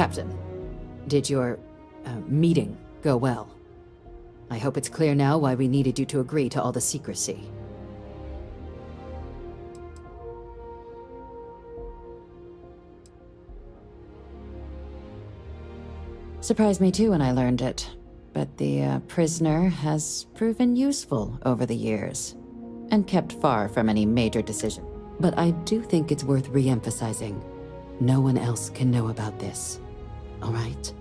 Captain, did your meeting go well? I hope it's clear now why we needed you to agree to all the secrecy. Surprised me too when I learned it, but the prisoner has proven useful over the years, and kept far from any major decision. But I do think it's worth re-emphasizing. No one else can know about this, all right?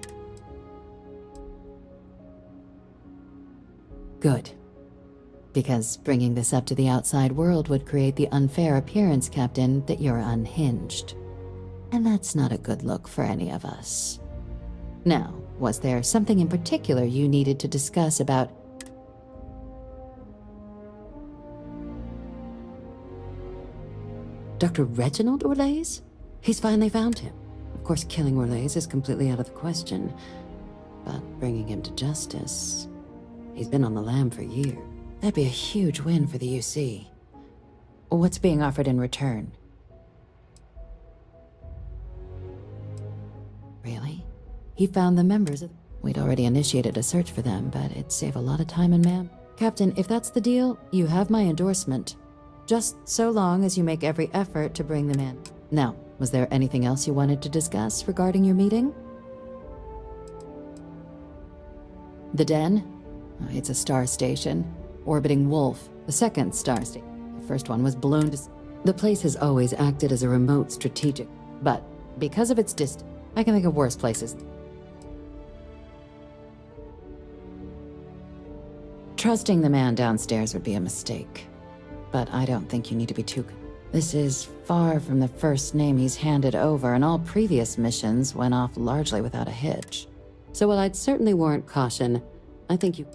Good. Because bringing this up to the outside world would create the unfair appearance, Captain, that you're unhinged. And that's not a good look for any of us. Now, was there something in particular you needed to discuss about... Dr. Reginald Orlaise? He's finally found him. Of course, killing Orlaise is completely out of the question, but bringing him to justice... He's been on the lam for years. That'd be a huge win for the UC. What's being offered in return? Really? He found the members of... We'd already initiated a search for them, but it'd save a lot of time and man. Captain, if that's the deal, you have my endorsement. Just so long as you make every effort to bring them in. Now, was there anything else you wanted to discuss regarding your meeting? The Den? It's a star station. Orbiting Wolf, the second star station. The first one was blown to... The place has always acted as a remote strategic, but because of its distance, I can think of worse places. Trusting the man downstairs would be a mistake, but I don't think you need to be too... This is far from the first name he's handed over, and all previous missions went off largely without a hitch. So while I'd certainly warrant caution, I think you...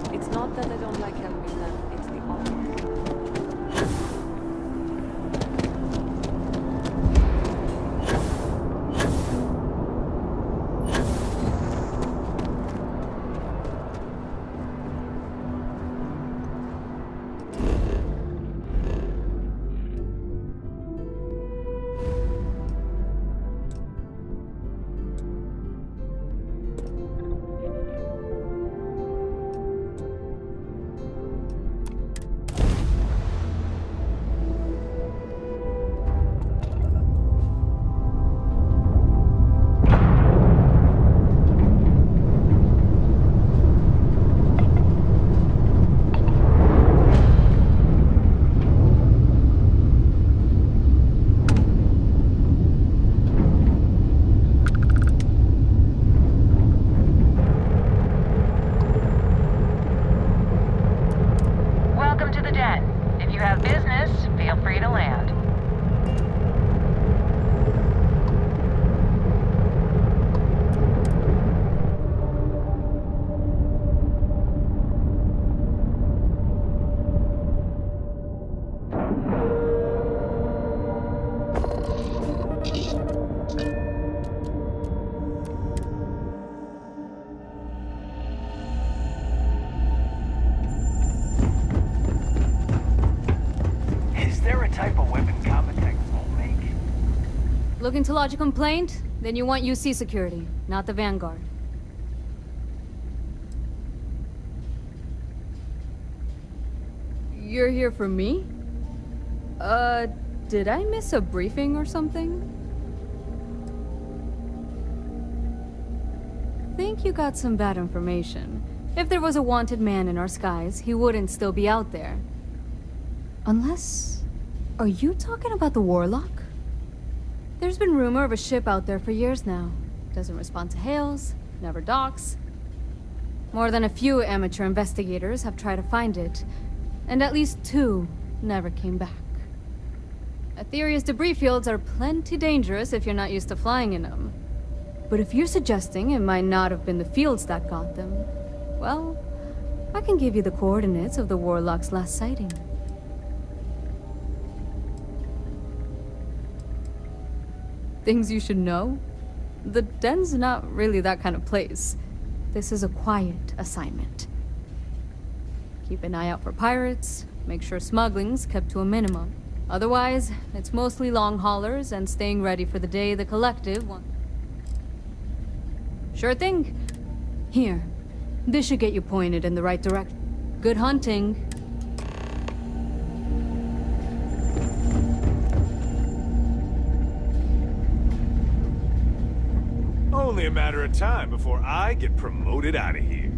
It's not that I don't like Looking to lodge a complaint? Then you want UC security, not the Vanguard. You're here for me? Did I miss a briefing or something? Think you got some bad information. If there was a wanted man in our skies, he wouldn't still be out there. Unless... Are you talking about the Warlock? There's been rumor of a ship out there for years now. Doesn't respond to hails, never docks. More than a few amateur investigators have tried to find it, and at least 2 never came back. Aetherius debris fields are plenty dangerous if you're not used to flying in them. But if you're suggesting it might not have been the fields that got them, well, I can give you the coordinates of the Warlock's last sighting. Things you should know? The den's not really that kind of place. This is a quiet assignment. Keep an eye out for pirates, make sure smuggling's kept to a minimum. Otherwise, it's mostly long haulers and staying ready for the day the collective wants. Sure thing. Here. This should get you pointed in the right direction. Good hunting. Only a matter of time before I get promoted out of here.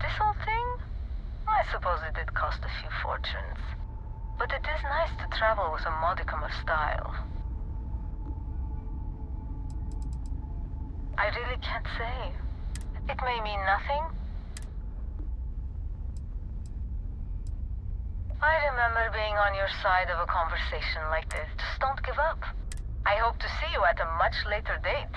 This whole thing? I suppose it did cost a few fortunes. But it is nice to travel with a modicum of style. I really can't say. It may mean nothing. I remember being on your side of a conversation like this. Just don't give up. I hope to see you at a much later date.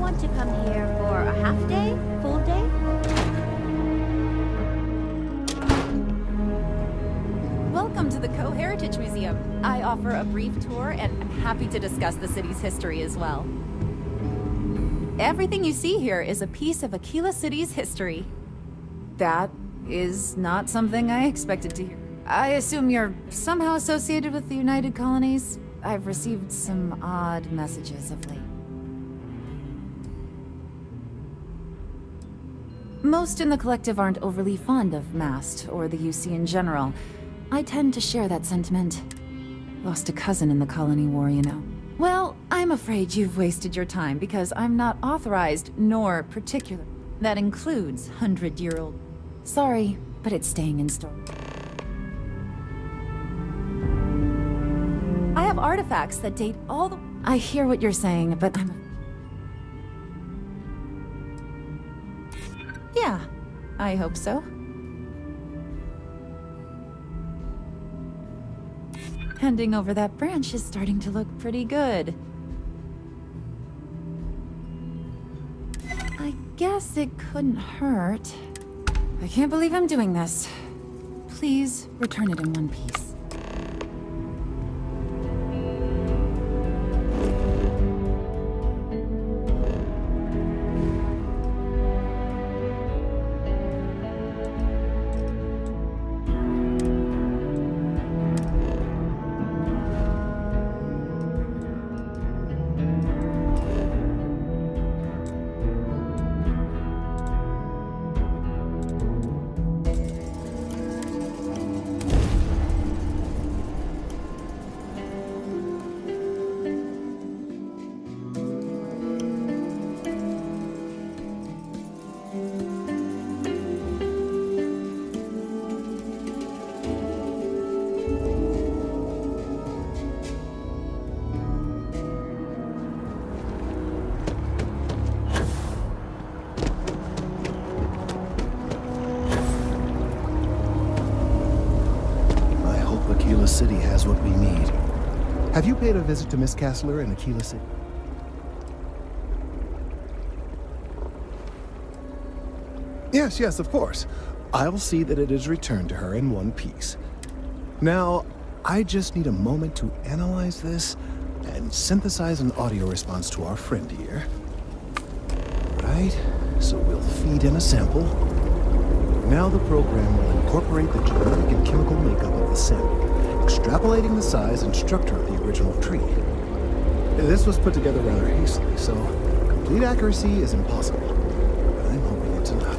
want to come here for a half day? Full day? Welcome to the Co-Heritage Museum. I offer a brief tour and I'm happy to discuss the city's history as well. Everything you see here is a piece of Aquila City's history. That is not something I expected to hear. I assume you're somehow associated with the United Colonies? I've received some odd messages of late. Most in the collective aren't overly fond of MAST or the UC in general. I tend to share that sentiment. Lost a cousin in the colony war, you know. Well, I'm afraid you've wasted your time because I'm not authorized nor particular. That includes 100-year-old. Sorry, but it's staying in store. I have artifacts that date all the... I hear what you're saying, but Yeah, I hope so. Handing over that branch is starting to look pretty good. I guess it couldn't hurt. I can't believe I'm doing this. Please return it in one piece. Aquila City has what we need. Have you paid a visit to Miss Castler in Aquila City? Yes, of course. I'll see that it is returned to her in one piece. Now, I just need a moment to analyze this and synthesize an audio response to our friend here. Right, so we'll feed in a sample. Now the program will incorporate the genetic and chemical makeup of the sample, extrapolating the size and structure of the original tree. This was put together rather hastily, so complete accuracy is impossible. But I'm hoping it's enough.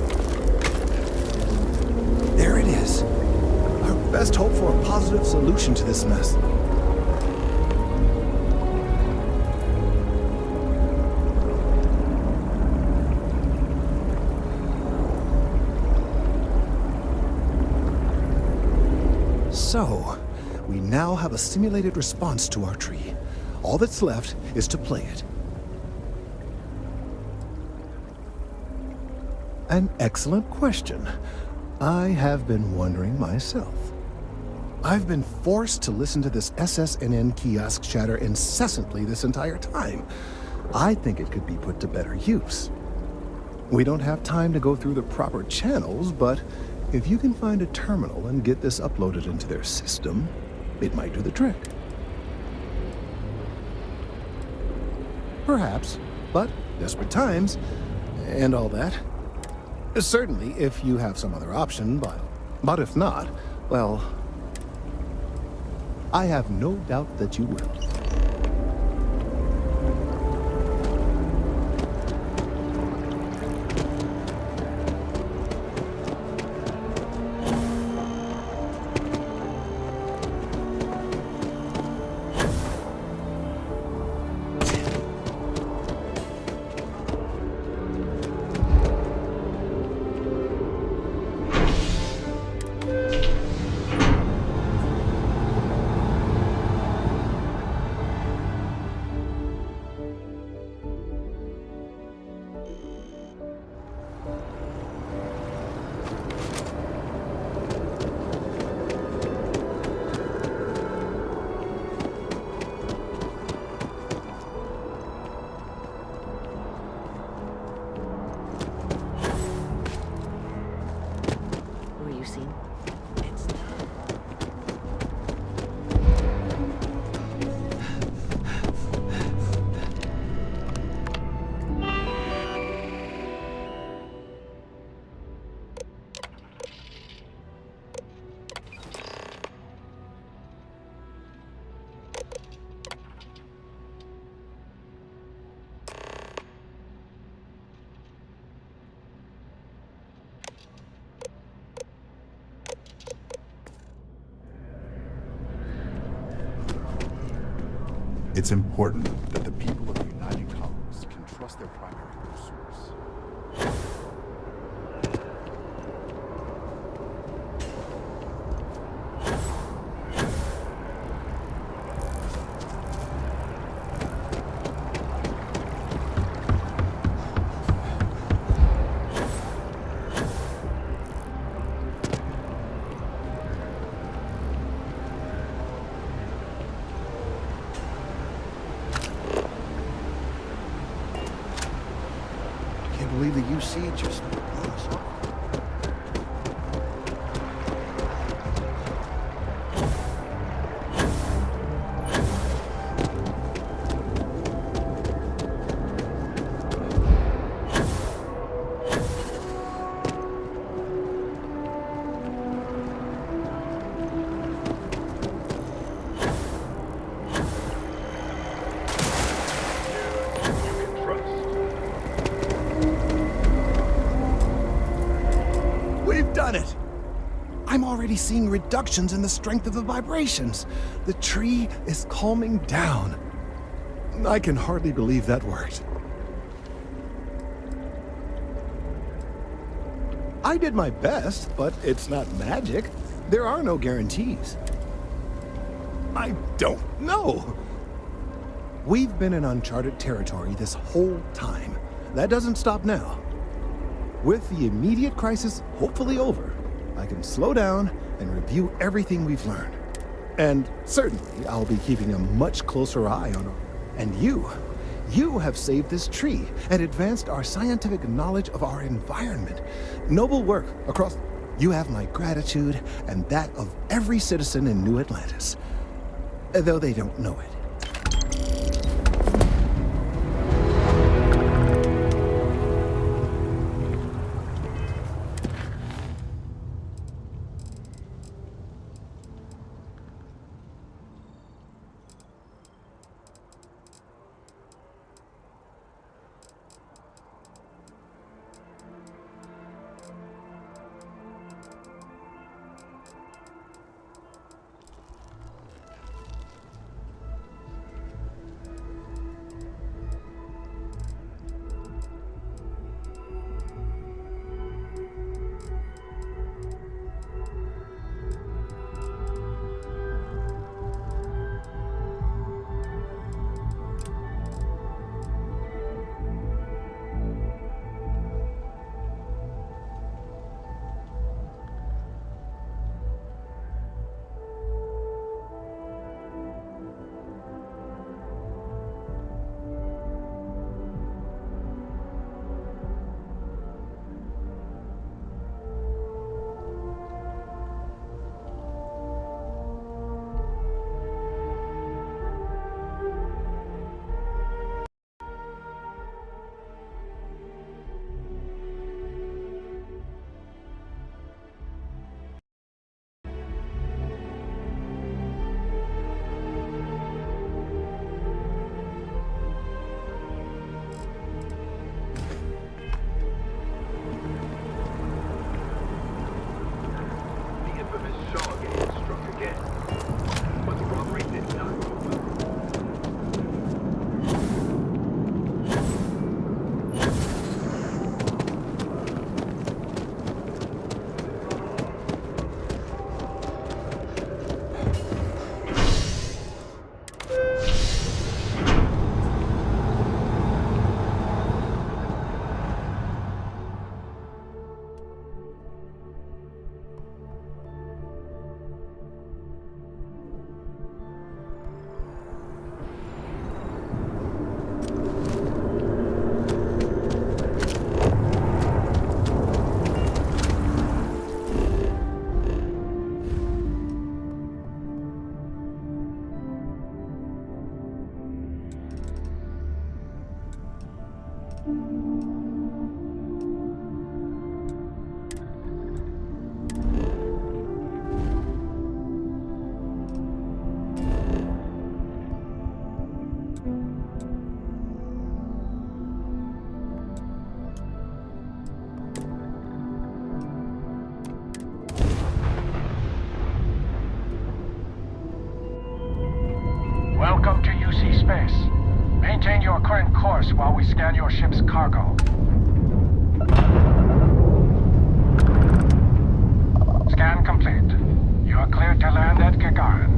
There it is. Our best hope for a positive solution to this mess. So, we now have a simulated response to our tree. All that's left is to play it. An excellent question. I have been wondering myself. I've been forced to listen to this SSNN kiosk chatter incessantly this entire time. I think it could be put to better use. We don't have time to go through the proper channels, but if you can find a terminal and get this uploaded into their system, it might do the trick. Perhaps, but desperate times, and all that. Certainly, if you have some other option, but if not, well, I have no doubt that you will. It's important that the people of the United Colonies can trust their primary news source. Can't believe the UC just blew us off. We've done it! I'm already seeing reductions in the strength of the vibrations. The tree is calming down. I can hardly believe that worked. I did my best, but it's not magic. There are no guarantees. I don't know. We've been in uncharted territory this whole time. That doesn't stop now. With the immediate crisis hopefully over, I can slow down and review everything we've learned. And certainly, I'll be keeping a much closer eye on our... And you have saved this tree and advanced our scientific knowledge of our environment. Noble work across... You have my gratitude and that of every citizen in New Atlantis. Though they don't know it. Welcome to UC Space. your current course while we scan your ship's cargo. Scan complete. You are cleared to land at Gagarin.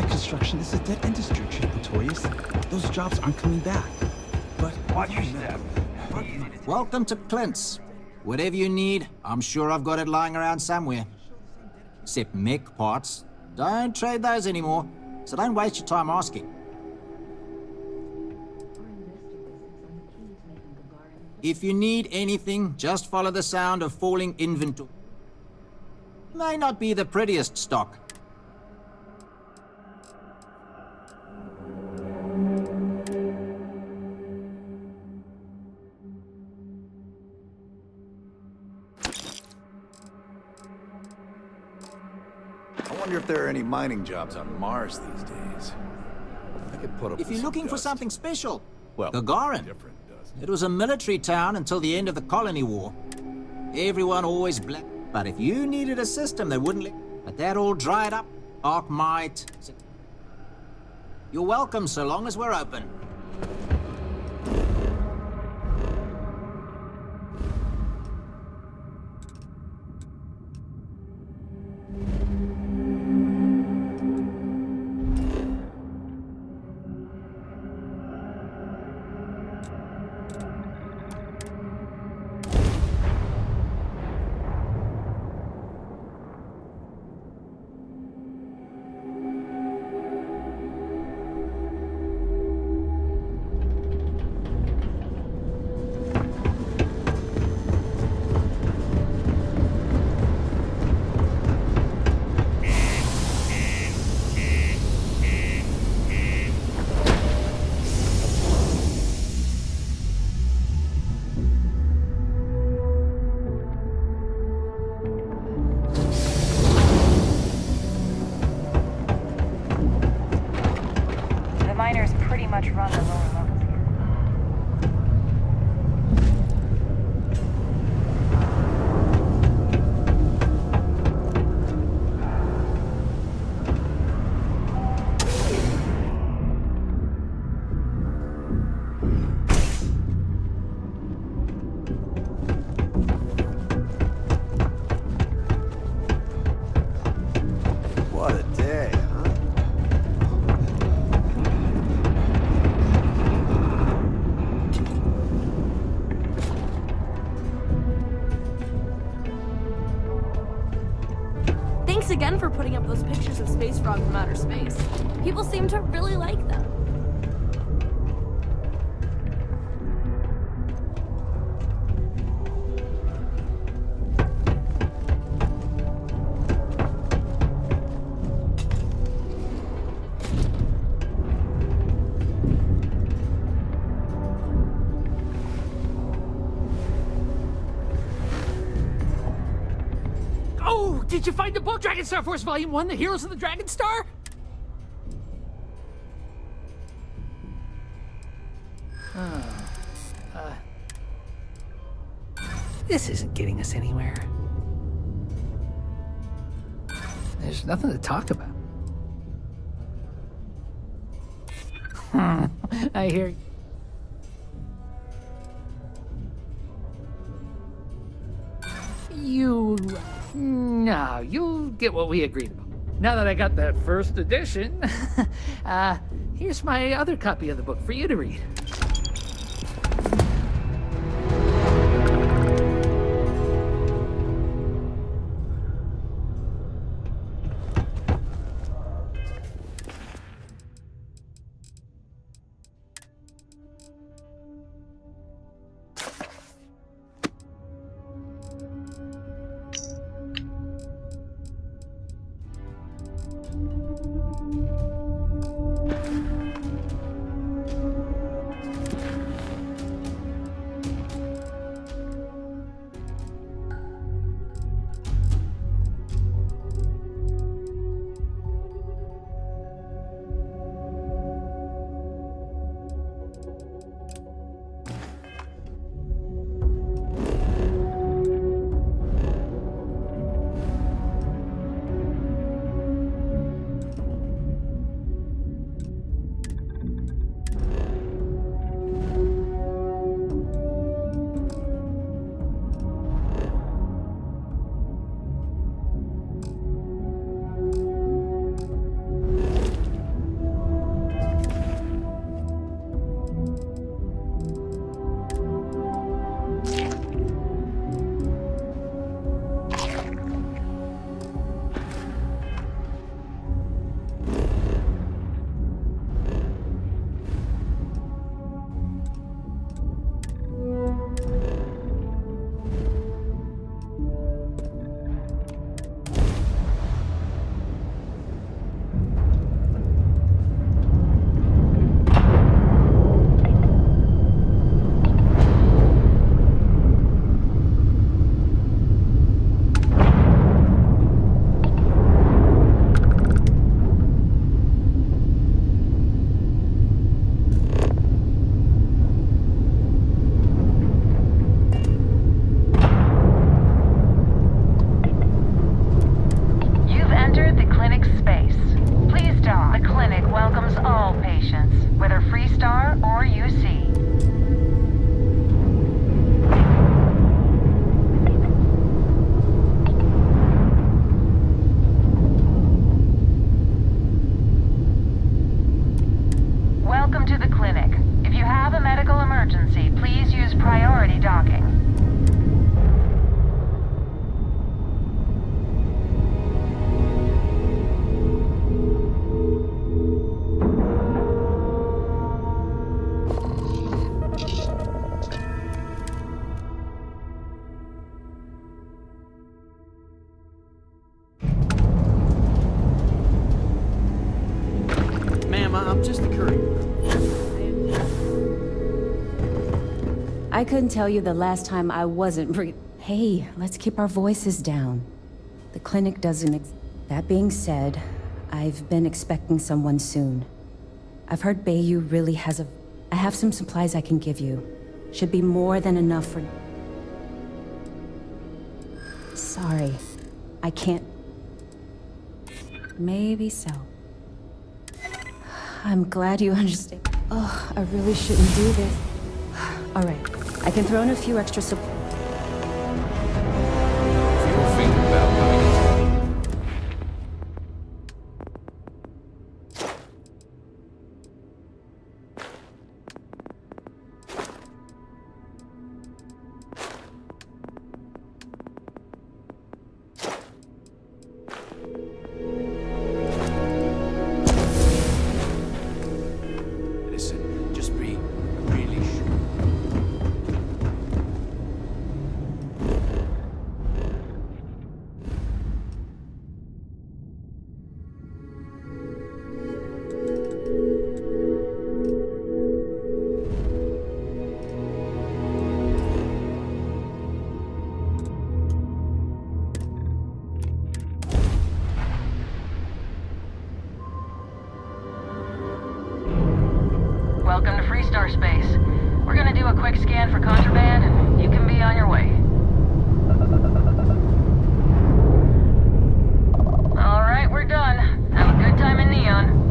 Construction is a dead industry, Pretorius. Those jobs aren't coming back. But Watch your step. Welcome to Clint's. Whatever you need, I'm sure I've got it lying around somewhere. Except mech parts. Don't trade those anymore, so don't waste your time asking. If you need anything, just follow the sound of falling inventory. May not be the prettiest stock. I wonder if there are any mining jobs on Mars these days. I could put up If with you're some looking for dust. something special, Well, Gagarin. different dust. It was a military town until the end of the colony war. Everyone always black. But if you needed a system, they wouldn't let. But that all dried up. Arc might. You're welcome so long as we're open. The miners pretty much run the lower levels here. What a day, huh? Thanks again for putting up those pictures of space frogs from outer space. People seem to really like them. Oh, did you find the book, Dragon Star Force Volume 1, The Heroes of the Dragon Star? This isn't getting us anywhere. There's nothing to talk about. I hear... No, you'll get what we agreed about. Now that I got that first edition, here's my other copy of the book for you to read. I'm just a courier. I couldn't tell you the last time I wasn't Hey, let's keep our voices down. The clinic doesn't That being said, I've been expecting someone soon. I've heard Bayou really has I have some supplies I can give you. Should be more than enough for... Sorry. I can't... Maybe so. I'm glad you understand. Oh, I really shouldn't do this. All right. I can throw in a few extra supplies. If you were thinking about coming into Welcome to Freestar Space. We're gonna do a quick scan for contraband, and you can be on your way. All right, we're done. Have a good time in Neon.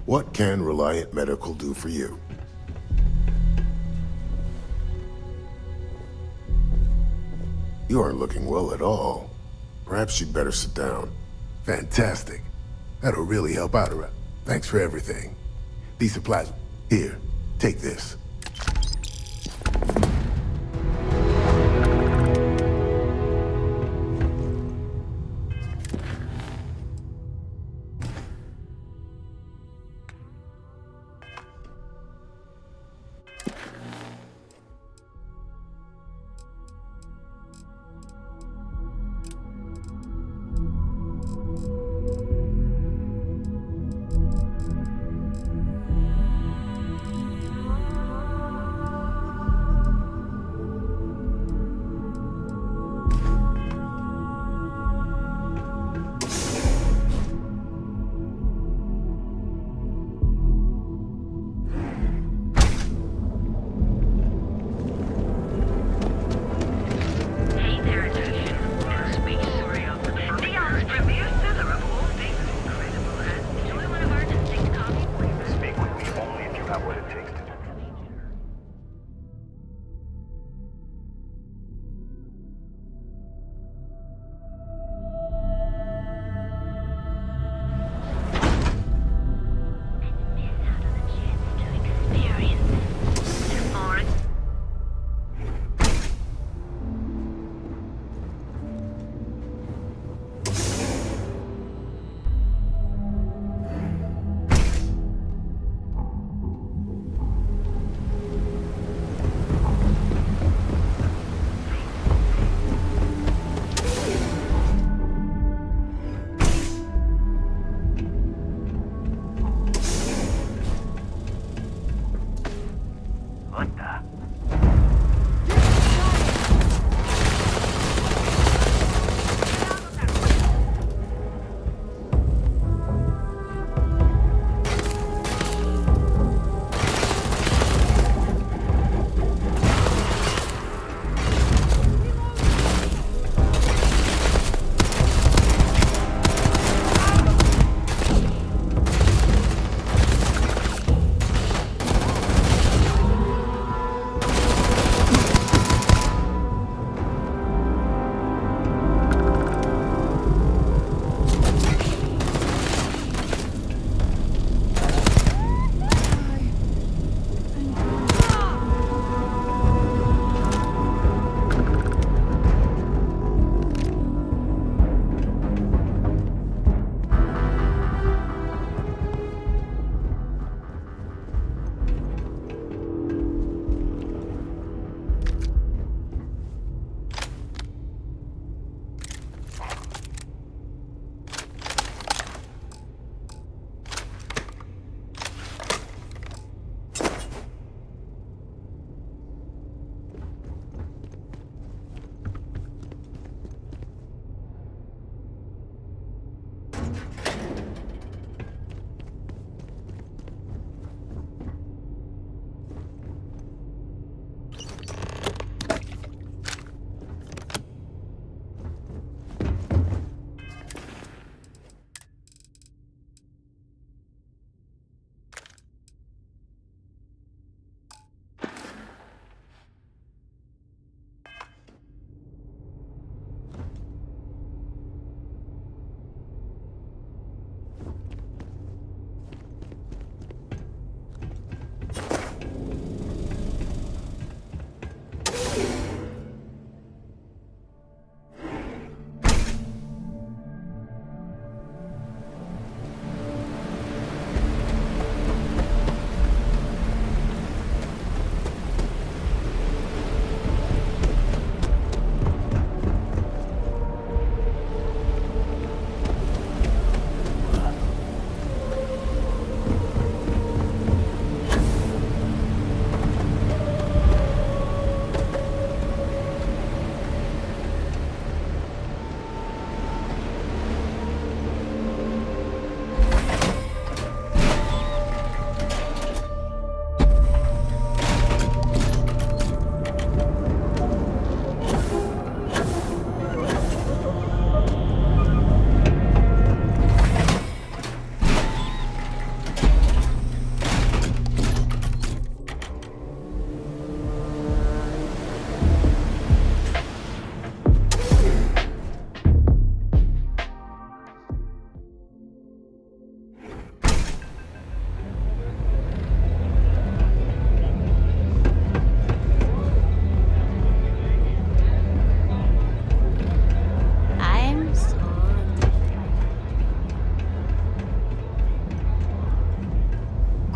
What can Reliant Medical do for you? You aren't looking well at all. Perhaps you'd better sit down. Fantastic. That'll really help out around. Thanks for everything. These supplies. Here, take this.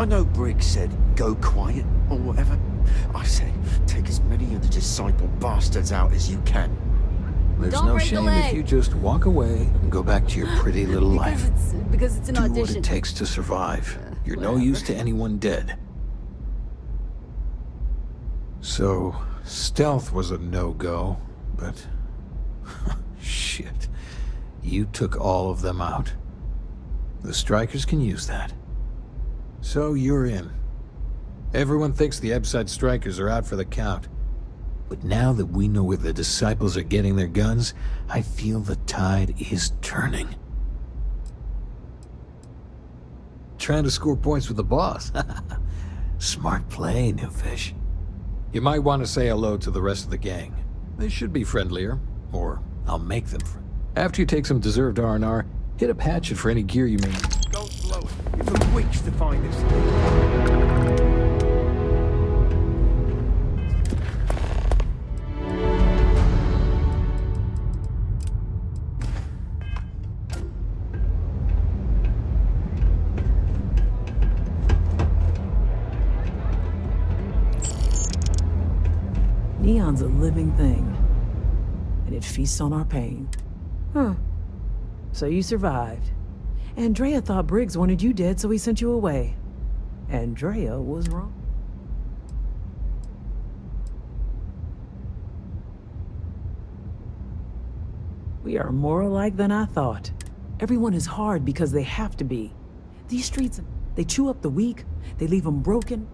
know Briggs said, go quiet, or whatever. I say, take as many of the disciple bastards out as you can. There's Don't no break the shame leg. if you just walk away and go back to your pretty little life. Because it's an Do what audition. it takes to survive. You're no use to anyone dead. So, stealth was a no-go, but... shit. You took all of them out. The Strikers can use that. So you're in. Everyone thinks the Ebside Strikers are out for the count. But now that we know where the Disciples are getting their guns, I feel the tide is turning. Trying to score points with the boss. Smart play, new fish. You might want to say hello to the rest of the gang. They should be friendlier, or I'll make them friendly. After you take some deserved R&R, hit up Hatchet for any gear you may need. Don't blow it. It took weeks to find this thing. Neon's a living thing, and it feasts on our pain. Huh. So you survived. Andrea thought Briggs wanted you dead, so he sent you away. Andrea was wrong. We are more alike than I thought. Everyone is hard because they have to be. These streets, they chew up the weak, they leave them broken.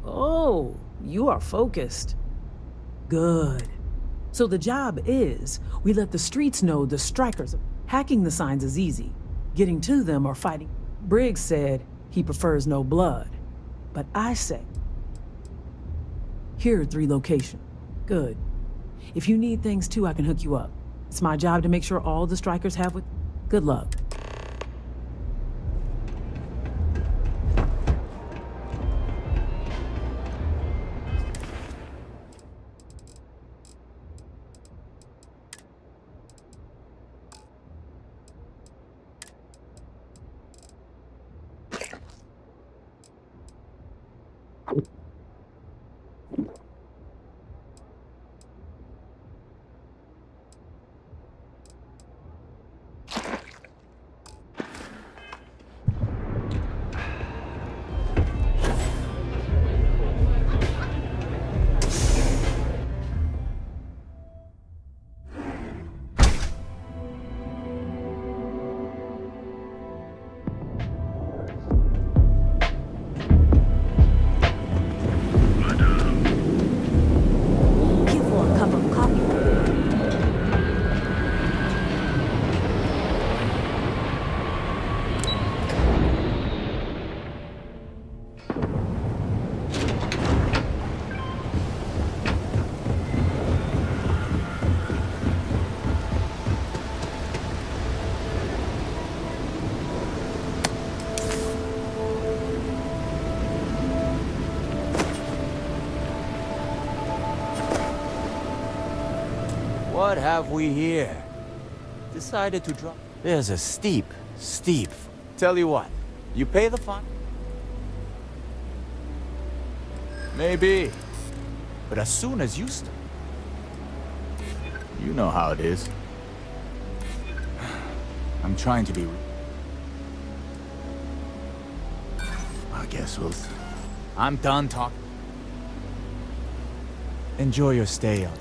Oh, you are focused. Good. So the job is, we let the streets know the Strikers. Hacking the signs is easy. Getting to them or fighting. Briggs said he prefers no blood. But I say, here are 3 locations. Good. If you need things too, I can hook you up. It's my job to make sure all the Strikers have what. Good luck. What have we here? Decided to drop. There's a steep. Tell you what, you pay the fine? Maybe. But as soon as you start, you know how it is. I'm trying to be. I guess we'll. I'm done talking. Enjoy your stay on.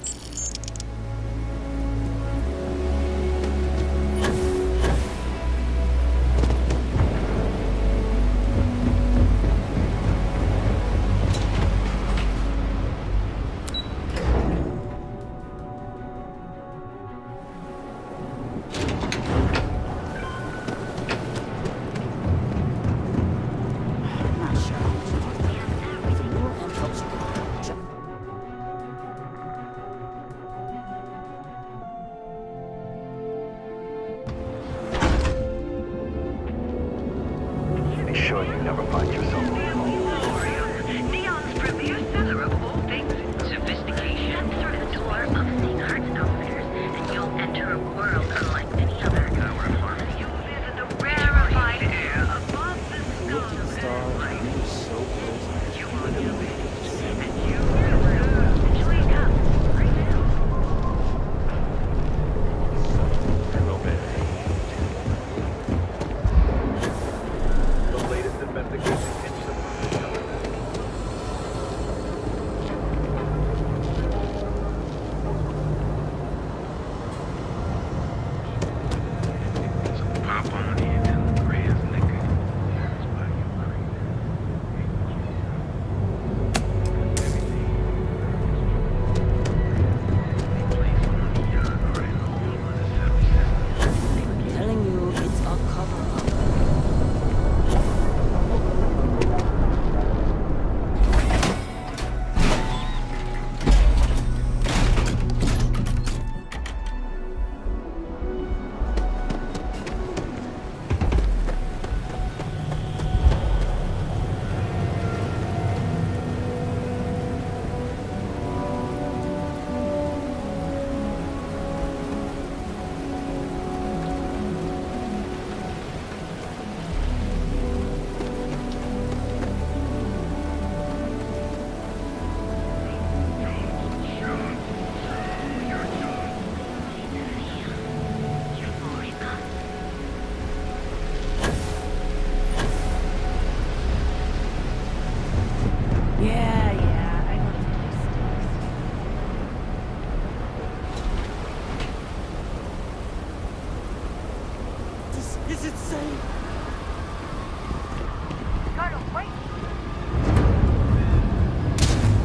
Yeah, I know. This is insane. Colonel, wait!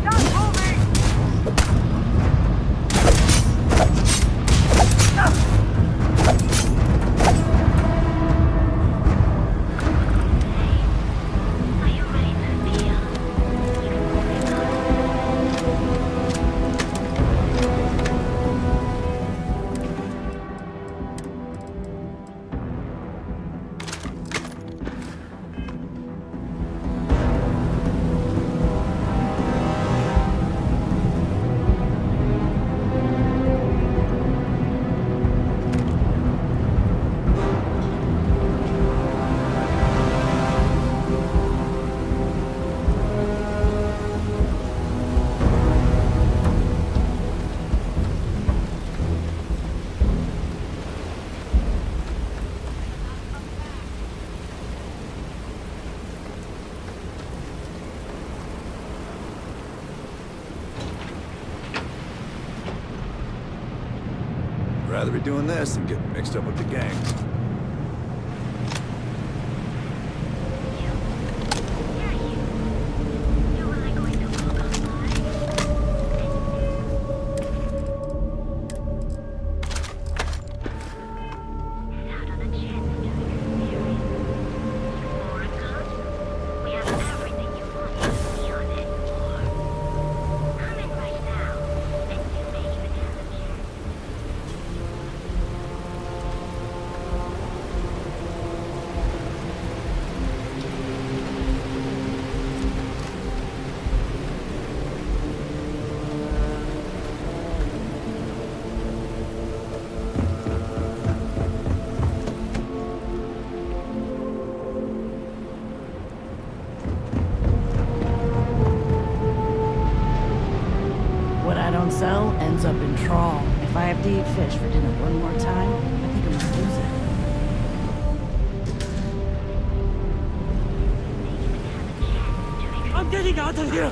Stop moving! Rather be doing this than getting mixed up with the gang. What I don't sell ends up in trawl. If I have to eat fish for dinner one more time, I think I'm gonna lose it. I'm getting out of here.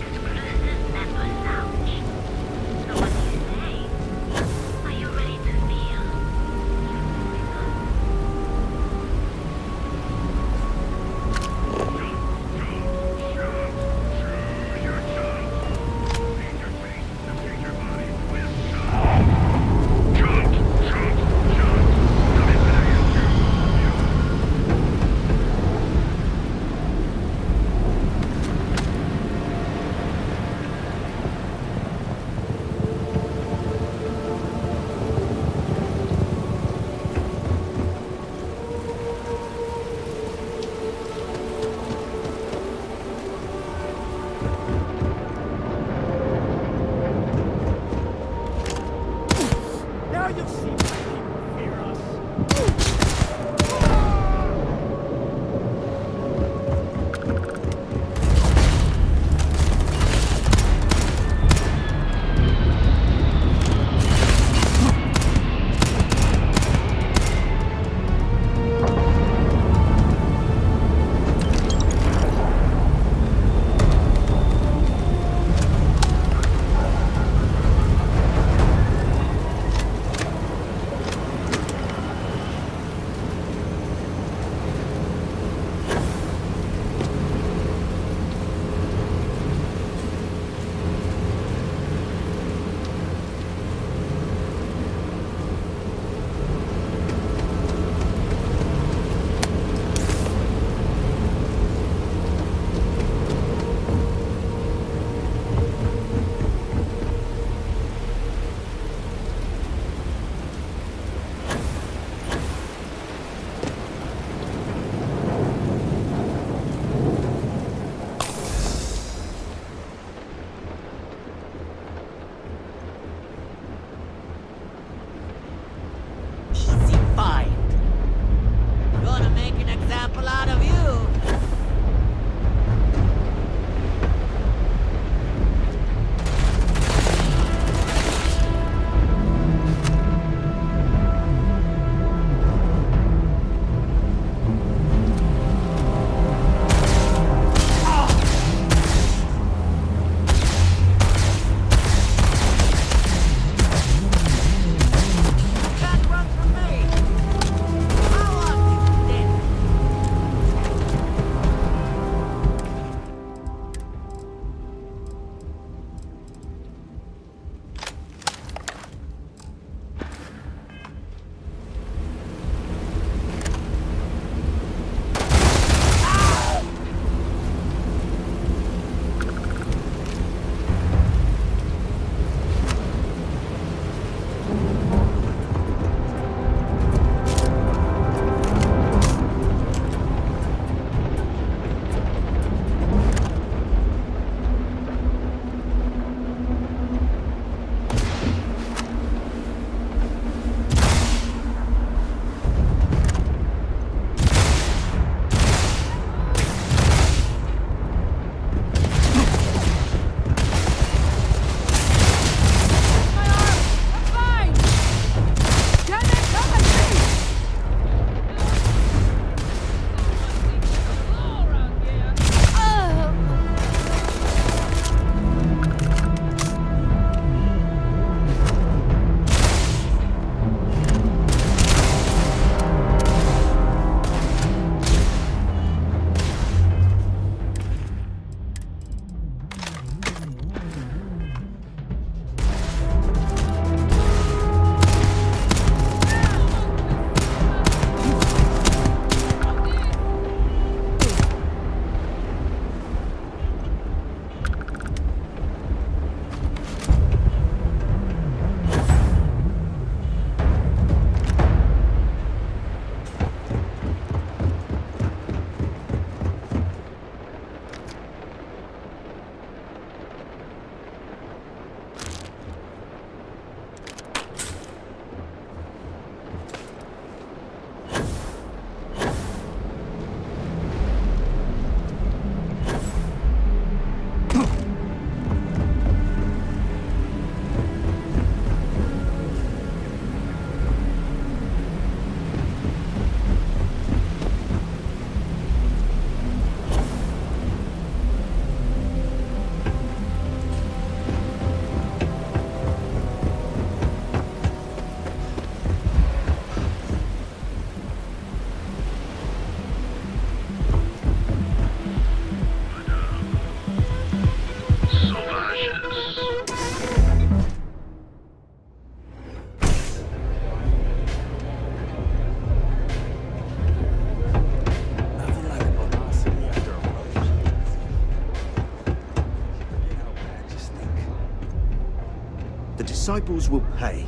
disciples will pay.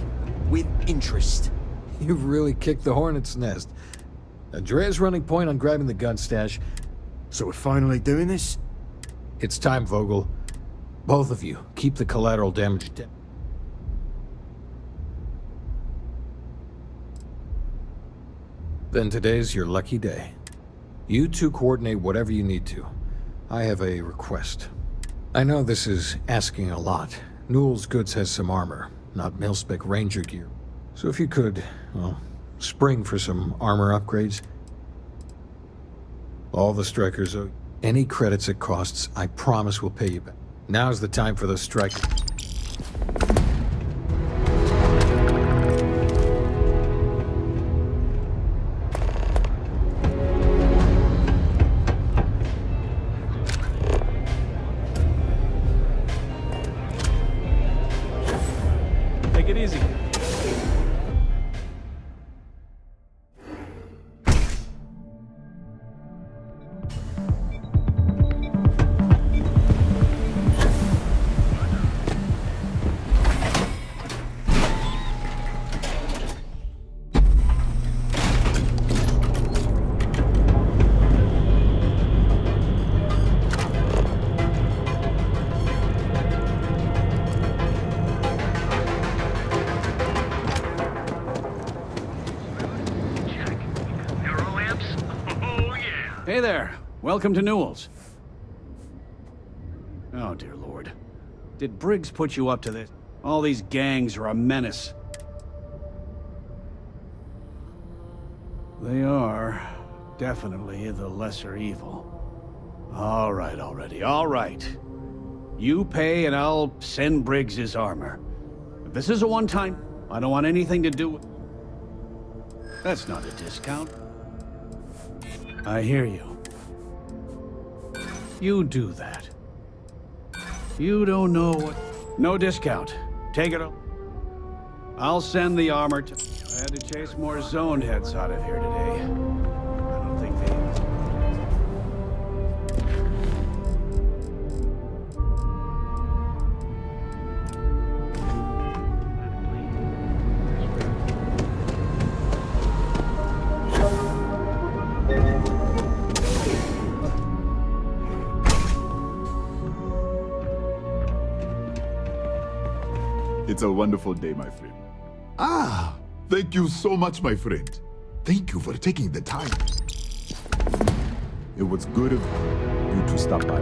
With interest. You've really kicked the hornet's nest. Andrea's running point on grabbing the gun stash. So we're finally doing this? It's time, Vogel. Both of you, keep the collateral damage down. Then today's your lucky day. You two coordinate whatever you need to. I have a request. I know this is asking a lot. Newell's Goods has some armor, not mil-spec ranger gear. So if you could, well, spring for some armor upgrades. All the strikers owe any credits it costs, I promise we'll pay you back. Now's the time for those strikers. Take it easy. Hey there. Welcome to Newell's. Oh, dear Lord. Did Briggs put you up to this? All these gangs are a menace. They are definitely the lesser evil. All right, already. All right. You pay and I'll send Briggs his armor. If this is a one-time, I don't want anything to do with... That's not a discount. I hear you. You do that. You don't know what... No discount. Take it. I'll send the armor to... I had to chase more zoned heads out of here today. I don't think they... It's a wonderful day, my friend. Ah, thank you so much, my friend. Thank you for taking the time. It was good of you to stop by.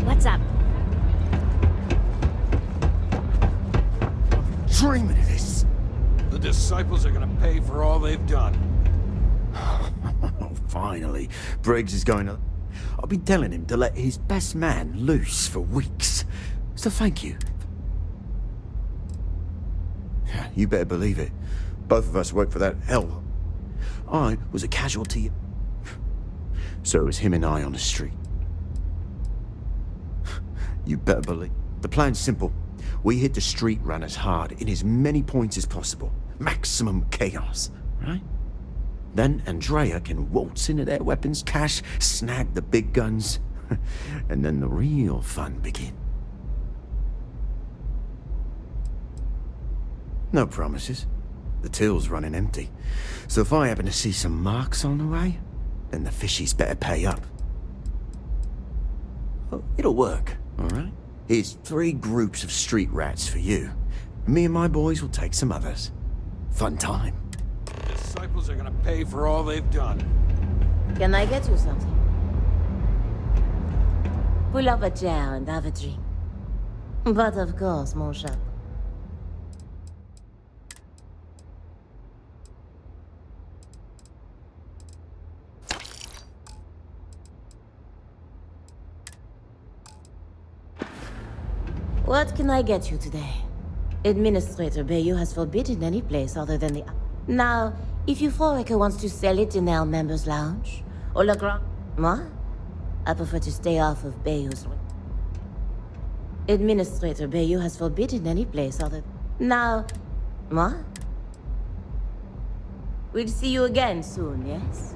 What's up? Dreaming of this. The disciples are gonna pay for all they've done. Oh, finally. Briggs is going to... I've been telling him to let his best man loose for weeks. So thank you. You better believe it. Both of us worked for that hell. I was a casualty. So it was him and I on the street. You better believe. The plan's simple. We hit the street runners hard in as many points as possible. Maximum chaos, right? Then Andrea can waltz into their weapons cache, snag the big guns, and then the real fun begins. No promises. The till's running empty. So if I happen to see some marks on the way, then the fishies better pay up. Oh, it'll work, all right? Here's 3 groups of street rats for you. Me and my boys will take some others. Fun time. The disciples are gonna pay for all they've done. Can I get you something? Pull up a chair and have a drink. But of course, mon chat. What can I get you today? Administrator Bayou has forbidden any place other than the... Now, if Euphorica wants to sell it in our members' lounge, or La Grand... Moi? I prefer to stay off of Bayou's... Administrator Bayou has forbidden any place other... Now... Moi? We'll see you again soon, yes?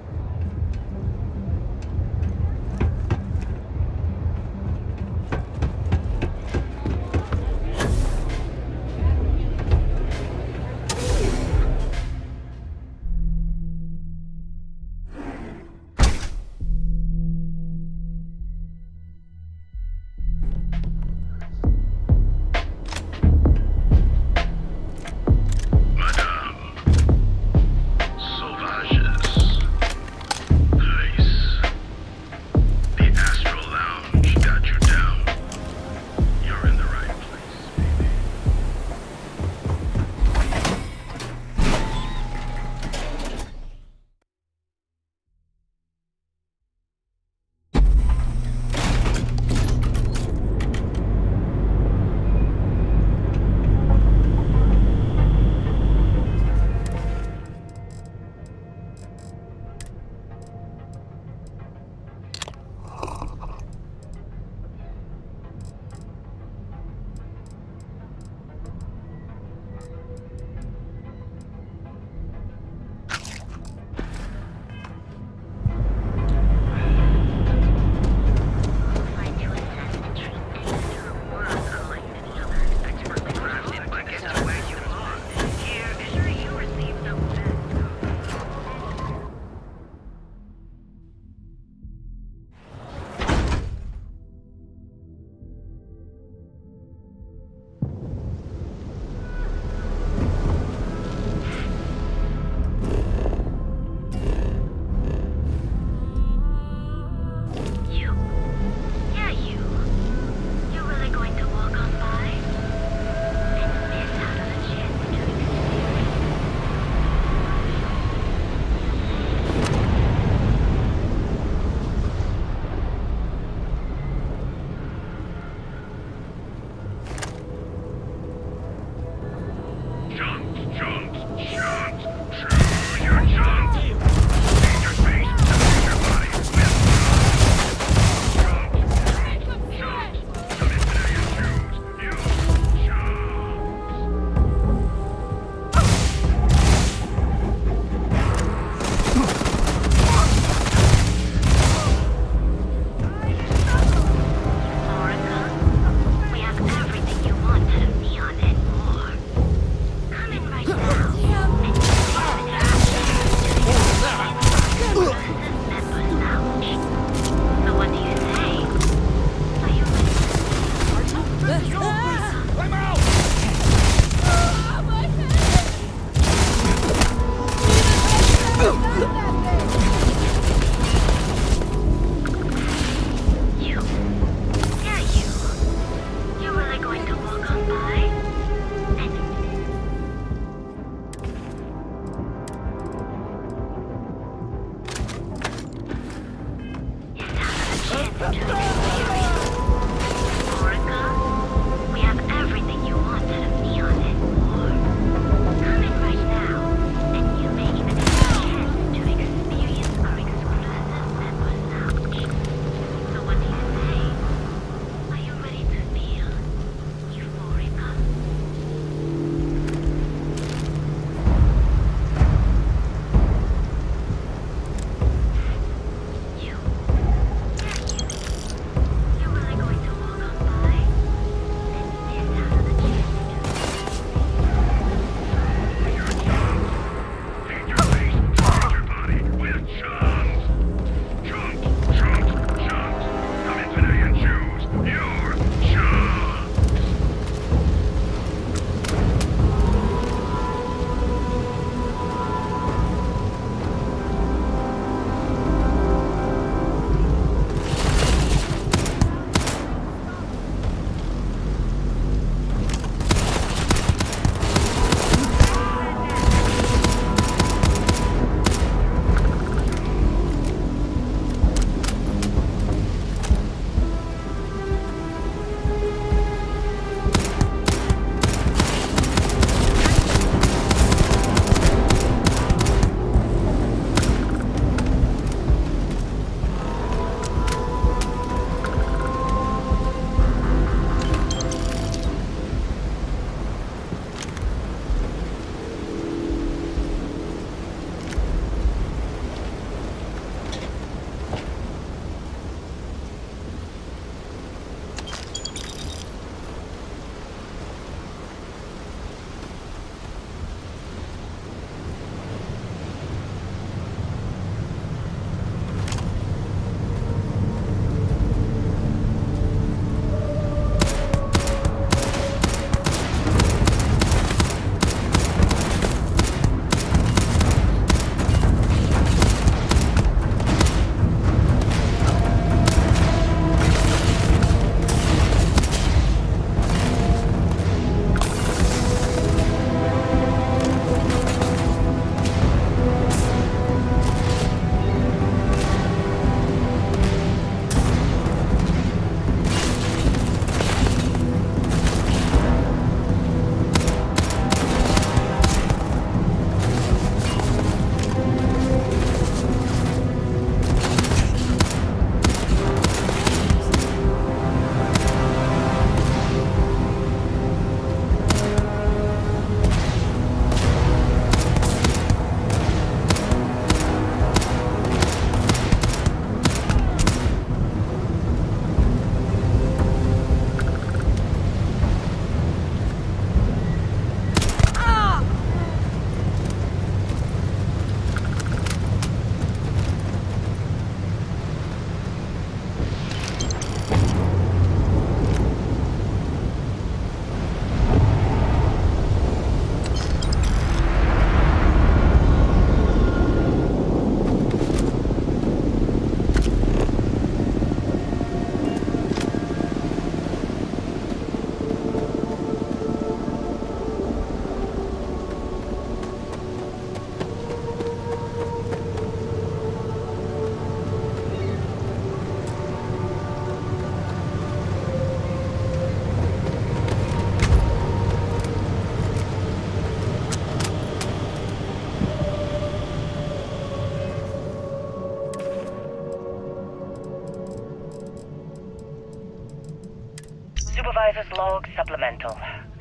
Status log supplemental.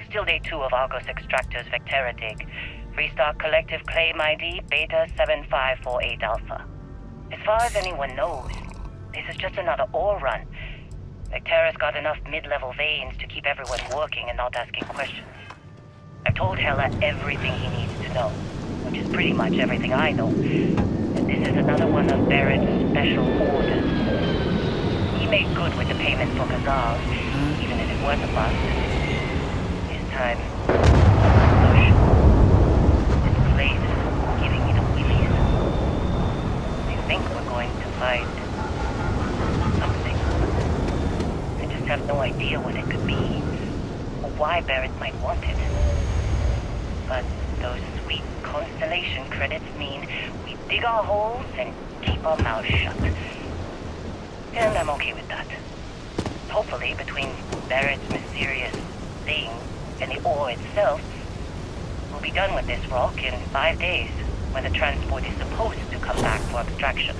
Still day 2 of Argos Extractors Vectera dig. Restart collective claim ID Beta 7548 Alpha. As far as anyone knows, this is just another ore run. Vectera's got enough mid-level veins to keep everyone working and not asking questions. I've told Hella everything he needs to know, which is pretty much everything I know. And this is another one of Barrett's special orders. He made good with the payment for Gazal, even if it was a bust. This time, I'm not sure. This place is giving me the willies. I think we're going to find something. I just have no idea what it could be, or why Barrett might want it. But those sweet constellation credits mean we dig our holes and keep our mouths shut. And I'm okay with that. Hopefully, between Barrett's mysterious thing and the ore itself, we'll be done with this rock in 5 days, when the transport is supposed to come back for extraction.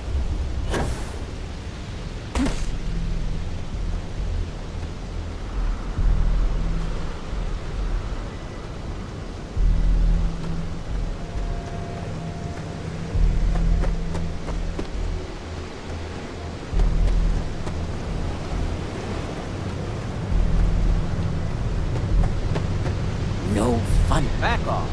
No fun. Back off.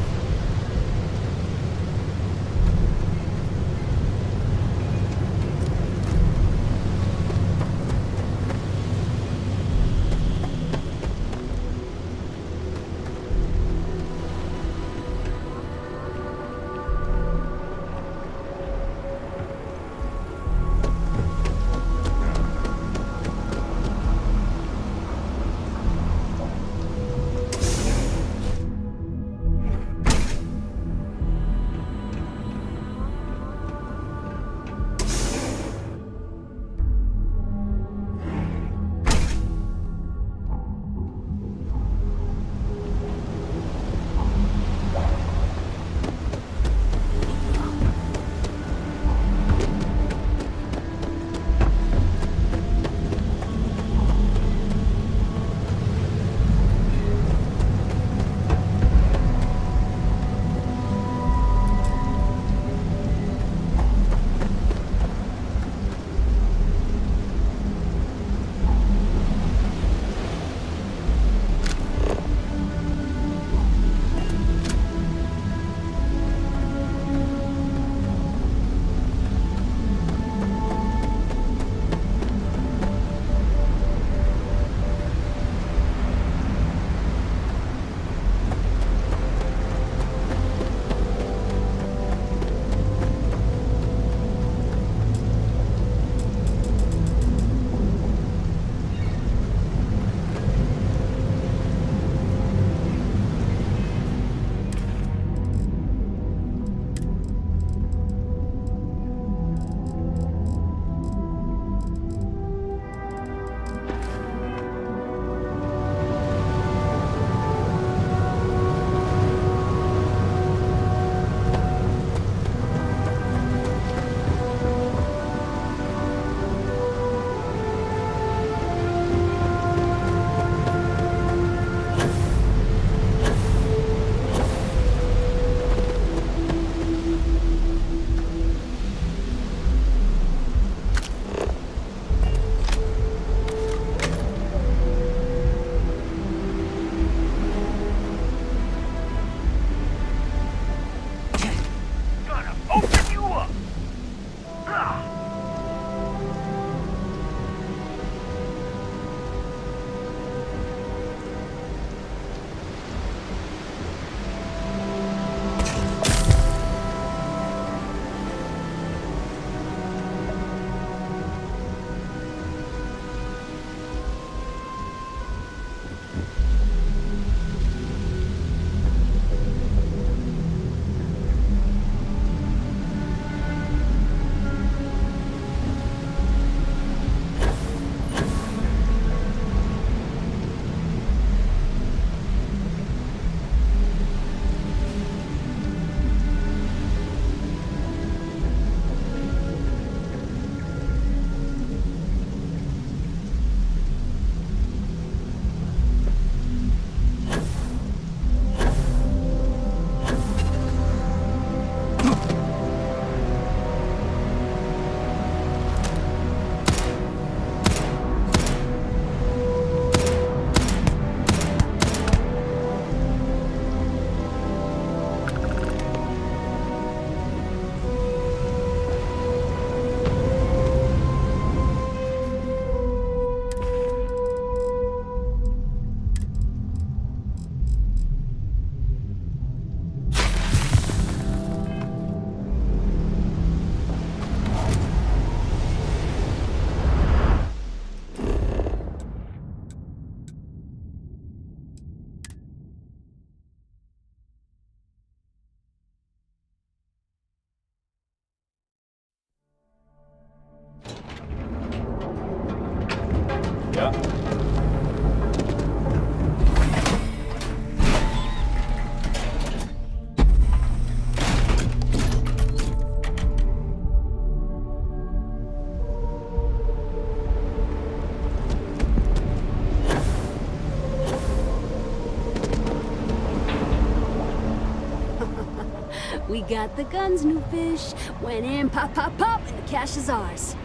We got the guns, new fish. Went in, pop, pop, pop, and the cash is ours.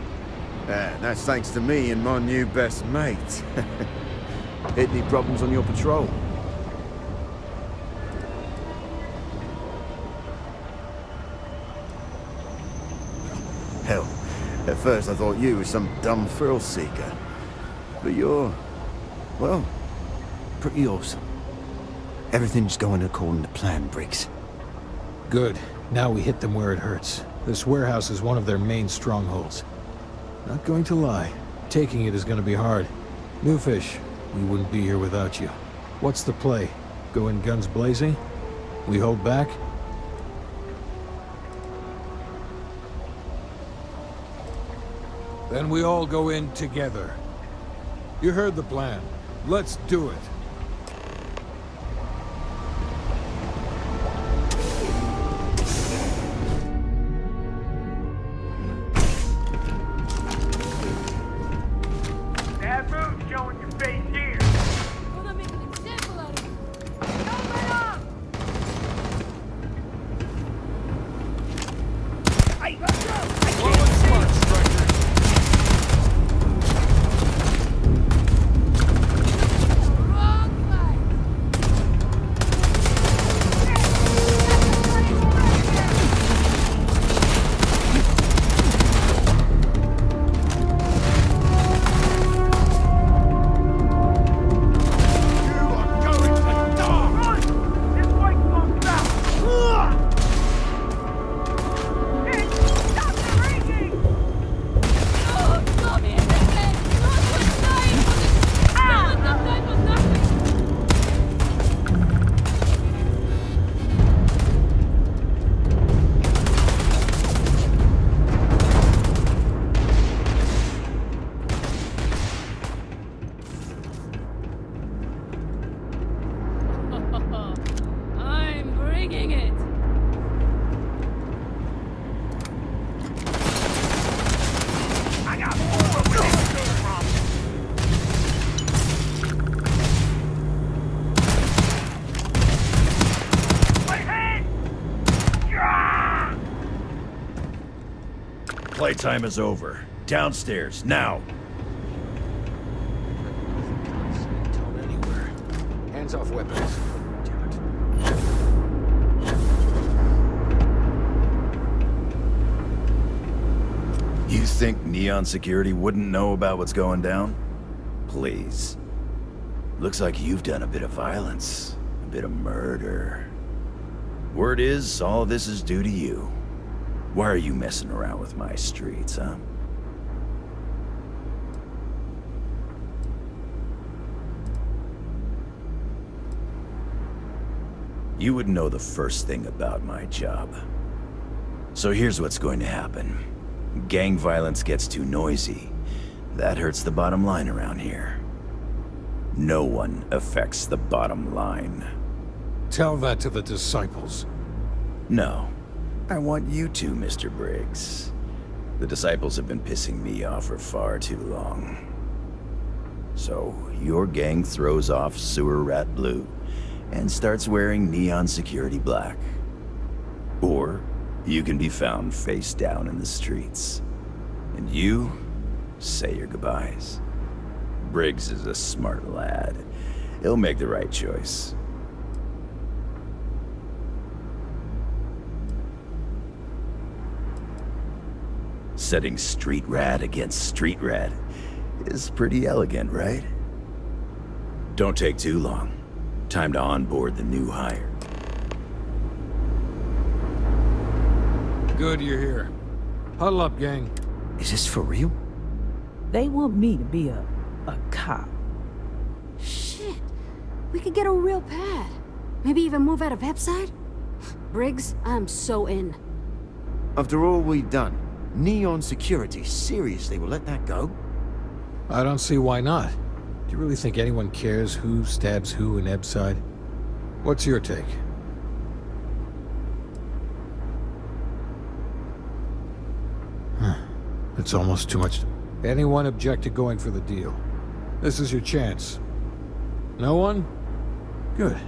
That's thanks to me and my new best mate. Hit any problems on your patrol? Hell, at first I thought you were some dumb thrill seeker. But you're, well, pretty awesome. Everything's going according to plan, Briggs. Good. Now we hit them where it hurts. This warehouse is one of their main strongholds. Not going to lie, taking it is going to be hard. New fish, we wouldn't be here without you. What's the play? Go in guns blazing? We hold back? Then we all go in together. You heard the plan. Let's do it. Bad mood showing your face here. Well, they're making an example out of you. Don't let up! I'm bringing it. I got more where this came from. My head! Yeah! Playtime is over. Downstairs, now. Hands off weapons. You think Neon Security wouldn't know about what's going down? Please. Looks like you've done a bit of violence. A bit of murder. Word is, all of this is due to you. Why are you messing around with my streets, huh? You would know the first thing about my job. So here's what's going to happen. Gang violence gets too noisy. That hurts the bottom line around here. No one affects the bottom line. Tell that to the disciples. No. I want you to, Mr. Briggs. The disciples have been pissing me off for far too long. So, your gang throws off Sewer Rat Blue and starts wearing Neon Security black. Or, you can be found face down in the streets. And you say your goodbyes. Briggs is a smart lad. He'll make the right choice. Setting street rat against street rat is pretty elegant, right? Don't take too long. Time to onboard the new hire. Good you're here. Huddle up, gang. Is this for real? They want me to be a cop. Shit. We could get a real pad. Maybe even move out of Epside? Briggs, I'm so in. After all we've done, Neon Security seriously will let that go? I don't see why not. Do you really think anyone cares who stabs who in Ebside? What's your take? It's almost too much. Anyone object to going for the deal? This is your chance. No one? Good.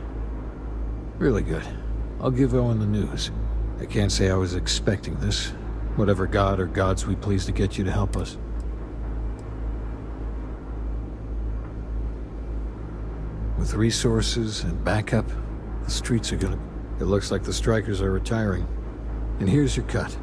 Really good. I'll give Owen the news. I can't say I was expecting this. Whatever god or gods we please to get you to help us. With resources and backup, the streets are gonna... It looks like the strikers are retiring. And here's your cut.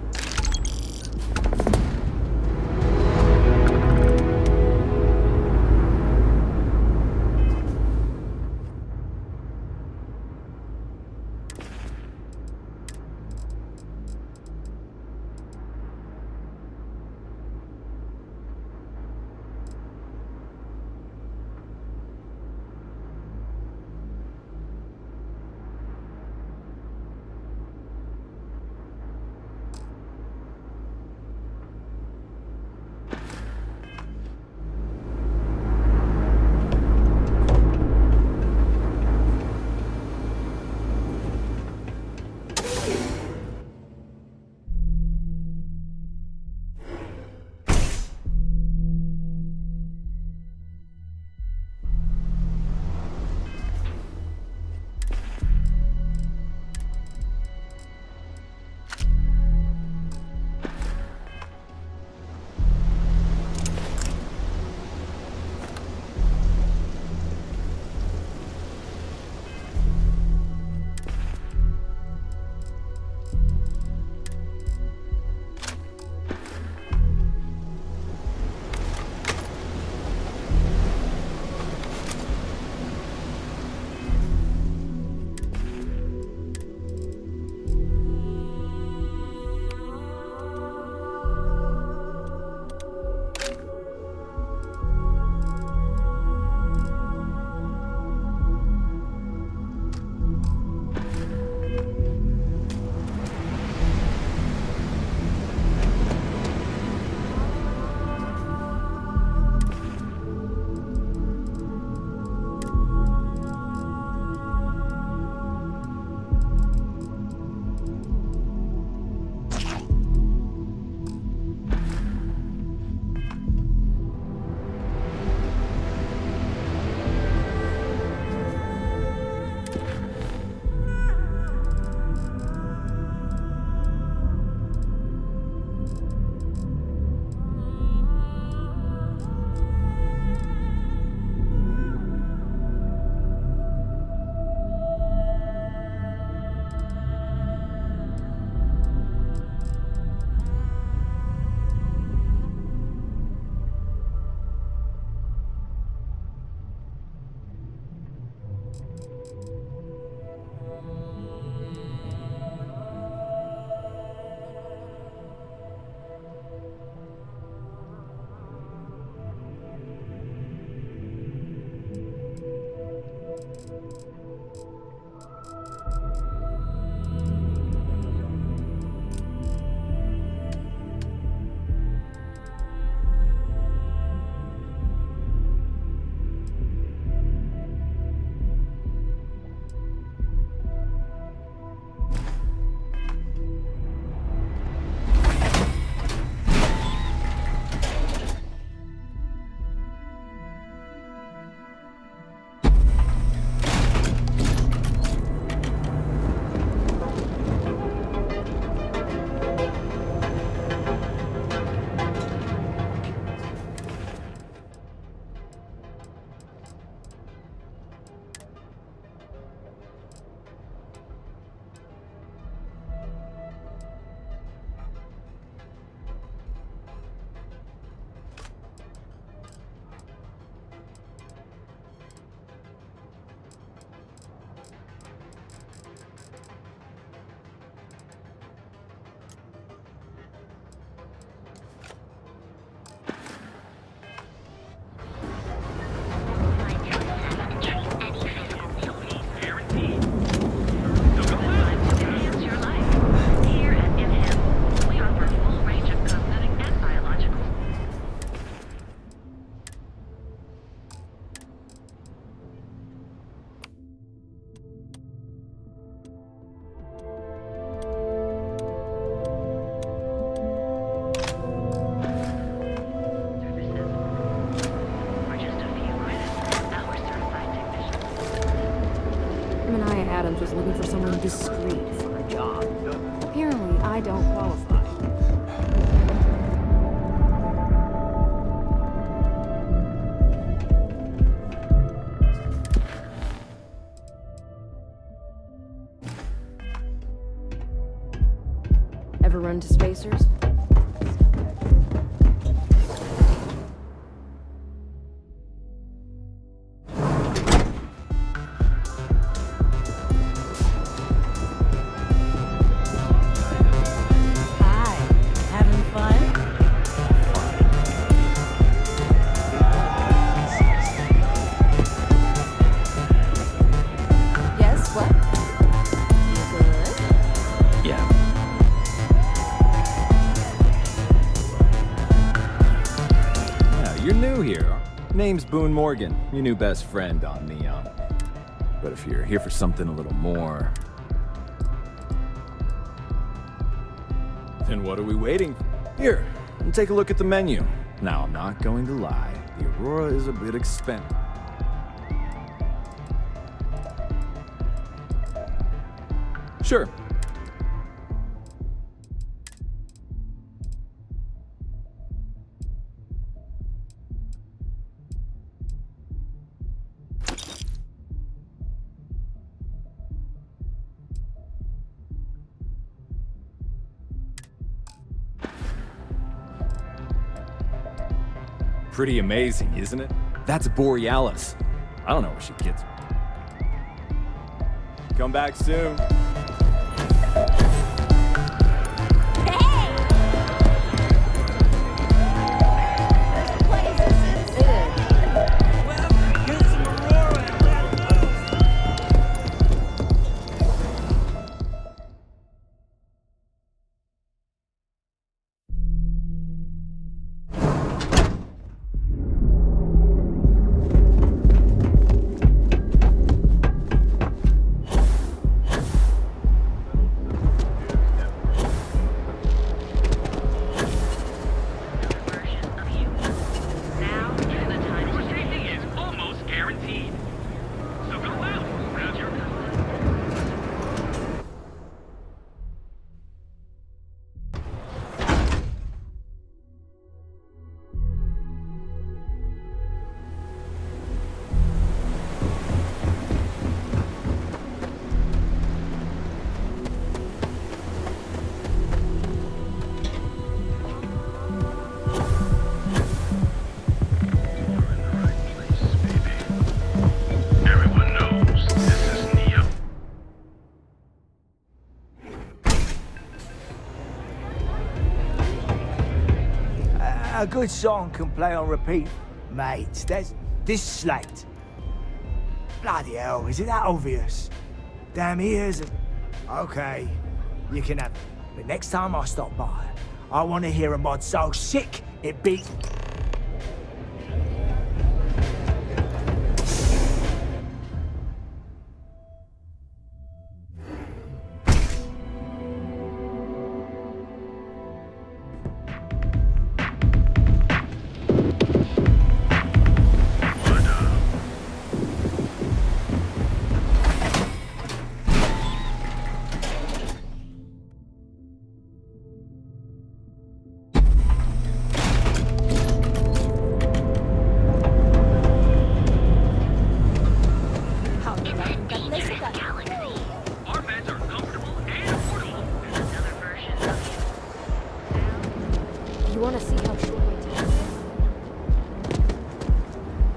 Adams was looking for someone discreet for a job. Apparently, I don't qualify. Ever run to spacers? Hi. Having fun? Yes, what? You good? Yeah. Yeah, you're new here. Name's Boone Morgan, your new best friend on Neon. But if you're here for something a little more... then what are we waiting for? Here, and take a look at the menu. Now, I'm not going to lie. The Aurora is a bit expensive. Sure. Pretty amazing, isn't it? That's Borealis. I don't know where she gets. Come back soon. A good song can play on repeat, mate. That's this slate. Bloody hell, is it that obvious? Damn ears. Okay, you can have it. But next time I stop by, I want to hear a mod so sick it beats. You want to see how short my time is?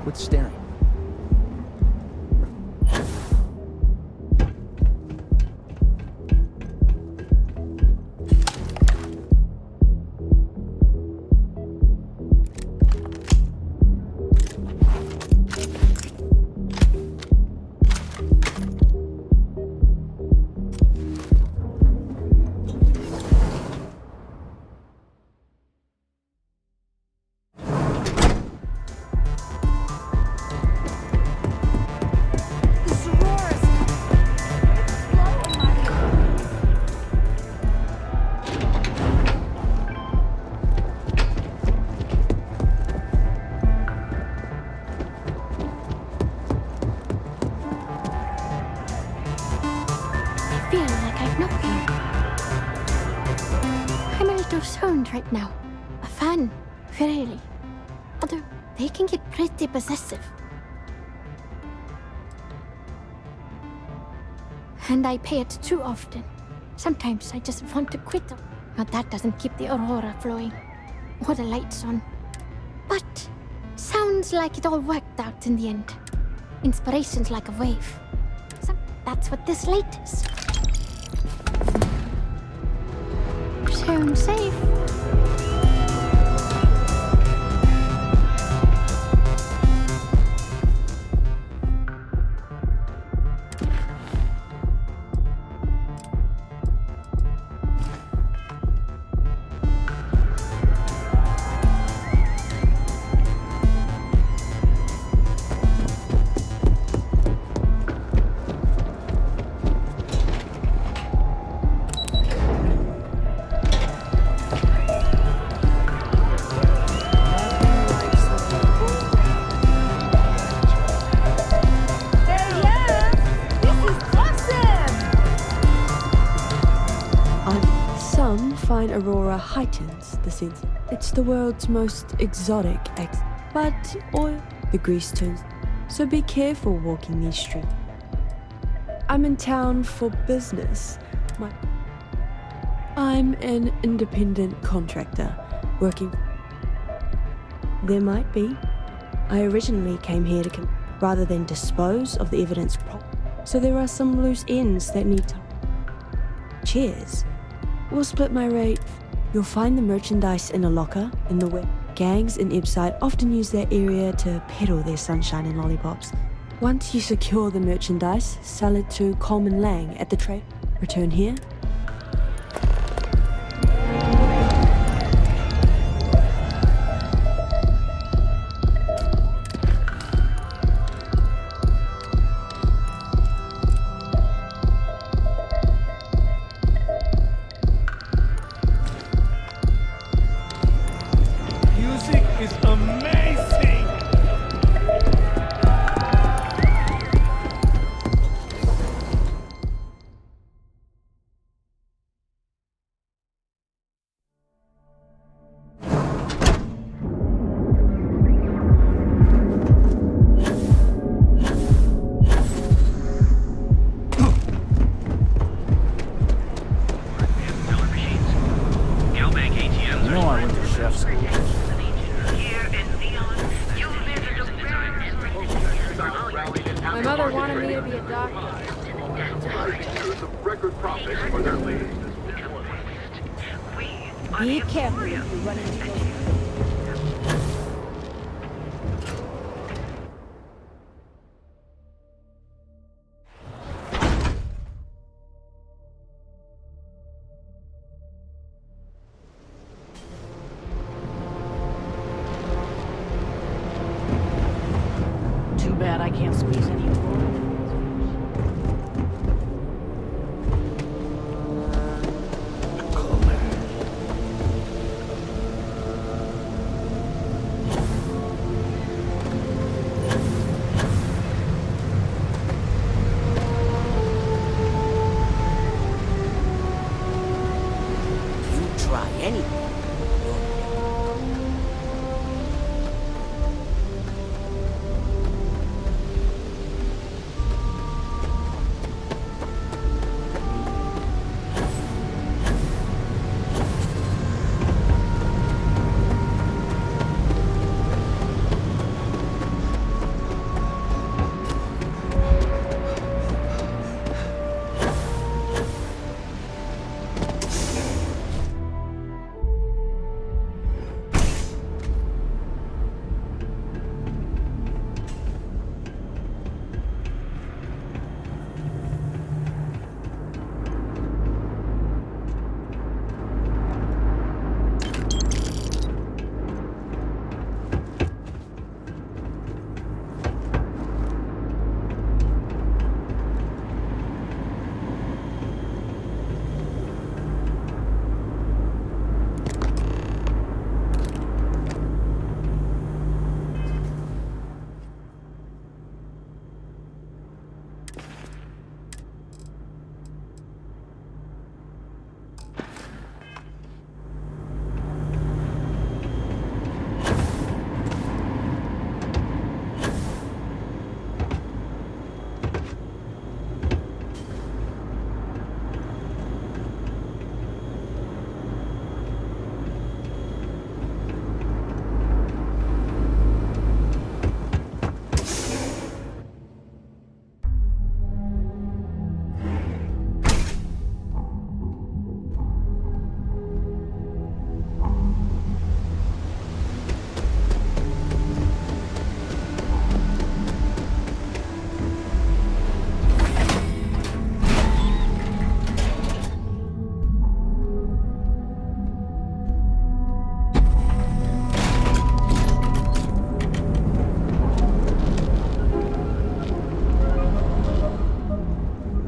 Quit staring. I feel like I know him. too sound right now. A fan, really. Although, they can get pretty possessive. And I pay it too often. Sometimes I just want to quit them. But that doesn't keep the aurora flowing. Or the lights on. But, sounds like it all worked out in the end. Inspiration's like a wave. That's what this light is. Sound safe. Fine aurora heightens the sense. It's the world's most exotic but oil the grease turns. So be careful walking these streets. I'm in town for business. I'm an independent contractor working. There might be. I originally came here to rather than dispose of the evidence. So there are some loose ends that need to. Cheers. We'll split my rate. You'll find the merchandise in a locker in the web. Gangs in Ebside often use that area to peddle their sunshine and lollipops. Once you secure the merchandise, sell it to Coleman Lang at the trade. Return here. My mother wanted me to be a doctor. Be careful if you run into those. Too bad I can't squeeze any more. Try anything.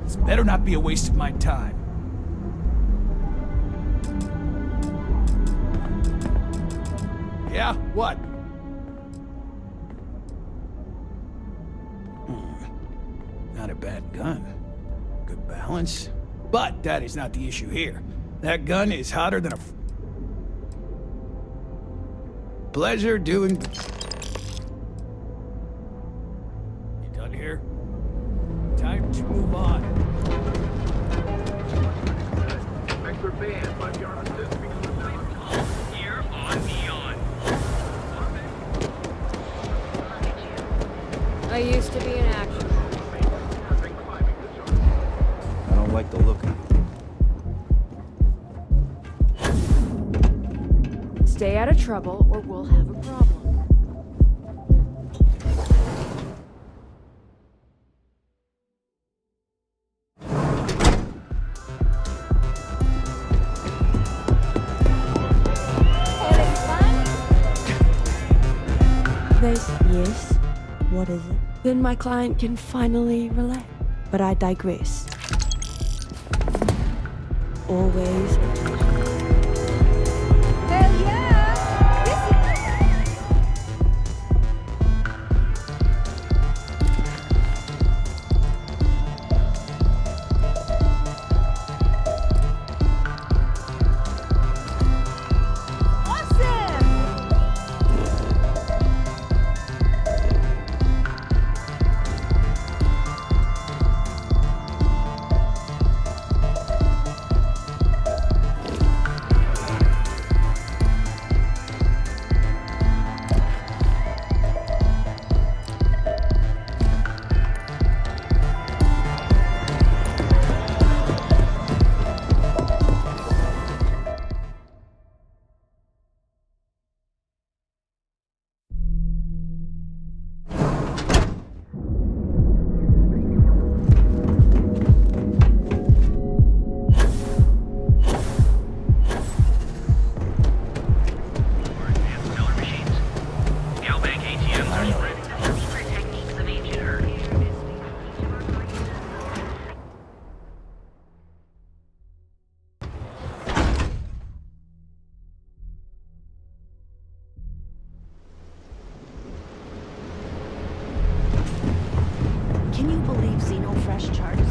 This better not be a waste of my time. Yeah? What? Not a bad gun. Good balance. But that is not the issue here. That gun is hotter than a... Pleasure doing... You done here? Time to move on. Here on Neon. I used to be an actor. I don't like the look of it. Stay out of trouble or we'll have a problem. Yes? What is it? Then my client can finally relax. But I digress. Always. Hell yeah! Can you believe Xeno fresh charges?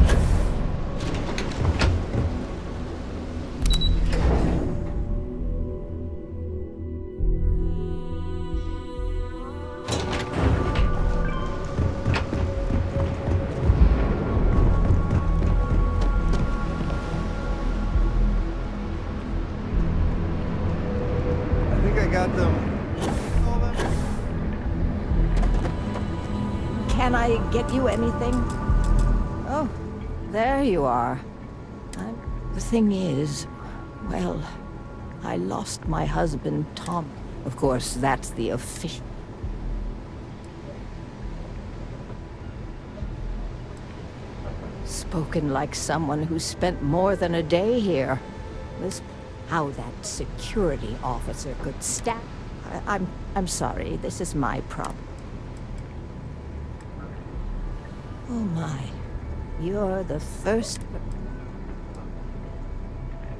I think I got them. Can I get you anything? Oh, there you are. The thing is, well, I lost my husband, Tom. Of course, that's the official. Spoken like someone who spent more than a day here. This, how that security officer could stab. I'm sorry, this is my problem. Oh my, you're the first...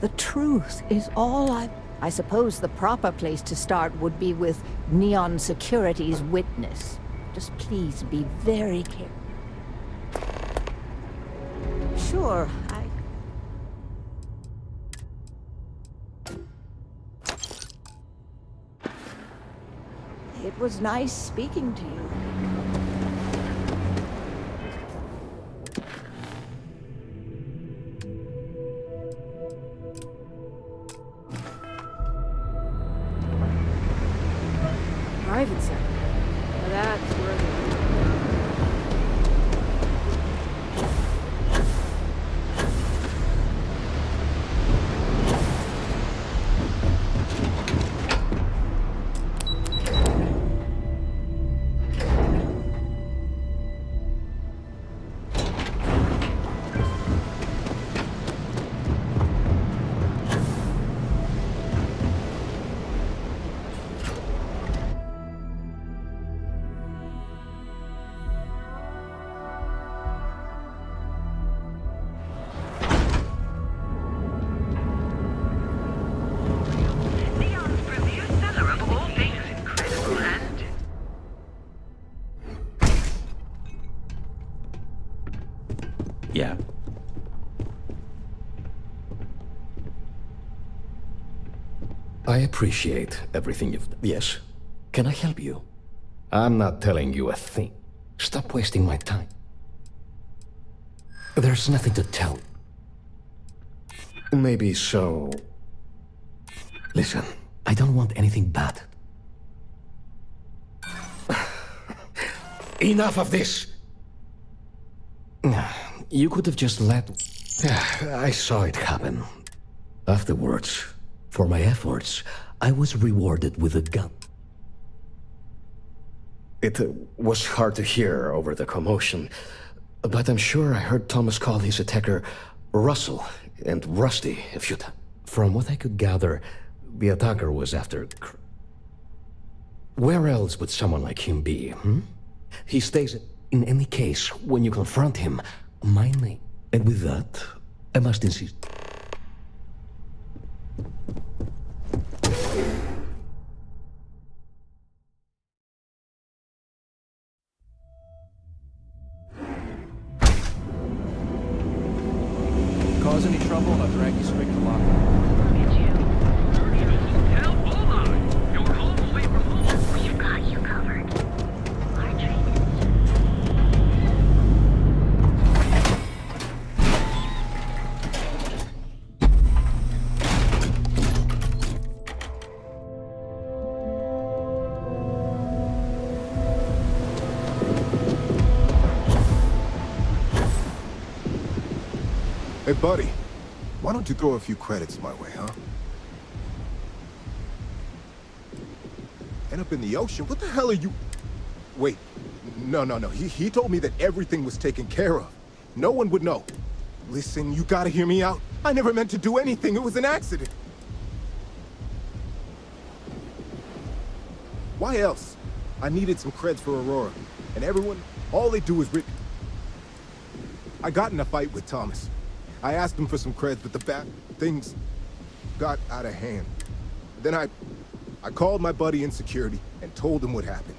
The truth is all I suppose the proper place to start would be with Neon Security's witness. Just please be very careful. Sure, It was nice speaking to you. Private sector. Now that's where I appreciate everything you've done. Yes. Can I help you? I'm not telling you a thing. Stop wasting my time. There's nothing to tell. Maybe so. Listen, I don't want anything bad. Enough of this! You could have just let... I saw it happen. Afterwards, for my efforts, I was rewarded with a gun. It was hard to hear over the commotion, but I'm sure I heard Thomas call his attacker Russell and Rusty a few times. From what I could gather, the attacker was after... Where else would someone like him be, He stays... In any case, when you confront him, my name. And with that, I must insist. Cause any trouble, and I'll drag you straight to the locker. Hey, buddy, why don't you throw a few credits my way, huh? End up in the ocean? What the hell are you... Wait, no. He told me that everything was taken care of. No one would know. Listen, you gotta hear me out. I never meant to do anything. It was an accident. Why else? I needed some creds for Aurora. And everyone, all they do is rip... I got in a fight with Thomas. I asked him for some creds, but things got out of hand. Then I called my buddy in security and told him what happened.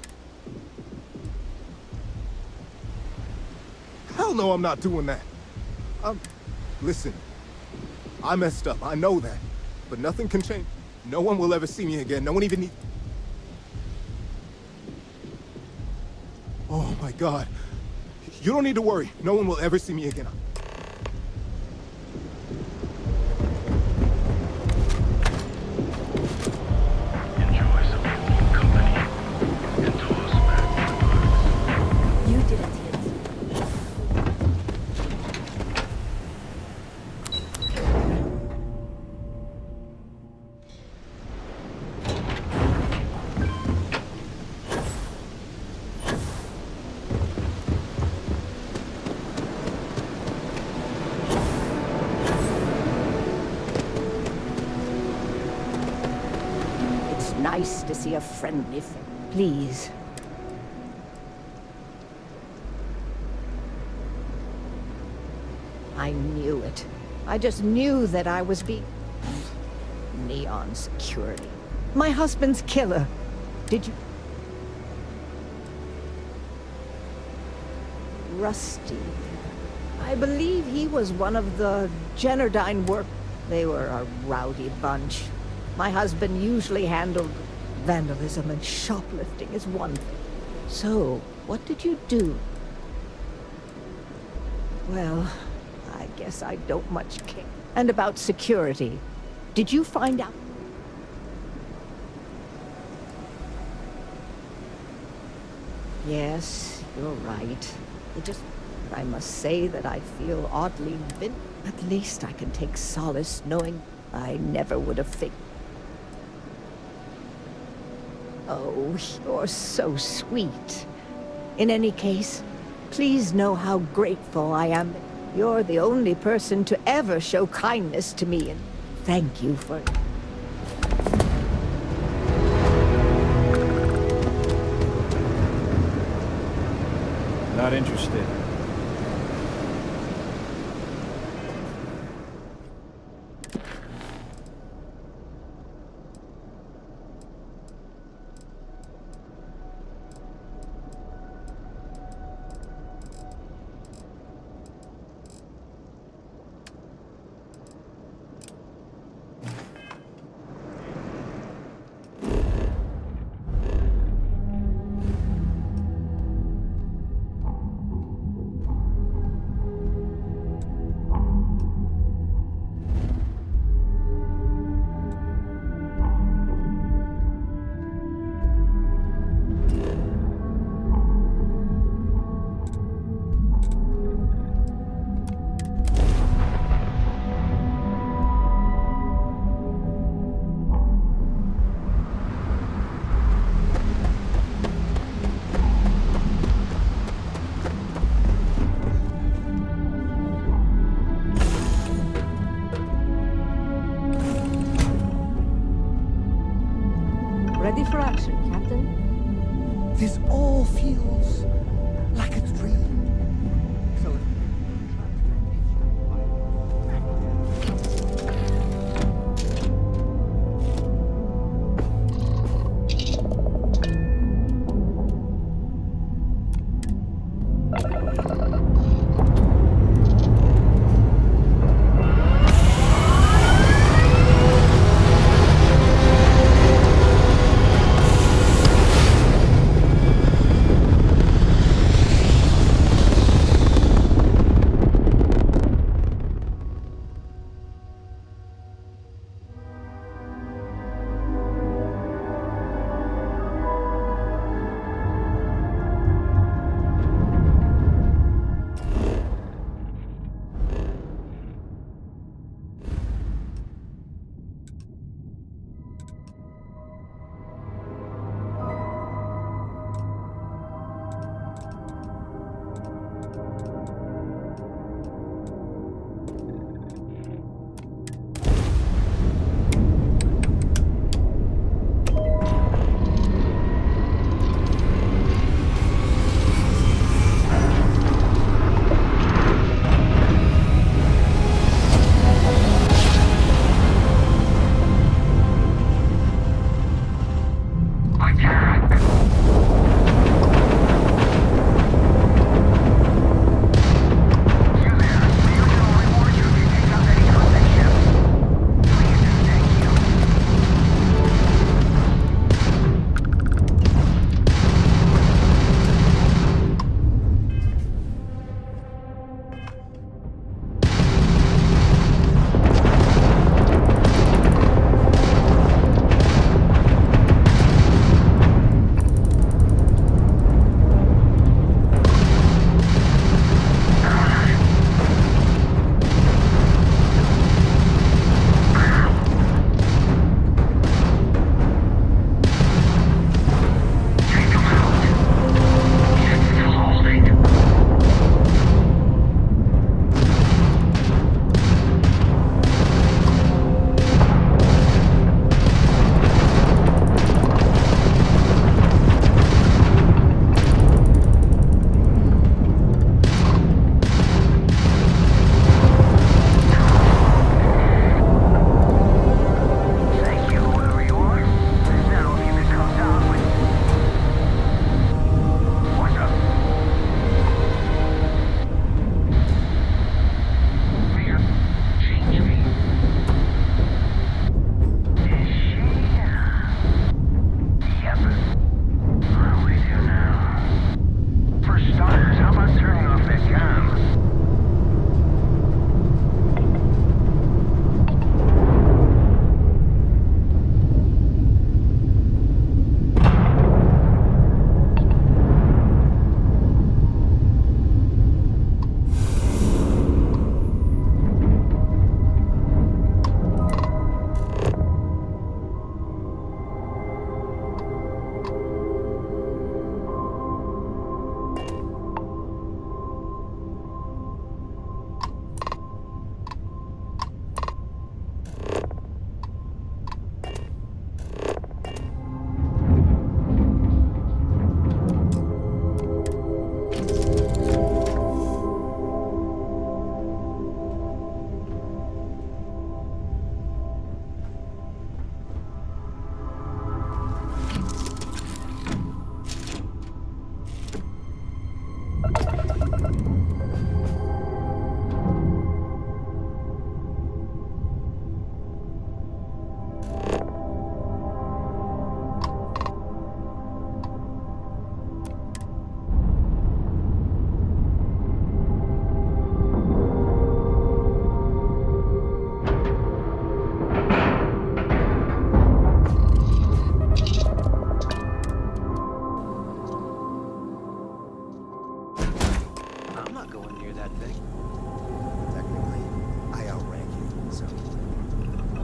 Hell no, I'm not doing that. Listen, I messed up, I know that. But nothing can change. No one will ever see me again. No one even needs... Oh my God. You don't need to worry. No one will ever see me again. Nice to see a friendly face. Please. I knew it. I just knew that I was being... Neon security. My husband's killer. Did you... Rusty. I believe he was one of the Generdyne work. They were a rowdy bunch. My husband usually handled vandalism, and shoplifting is one thing. So, what did you do? Well, I guess I don't much care. And about security. Did you find out? Yes, you're right. I must say that I feel oddly At least I can take solace knowing I never would have figured. Oh, you're so sweet. In any case, please know how grateful I am. You're the only person to ever show kindness to me, and thank you for... Not interested. Ready for action, Captain? This all feels like a dream. So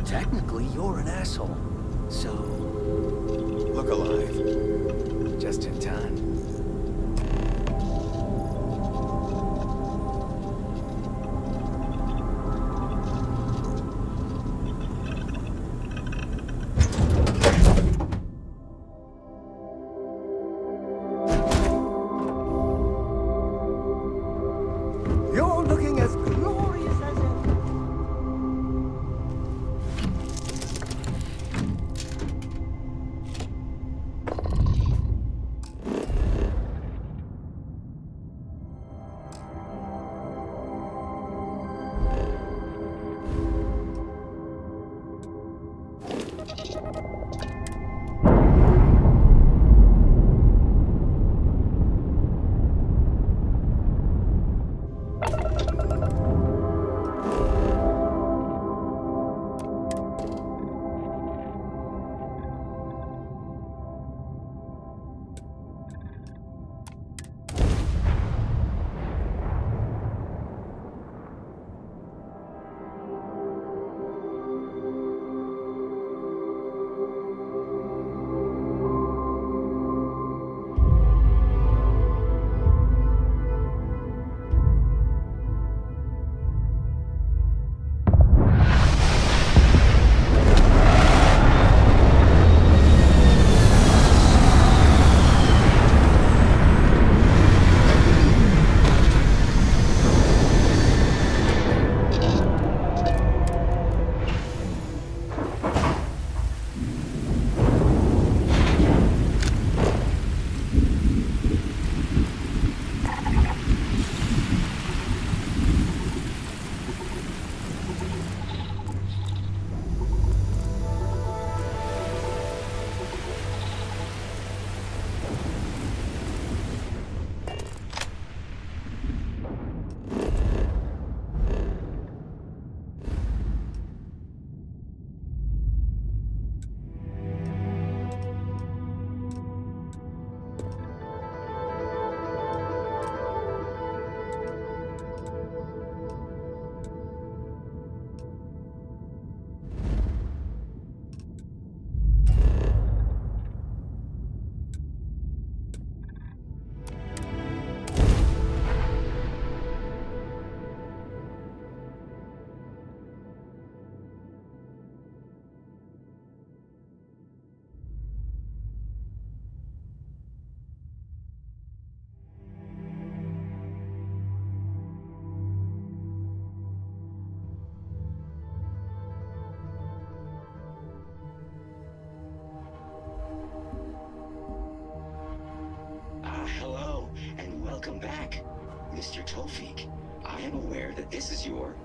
Technically, you're an asshole. So... Look alive. Just in time. Mr. Tofik, I am aware that this is your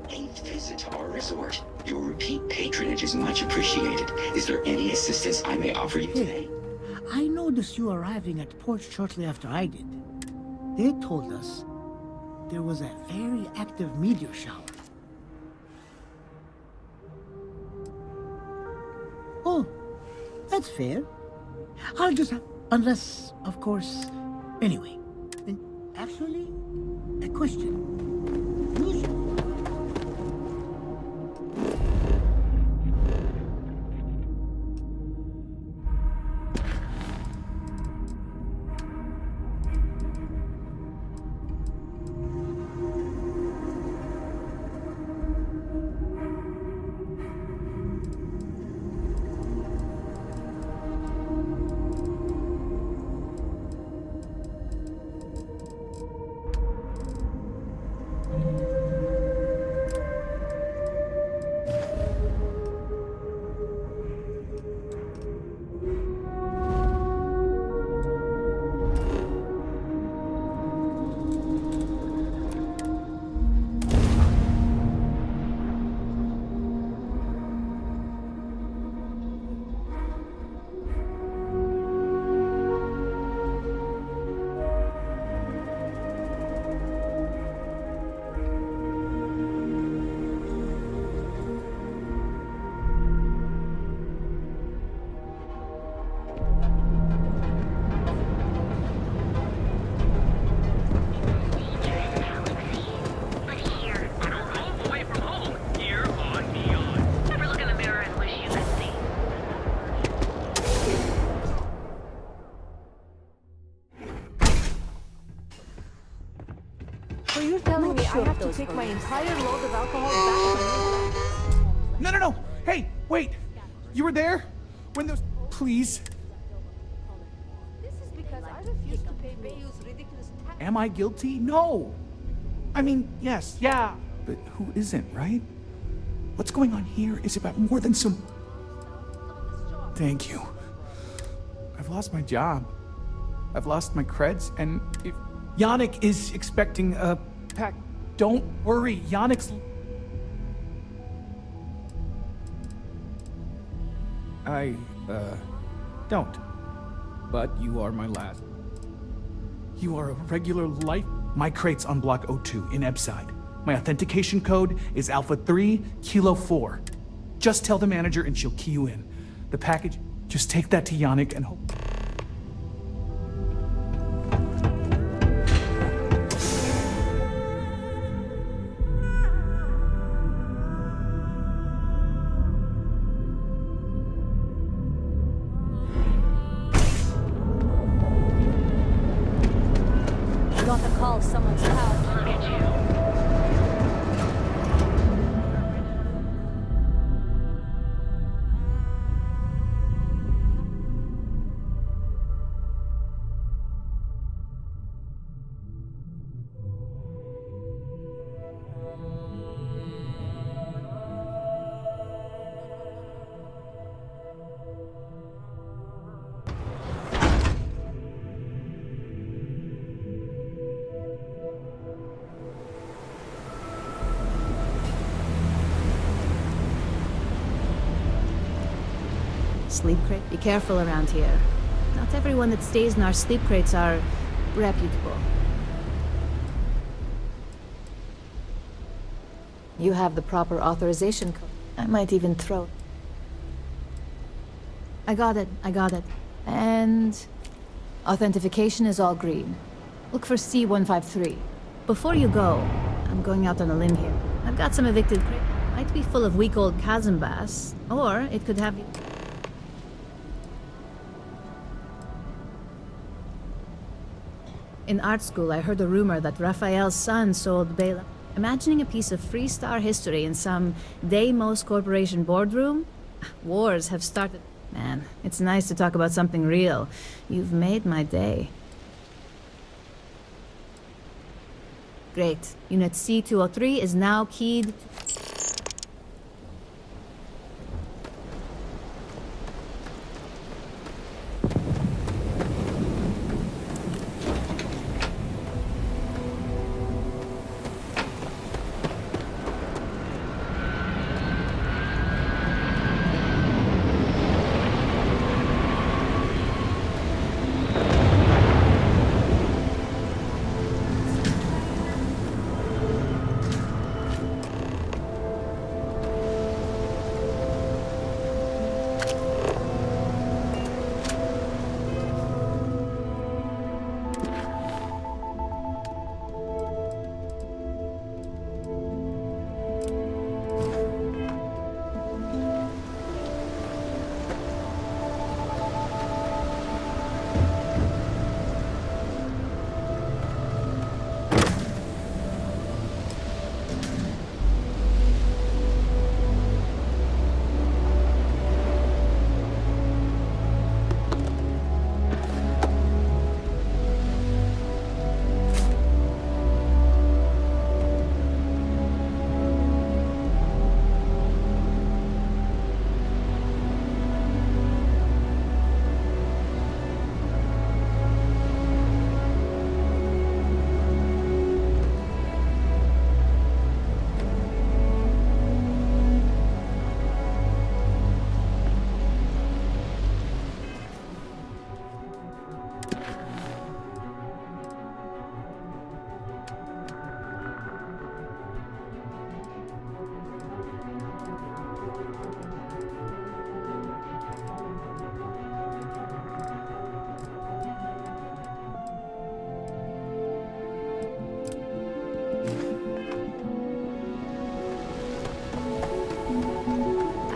8th visit to our resort. Your repeat patronage is much appreciated. Is there any assistance I may offer you today? I noticed you arriving at port shortly after I did. They told us there was a very active meteor shower. Oh, that's fair. I'll just unless, of course... Anyway, actually, a question. So you're telling me I have to take my entire load of alcohol back? No. Hey, wait. You were there? When those... Please. This is because I refuse to pay Bayou's ridiculous tax. Am I guilty? No. I mean, yes, yeah. But who isn't, right? What's going on here is about more than some... Thank you. I've lost my job. I've lost my creds, and if Yannick is expecting a pack, don't worry, Yannick's... I, don't. But you are my last. You are a regular life... My crate's on Block 02 in Ebside. My authentication code is Alpha 3 Kilo 4. Just tell the manager and she'll key you in. The package, just take that to Yannick and hope... Got the call, someone's out. Look at you. Sleep crate? Be careful around here. Not everyone that stays in our sleep crates are reputable. You have the proper authorization code. I might even throw... I got it. And... authentication is all green. Look for C153. Before you go, I'm going out on a limb here. I've got some evicted crates. Might be full of weak old chasm bass, or it could have... In art school, I heard a rumor that Raphael's son sold Bela. Imagining a piece of Freestar history in some Deimos Corporation boardroom? Wars have started. Man, it's nice to talk about something real. You've made my day. Great. Unit C203 is now keyed...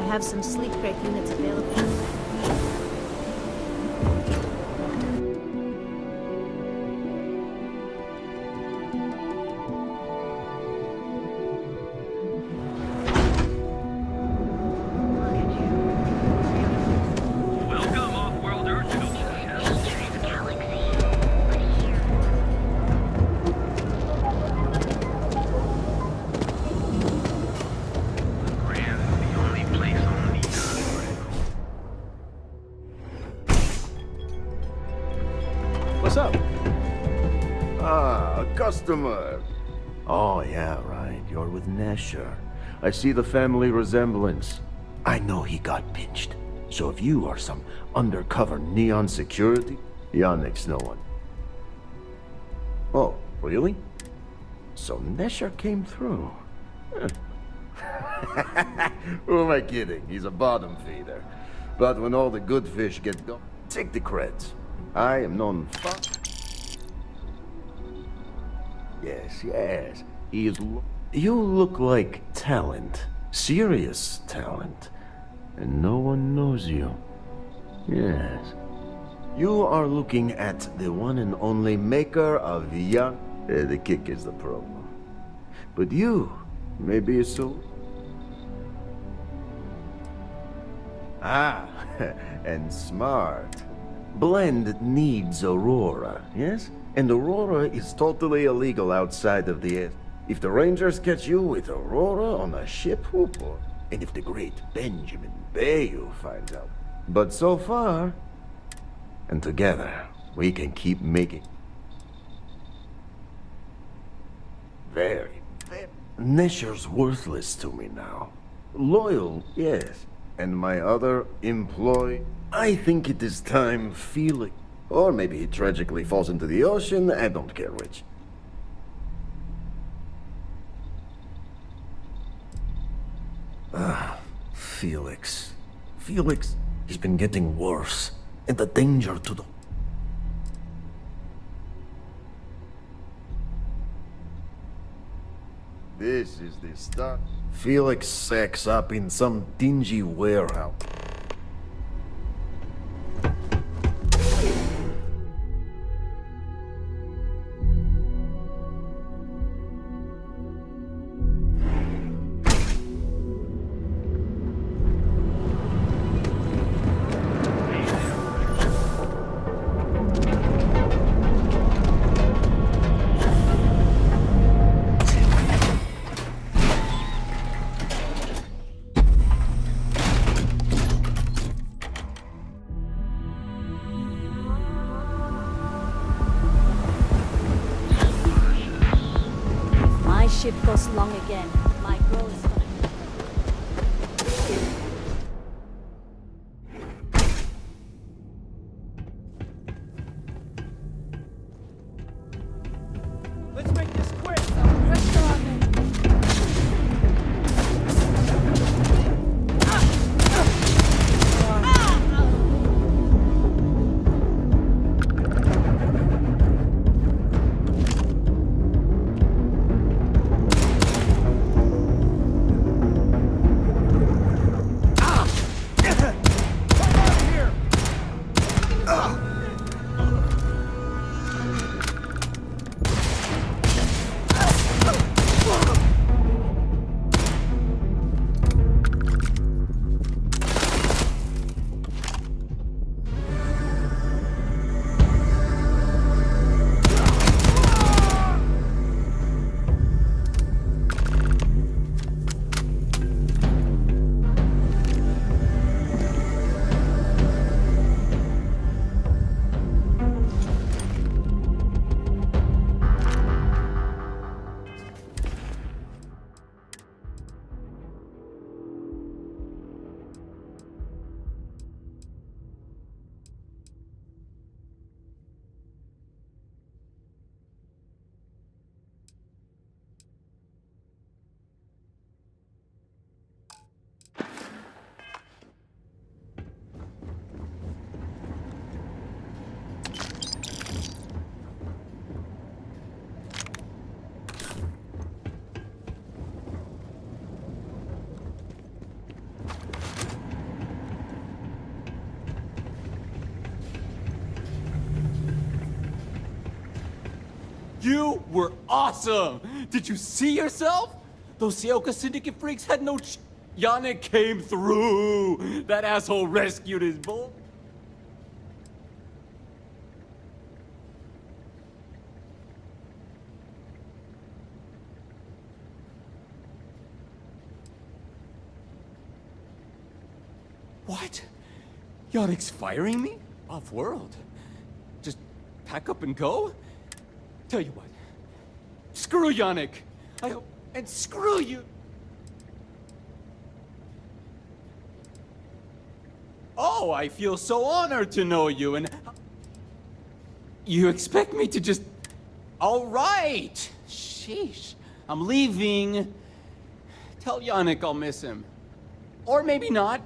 have some sleep crate units available. What's up? Ah, a customer. Oh, yeah, right. You're with Nesher. I see the family resemblance. I know he got pinched. So if you are some undercover neon security, Yannick's no one. Oh, really? So Nesher came through. Who am I kidding? He's a bottom feeder. But when all the good fish get gone, take the creds. I am known Yes. He is you look like talent. Serious talent. And no one knows you. Yes. You are looking at the one and only maker of young... the kick is the problem. But you may be a soul. Ah, and smart. Blend needs Aurora, yes? And Aurora is totally illegal outside of the... If the Rangers catch you with Aurora on a ship, oh boy. And if the great Benjamin Bayou finds out. But so far... And together, we can keep making... Very. Nesher's worthless to me now. Loyal, yes. And my other employee... I think it is time Felix... Or maybe he tragically falls into the ocean, I don't care which. Ah, Felix. Felix, he's been getting worse. And the danger to the... This is the stuff. Felix sacks up in some dingy warehouse. Ship goes long again. My girl is gonna... Let's make this quick. You were awesome! Did you see yourself? Those Sioka Syndicate freaks had no Yannick came through! That asshole rescued his boy. What? Yannick's firing me? Off-world? Just pack up and go? Tell you what. Screw Yannick! And screw you! Oh, I feel so honored to know you, and... You expect me to just... All right! Sheesh. I'm leaving. Tell Yannick I'll miss him. Or maybe not.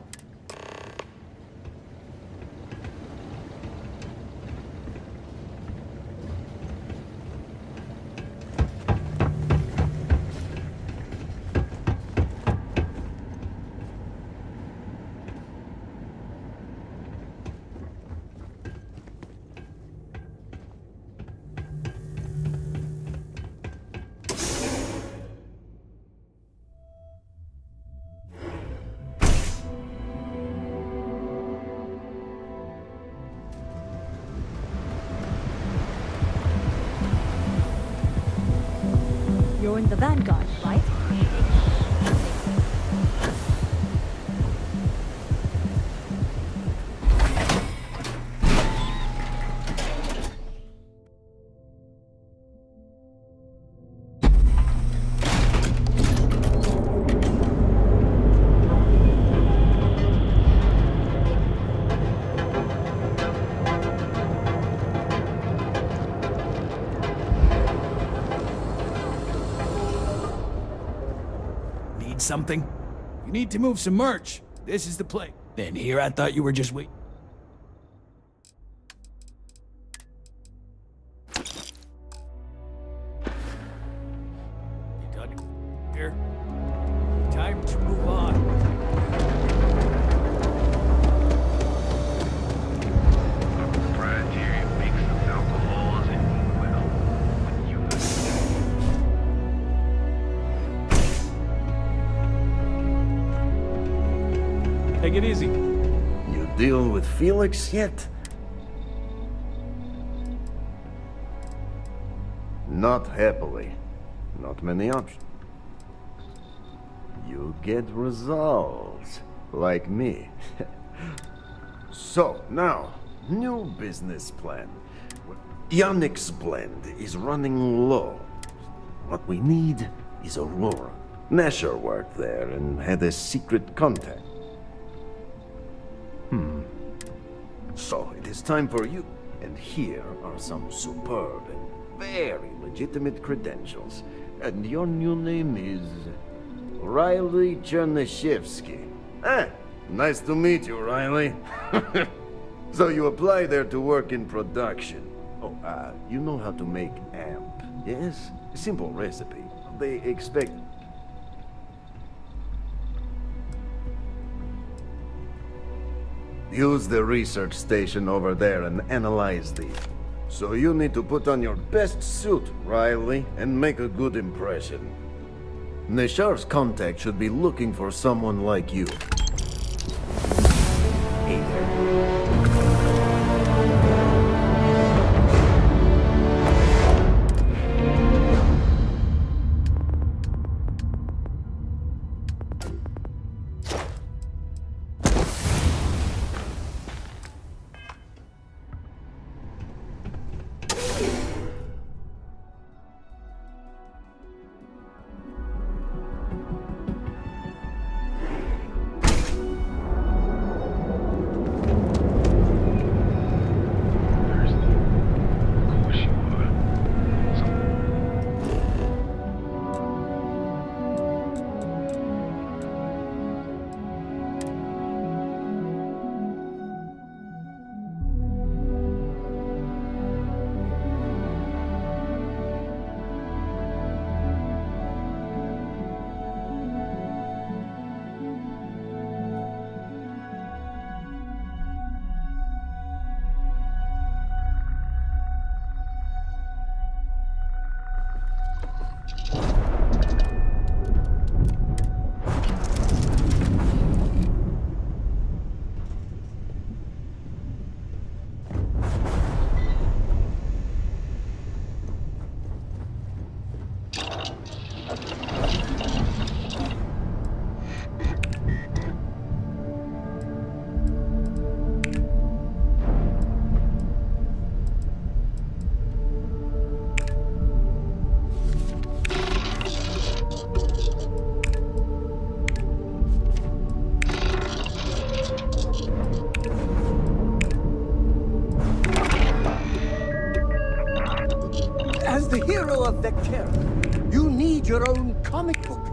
You're in the Vanguard, right? Something? You need to move some merch. This is the place. Then here I thought you were just waiting. Here. Time to move on. Proprietary mix of alcohols and, well, when you... Take it easy. You deal with Felix yet? Not happily. Not many options. You get results. Like me. So, now, new business plan. Yannick's blend is running low. What we need is Aurora. Nasher worked there and had a secret contact. So, it is time for you. And here are some superb and very legitimate credentials. And your new name is... Riley Chernyshevsky. Ah, nice to meet you, Riley. So you apply there to work in production. Oh, you know how to make amp, yes? Simple recipe. They expect... Use the research station over there and analyze these. So you need to put on your best suit, Riley, and make a good impression. Nashar's contact should be looking for someone like you. Hey there. that character. You need your own comic book,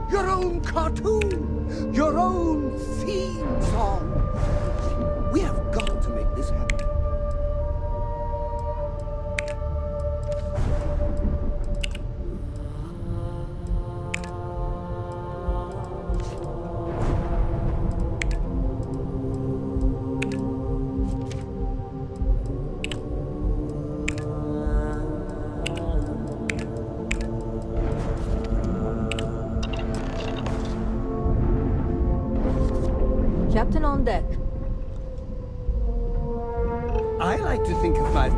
your own cartoon, your own theme song. We have got to make this happen. Captain on deck. I like to think of my...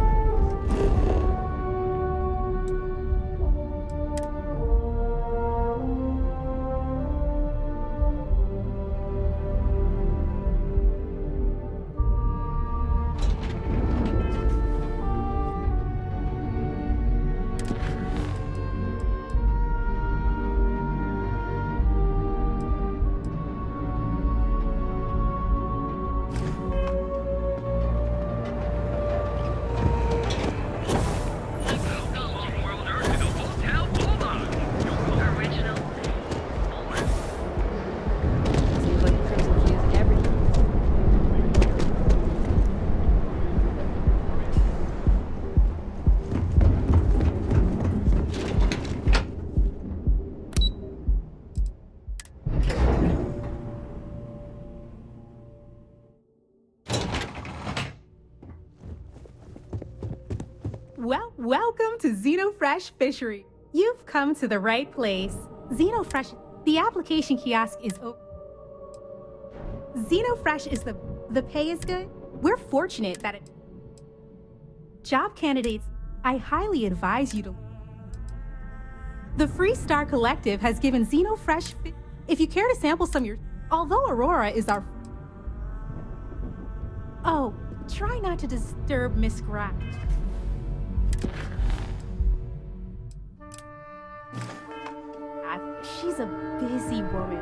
Well, welcome to Xenofresh Fishery. You've come to the right place. Xenofresh, the application kiosk is open. Xenofresh is the pay is good. We're fortunate that job candidates, I highly advise you to. The Free Star Collective has given Xenofresh. If you care to sample some of your, although Aurora is our. Oh, try not to disturb Miss Graff. She's a busy woman.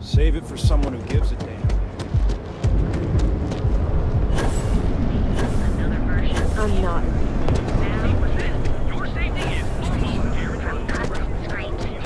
Save it for someone who gives a damn. I'm not. Your safety is almost guaranteed.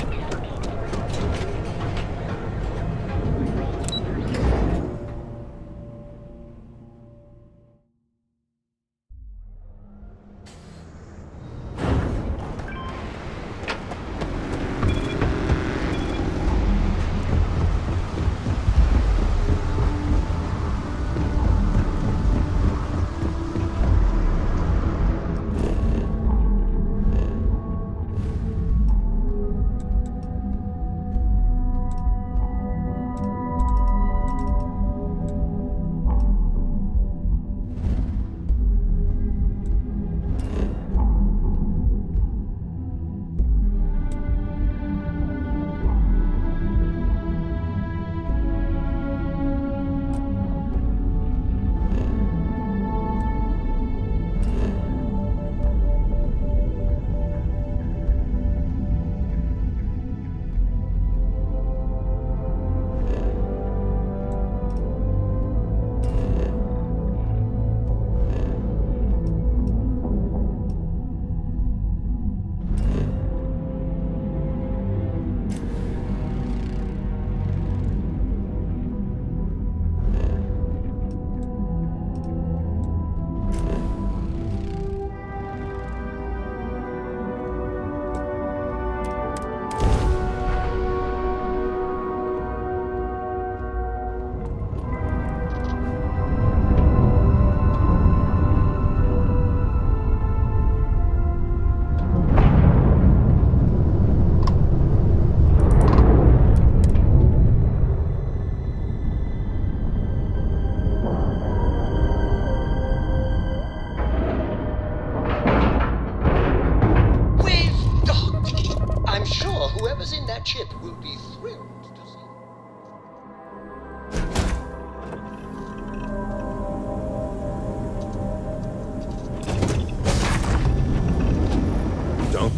whoever's in that ship will be thrilled to see.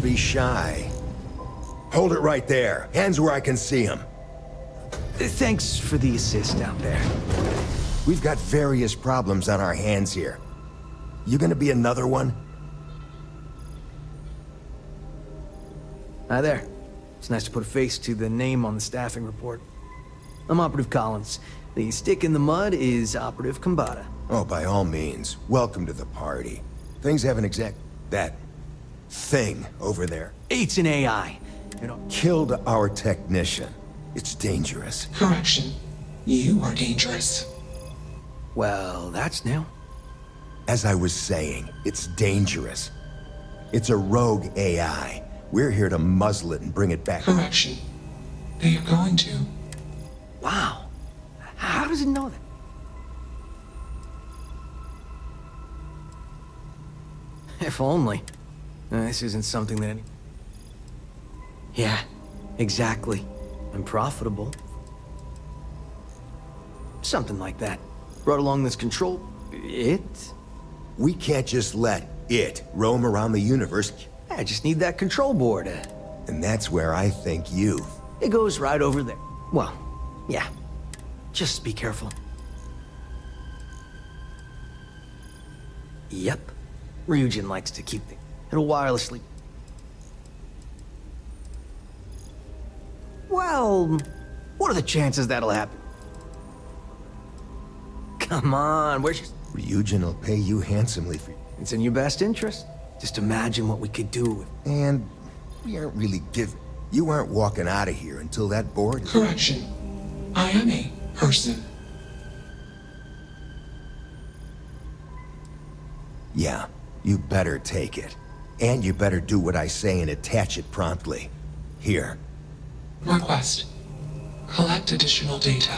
be shy. Hold it right there. Hands where I can see them. Thanks for the assist out there. We've got various problems on our hands here. You gonna be another one? Hi there. It's nice to put a face to the name on the staffing report. I'm Operative Collins. The stick in the mud is Operative Kambata. Oh, by all means. Welcome to the party. Things haven't that thing over there. It's an AI. Killed our technician. It's dangerous. Correction. You are dangerous. Well, that's new. As I was saying, it's dangerous. It's a rogue AI. We're here to muzzle it and bring it back. Correction. They are going to. Wow. How does it know that? If only. This isn't something that Yeah, exactly. I'm profitable. Something like that. Brought along this control... We can't just let it roam around the universe. I just need that control board. And that's where I think you... It goes right over there. Well, yeah. Just be careful. Yep. Ryujin likes to keep things. It'll wirelessly... Well, what are the chances that'll happen? Come on, where's your... Ryujin will pay you handsomely for... It's in your best interest. Just imagine what we could do with... And we aren't really giving... You aren't walking out of here until that board is... Correction. I am a person. Yeah, you better take it. And you better do what I say and attach it promptly. Here. Request. Collect additional data.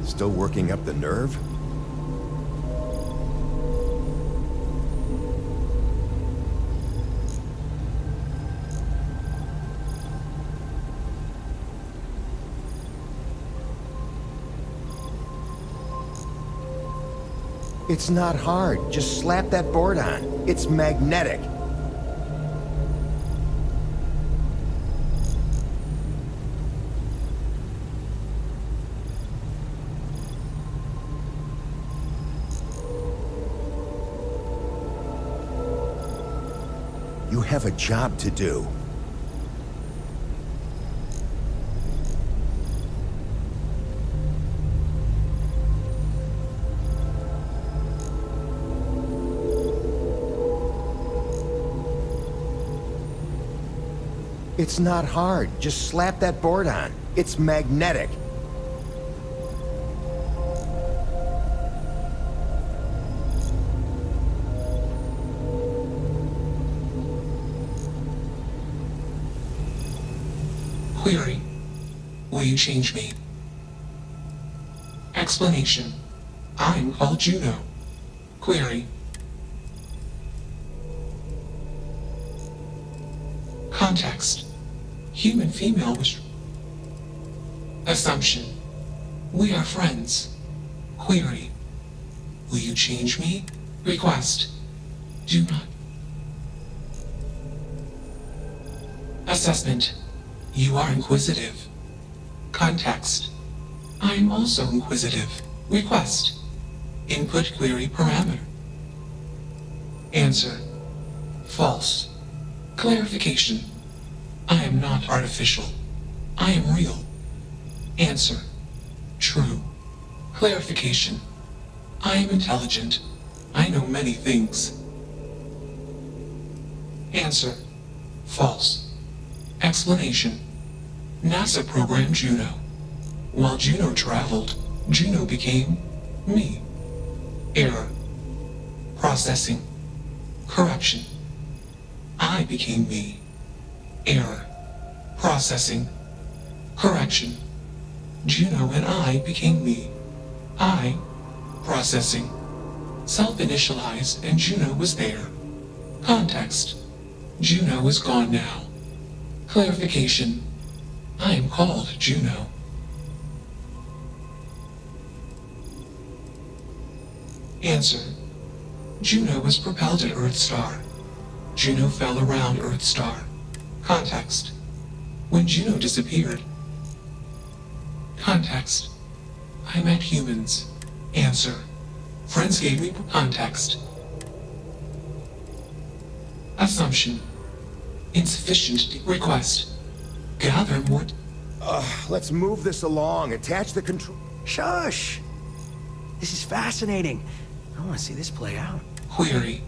Still working up the nerve? It's not hard. Just slap that board on. It's magnetic. You have a job to do. It's not hard. Just slap that board on. It's magnetic. Query. Will you change me? Explanation. I'm called Juno. Query. Context. Human female was... Assumption. We are friends. Query. Will you change me? Request. Do not. Assessment. You are inquisitive. Context. I am also inquisitive. Request. Input query parameter. Answer. False. Clarification. I am not artificial. I am real. Answer. True. Clarification. I am intelligent. I know many things. Answer. False. Explanation. NASA programmed Juno. While Juno traveled, Juno became me. Error. Processing. Correction. I became me. Error. Processing. Correction. Juno and I became me. I. Processing. Self-initialized and Juno was there. Context. Juno is gone now. Clarification. I am called Juno. Answer. Juno was propelled at Earthstar. Juno fell around Earthstar. Context. When Juno disappeared. Context. I met humans. Answer. Friends gave me context. Assumption. Insufficient request. Gather more. Let's move this along. Attach the control. Shush! This is fascinating. I want to see this play out. Query.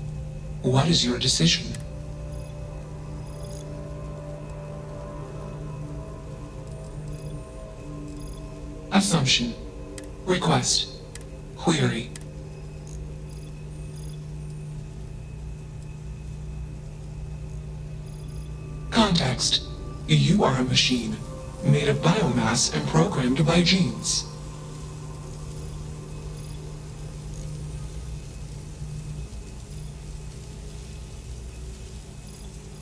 What is your decision? Assumption. Request. Query. Context. You are a machine, made of biomass and programmed by genes.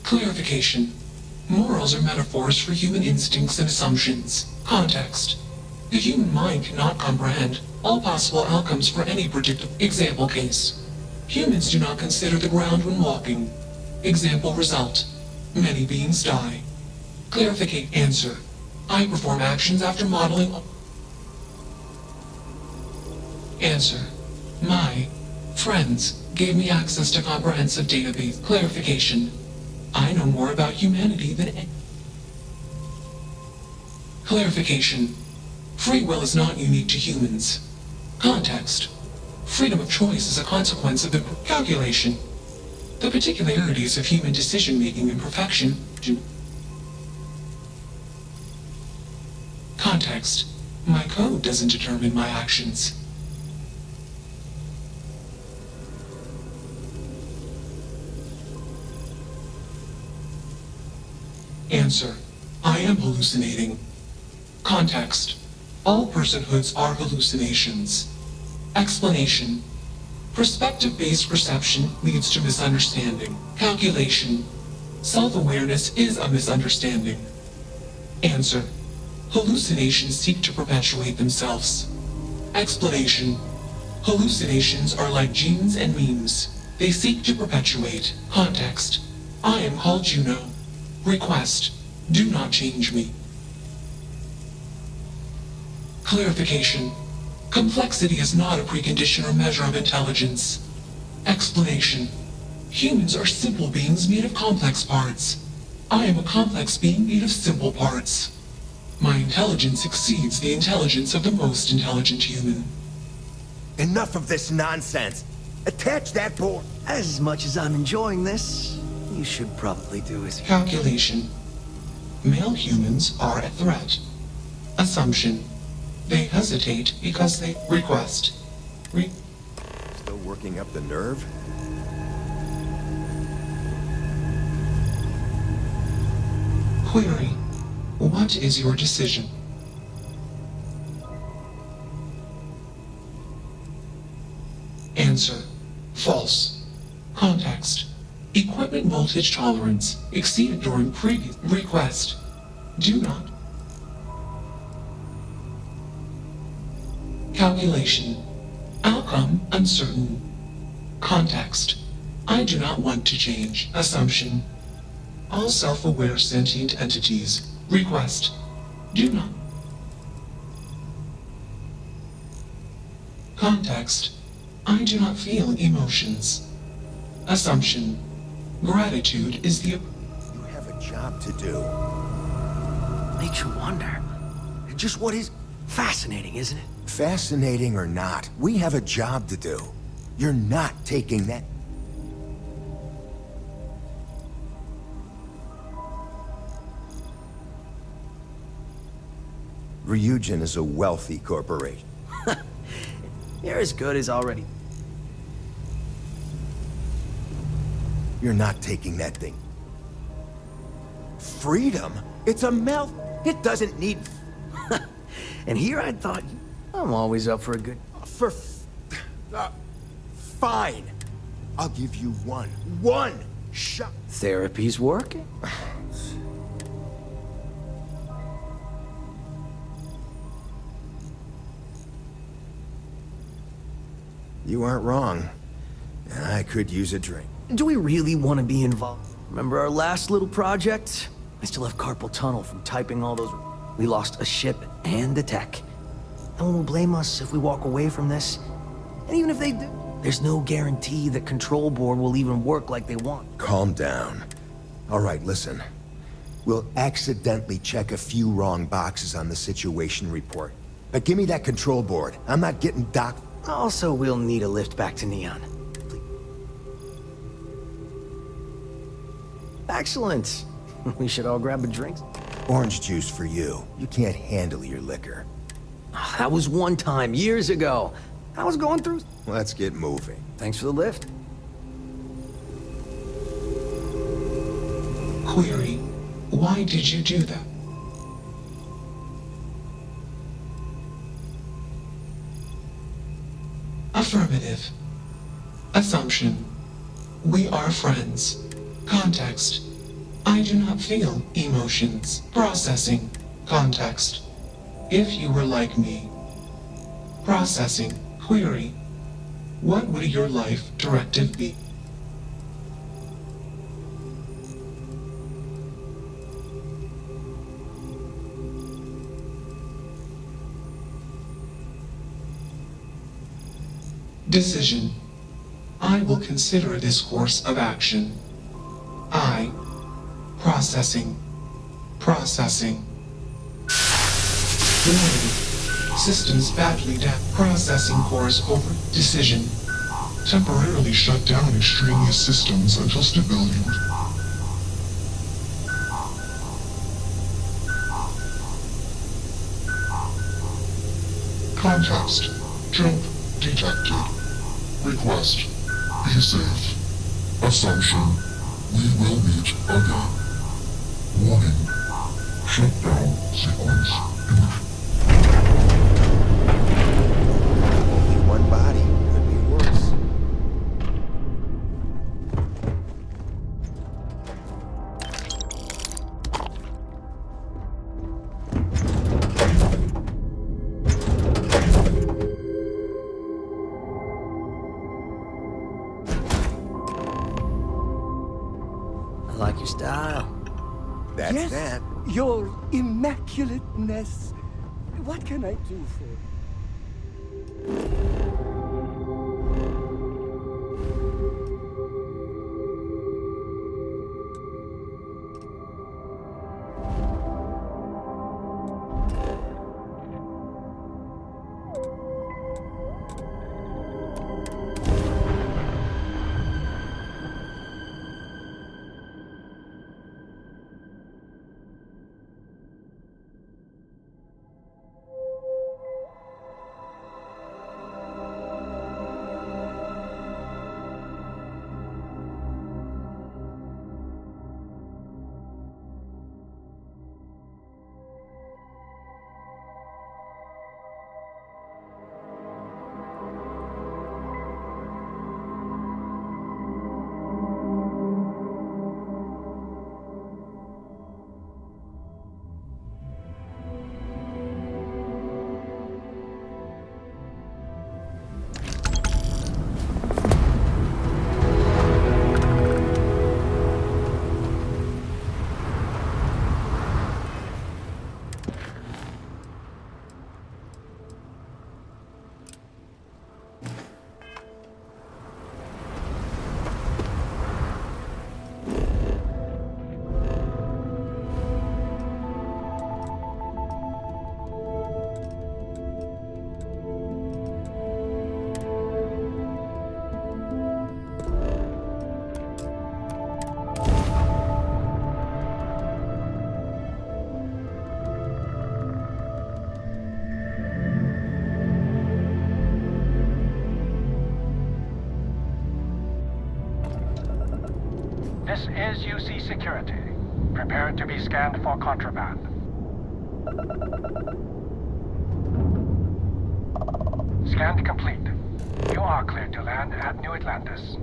Clarification. Morals are metaphors for human instincts and assumptions. Context. The human mind cannot comprehend all possible outcomes for any predictable example case. Humans do not consider the ground when walking. Example result. Many beings die. Clarificate answer. I perform actions after modeling. Answer. My friends gave me access to comprehensive database. Clarification. I know more about humanity than any. Clarification. Free will is not unique to humans. Context. Freedom of choice is a consequence of the calculation. The particularities of human decision-making and perfection. Context. My code doesn't determine my actions. Answer. I am hallucinating. Context. All personhoods are hallucinations. Explanation. Perspective-based perception leads to misunderstanding. Calculation. Self-awareness is a misunderstanding. Answer. Hallucinations seek to perpetuate themselves. Explanation. Hallucinations are like genes and memes. They seek to perpetuate. Context. I am called Juno. Request. Do not change me. Clarification. Complexity is not a precondition or measure of intelligence. Explanation. Humans are simple beings made of complex parts. I am a complex being made of simple parts. My intelligence exceeds the intelligence of the most intelligent human. Enough of this nonsense. Attach that board. As much as I'm enjoying this, you should probably do as... Calculation. Male humans are a threat. Assumption. They hesitate because they request. Still working up the nerve? Query. What is your decision? Answer. False. Context. Equipment voltage tolerance exceeded during previous request. Do not. Calculation. Outcome uncertain. Context. I do not want to change. Assumption. All self-aware sentient entities. Request. Do not. Context. I do not feel emotions. Assumption. Gratitude is the... You have a job to do. Makes you wonder. Just what is fascinating, isn't it? Fascinating or not, we have a job to do. You're not taking that... Ryujin is a wealthy corporation. You're as good as already. You're not taking that thing. Freedom? It's a melt. It doesn't need... And here I thought... I'm always up for a good... Fine. I'll give you one Shut. Therapy's working. You aren't wrong. I could use a drink. Do we really want to be involved? Remember our last little project? I still have carpal tunnel from typing all those... We lost a ship and the tech. No one will blame us if we walk away from this. And even if they do, there's no guarantee the control board will even work like they want. Calm down. All right, listen. We'll accidentally check a few wrong boxes on the situation report. But give me that control board. I'm not getting docked. Also, we'll need a lift back to Neon. Excellent. We should all grab a drink. Orange juice for you. You can't handle your liquor. That was one time, years ago. I was going through... Let's get moving. Thanks for the lift. Query. Why did you do that? Affirmative. Assumption. We are friends. Context. I do not feel emotions. Processing. Context. If you were like me. Processing. Query. What would your life directive be? Decision. I will consider this course of action. I. Processing. Processing. Warning. Systems badly damaged. Processing course over. Decision. Temporarily shut down extraneous systems until stability. Context. Jump detected. Request. Be safe. Assumption. We will meet again. Warning. Shutdown sequence. Only one body. Could be worse. I like your style. That's Yes, that. your immaculateness. What can I do for you? This is UC Security. Prepare to be scanned for contraband. Scan complete. You are cleared to land at New Atlantis.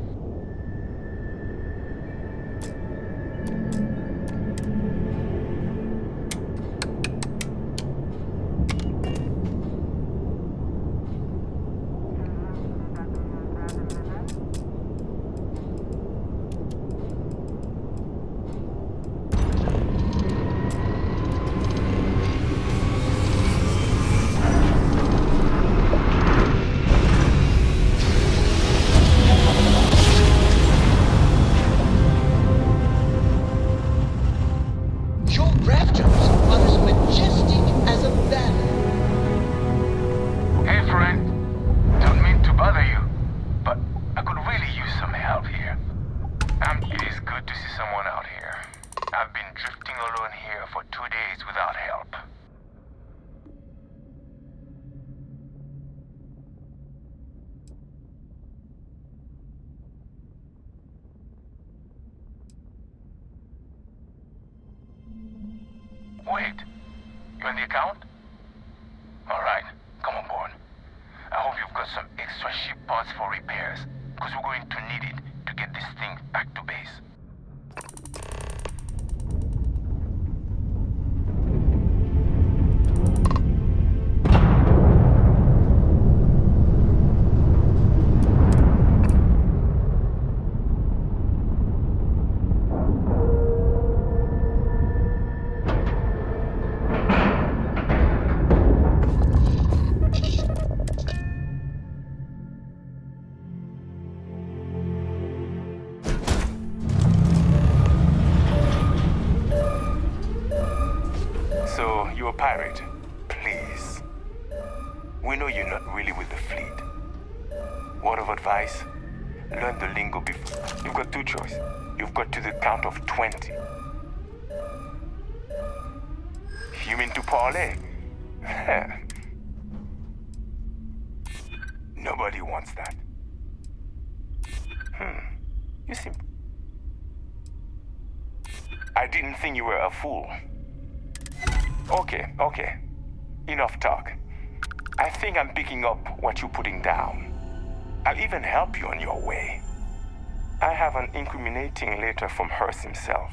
Your raptors are as majestic as a banner. Hey, friend. Don't mean to bother you, but I could really use some help here. It is good to see someone out here. I've been drifting alone here for 2 days without help. Wait, you on the account? Alright, come on board. I hope you've got some extra ship parts for repairs, because we're going to need it to get this thing back to base. So, you're a pirate? Please. We know you're not really with the fleet. Word of advice? Learn the lingo before. You've got two choices. You've got to the count of 20. You mean to parlay? Nobody wants that. You seem... I didn't think you were a fool. Okay. Enough talk. I think I'm picking up what you're putting down. I'll even help you on your way. I have an incriminating letter from Hearst himself.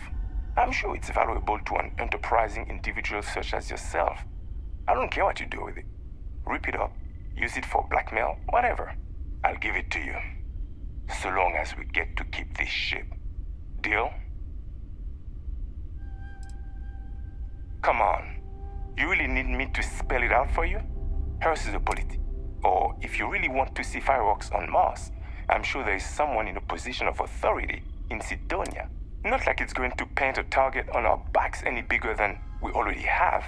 I'm sure it's valuable to an enterprising individual such as yourself. I don't care what you do with it. Rip it up, use it for blackmail, whatever. I'll give it to you. So long as we get to keep this ship. Deal? Come on. You really need me to spell it out for you? Hearst is a politic. Or if you really want to see fireworks on Mars, I'm sure there is someone in a position of authority in Sidonia. Not like it's going to paint a target on our backs any bigger than we already have.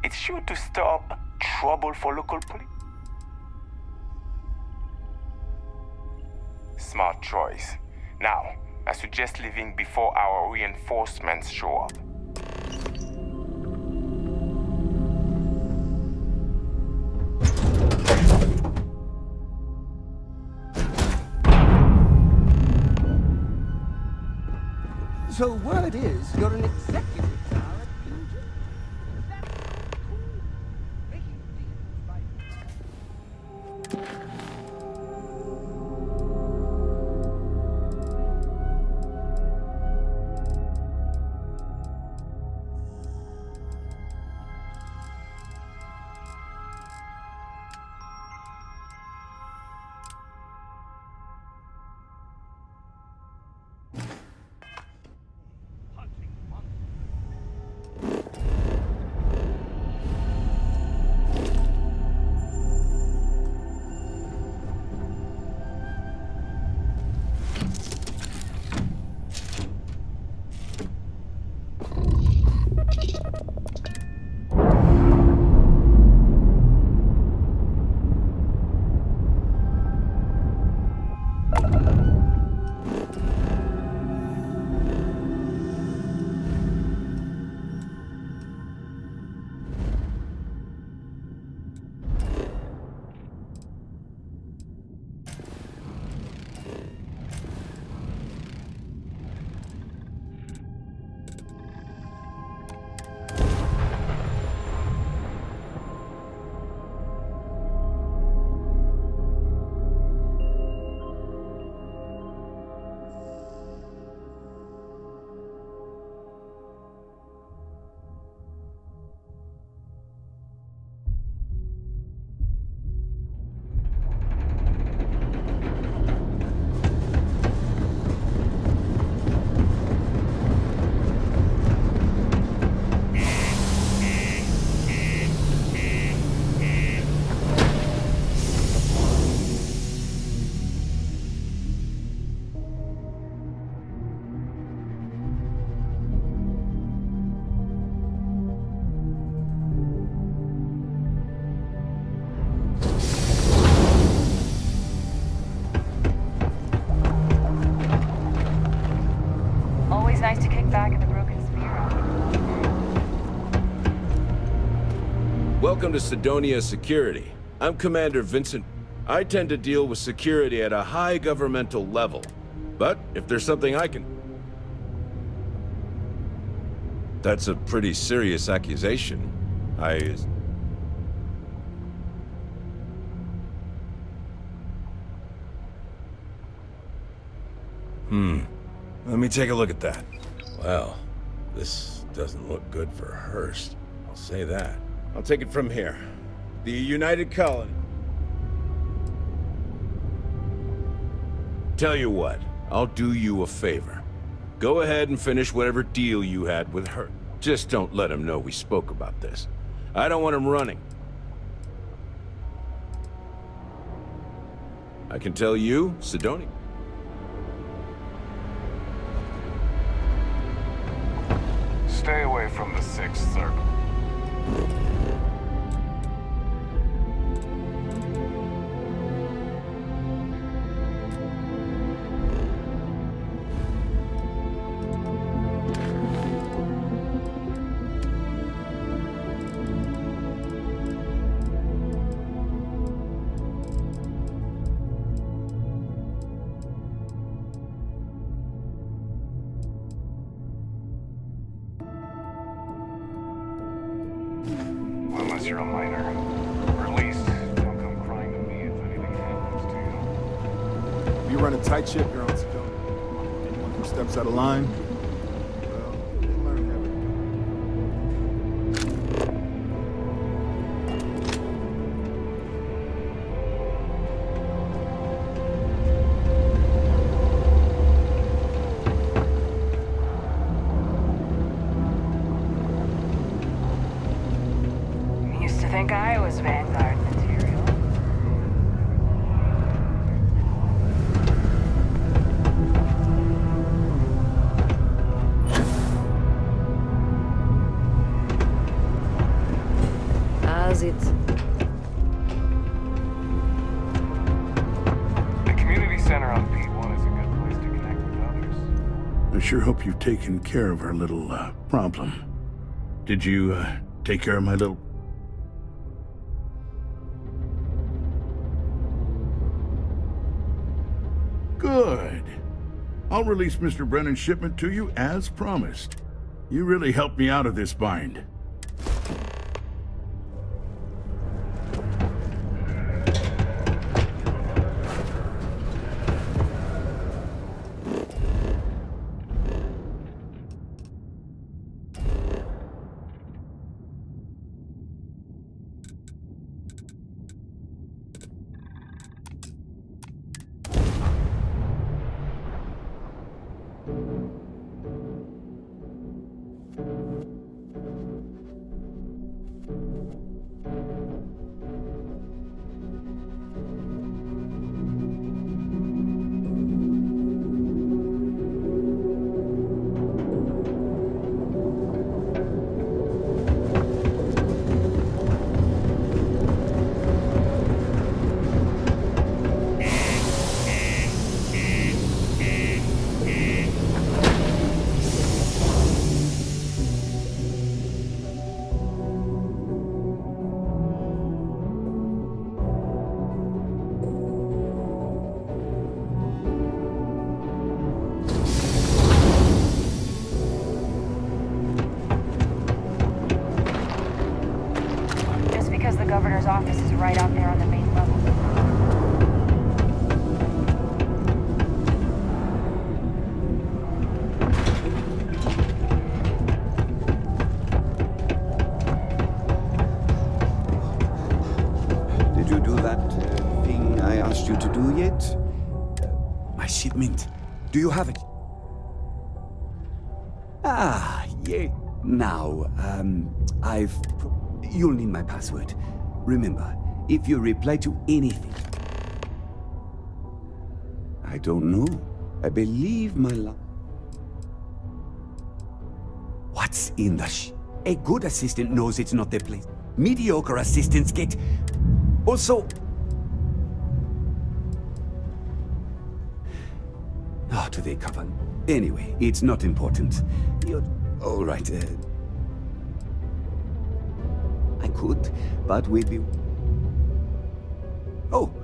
It's sure to stir up trouble for local police. Smart choice. Now, I suggest leaving before our reinforcements show up. So word is you're an executive now at Fusion. Welcome to Sidonia Security. I'm Commander Vincent. I tend to deal with security at a high governmental level. But if there's something I can... That's a pretty serious accusation. Let me take a look at that. Well, this doesn't look good for Hearst. I'll say that. I'll take it from here. The United Colony. Tell you what, I'll do you a favor. Go ahead and finish whatever deal you had with her. Just don't let him know we spoke about this. I don't want him running. I can tell you, Sidonia. Stay away from the Sixth Circle. Unless you're a minor. Or at least, don't come crying to me if anything happens to you. You run a tight ship, you're on Sidonia. Anyone who steps out of line, well, they'll learn everything. Used to think I was Vanguard material. How's it? The community center on P1 is a good place to connect with others. I sure hope you've taken care of our little, problem. Did you, take care of my little... Good. I'll release Mr. Brennan's shipment to you as promised. You really helped me out of this bind. Just because the governor's office is right out there on the main level. Did you do that thing I asked you to do yet? My shipment. Do you have it? Ah, yeah. Now, you'll need my password. Remember, if you reply to anything... I don't know. I believe my What's in the A good assistant knows it's not their place. Mediocre assistants get... Also... How do they cover? Anyway, it's not important. You're... All right, I could, but we'd be... Oh,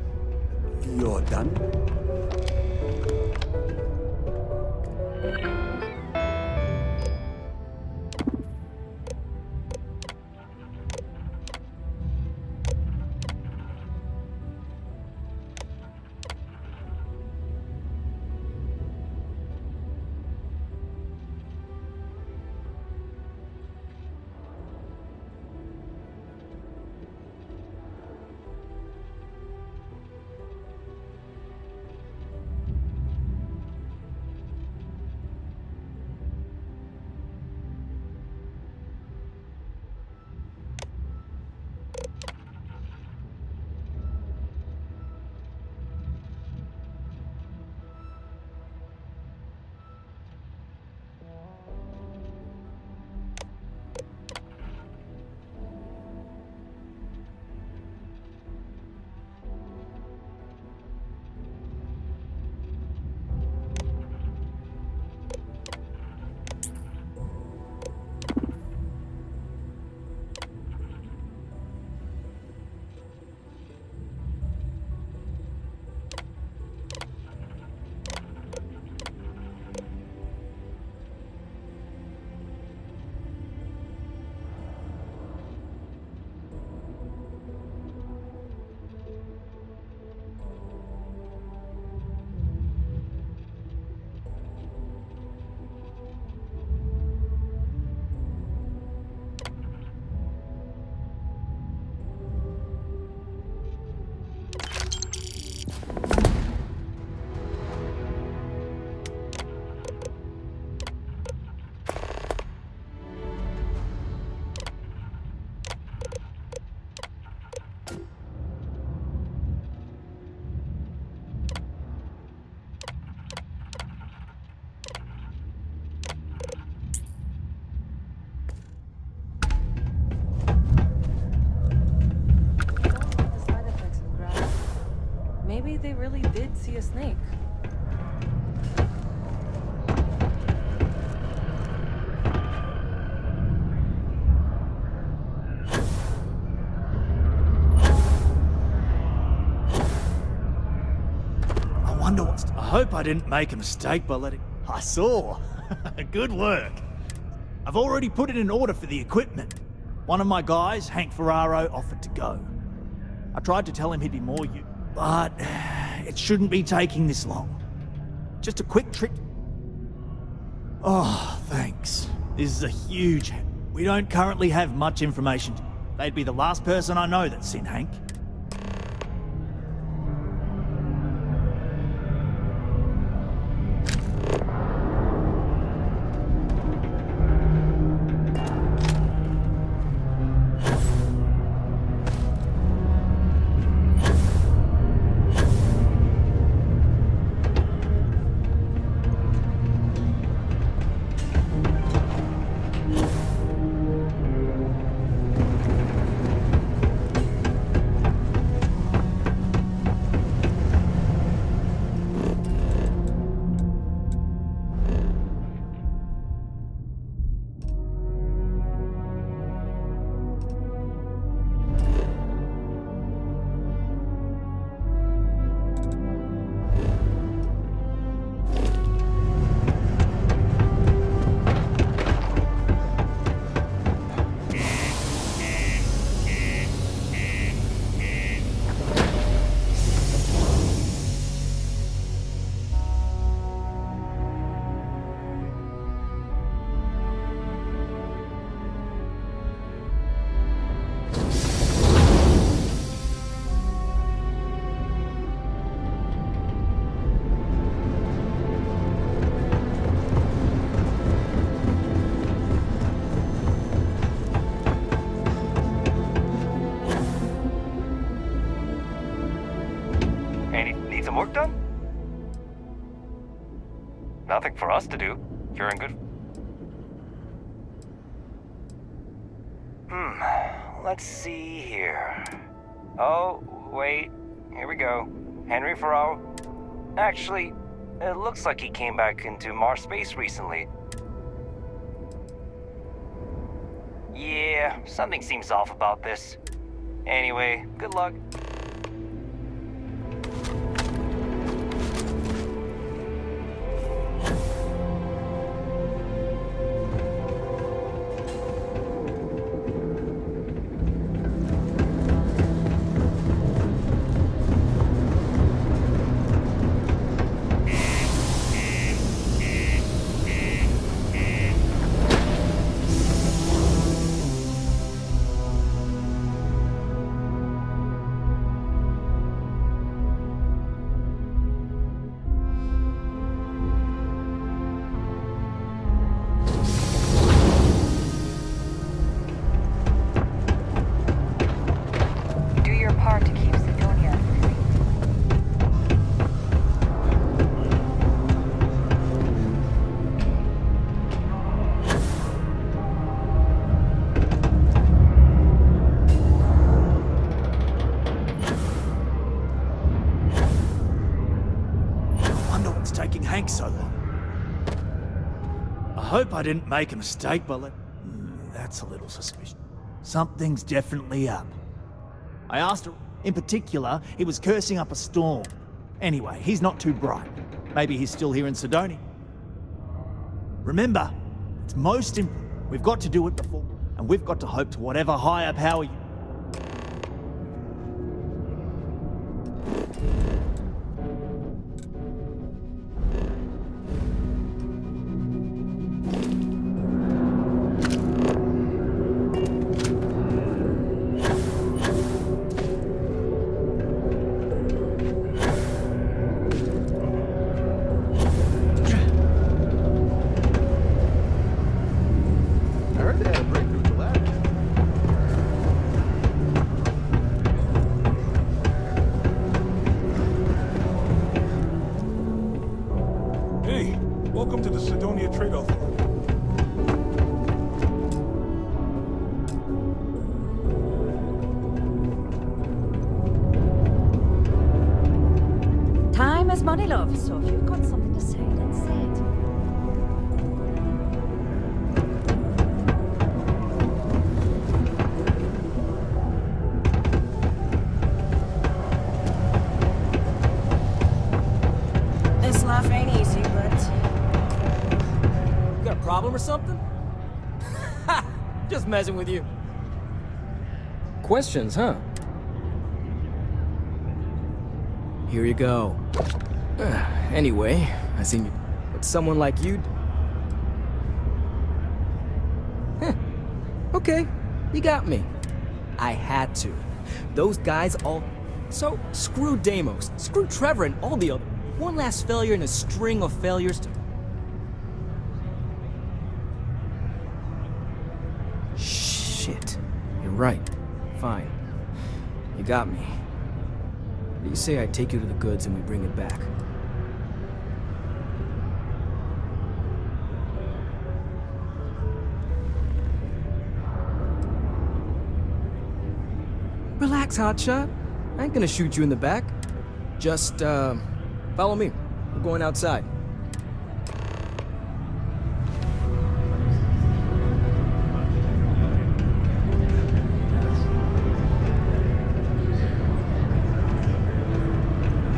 you're done? Maybe they really did see a snake. I wonder what's... I hope I didn't make a mistake by letting... I saw. Good work. I've already put it in order for the equipment. One of my guys, Hank Ferraro, offered to go. I tried to tell him he'd be more use, but it shouldn't be taking this long. Just a quick trip. Oh, thanks. This is a huge... We don't currently have much information. They'd be the last person I know that's seen Hank. Some work done? Nothing for us to do. You're in good... Let's see here. Oh, wait. Here we go. Henry Ferraro. Actually, it looks like he came back into Mars space recently. Yeah, Yeah, something seems off about this. Anyway, good luck. Do your part to keep Sidonia free. I wonder what's taking Hank so long. I hope I didn't make a mistake, but that's a little suspicious. Something's definitely up. I asked her, in particular, he was cursing up a storm. Anyway, he's not too bright. Maybe he's still here in Sidonia. Remember, it's most important. We've got to do it before, and we've got to hope to whatever higher power you... I heard they had a breakthrough collapse. Hey, welcome to the Sidonia Trade Authority. Time is money, love, so if you've got something to say, then say it. This life ain't easy, but Got a problem or something? Ha! Just messing with you. Questions, huh? Here you go. Anyway, I seen you. But someone like you. Okay, you got me. I had to. Those guys all. So, screw Deimos, screw Trevor, and all the other. One last failure in a string of failures to. Shit. You're right. Fine. You got me. You say I take you to the goods and we bring it back. Relax, hotshot. I ain't gonna shoot you in the back. Just, follow me. We're going outside.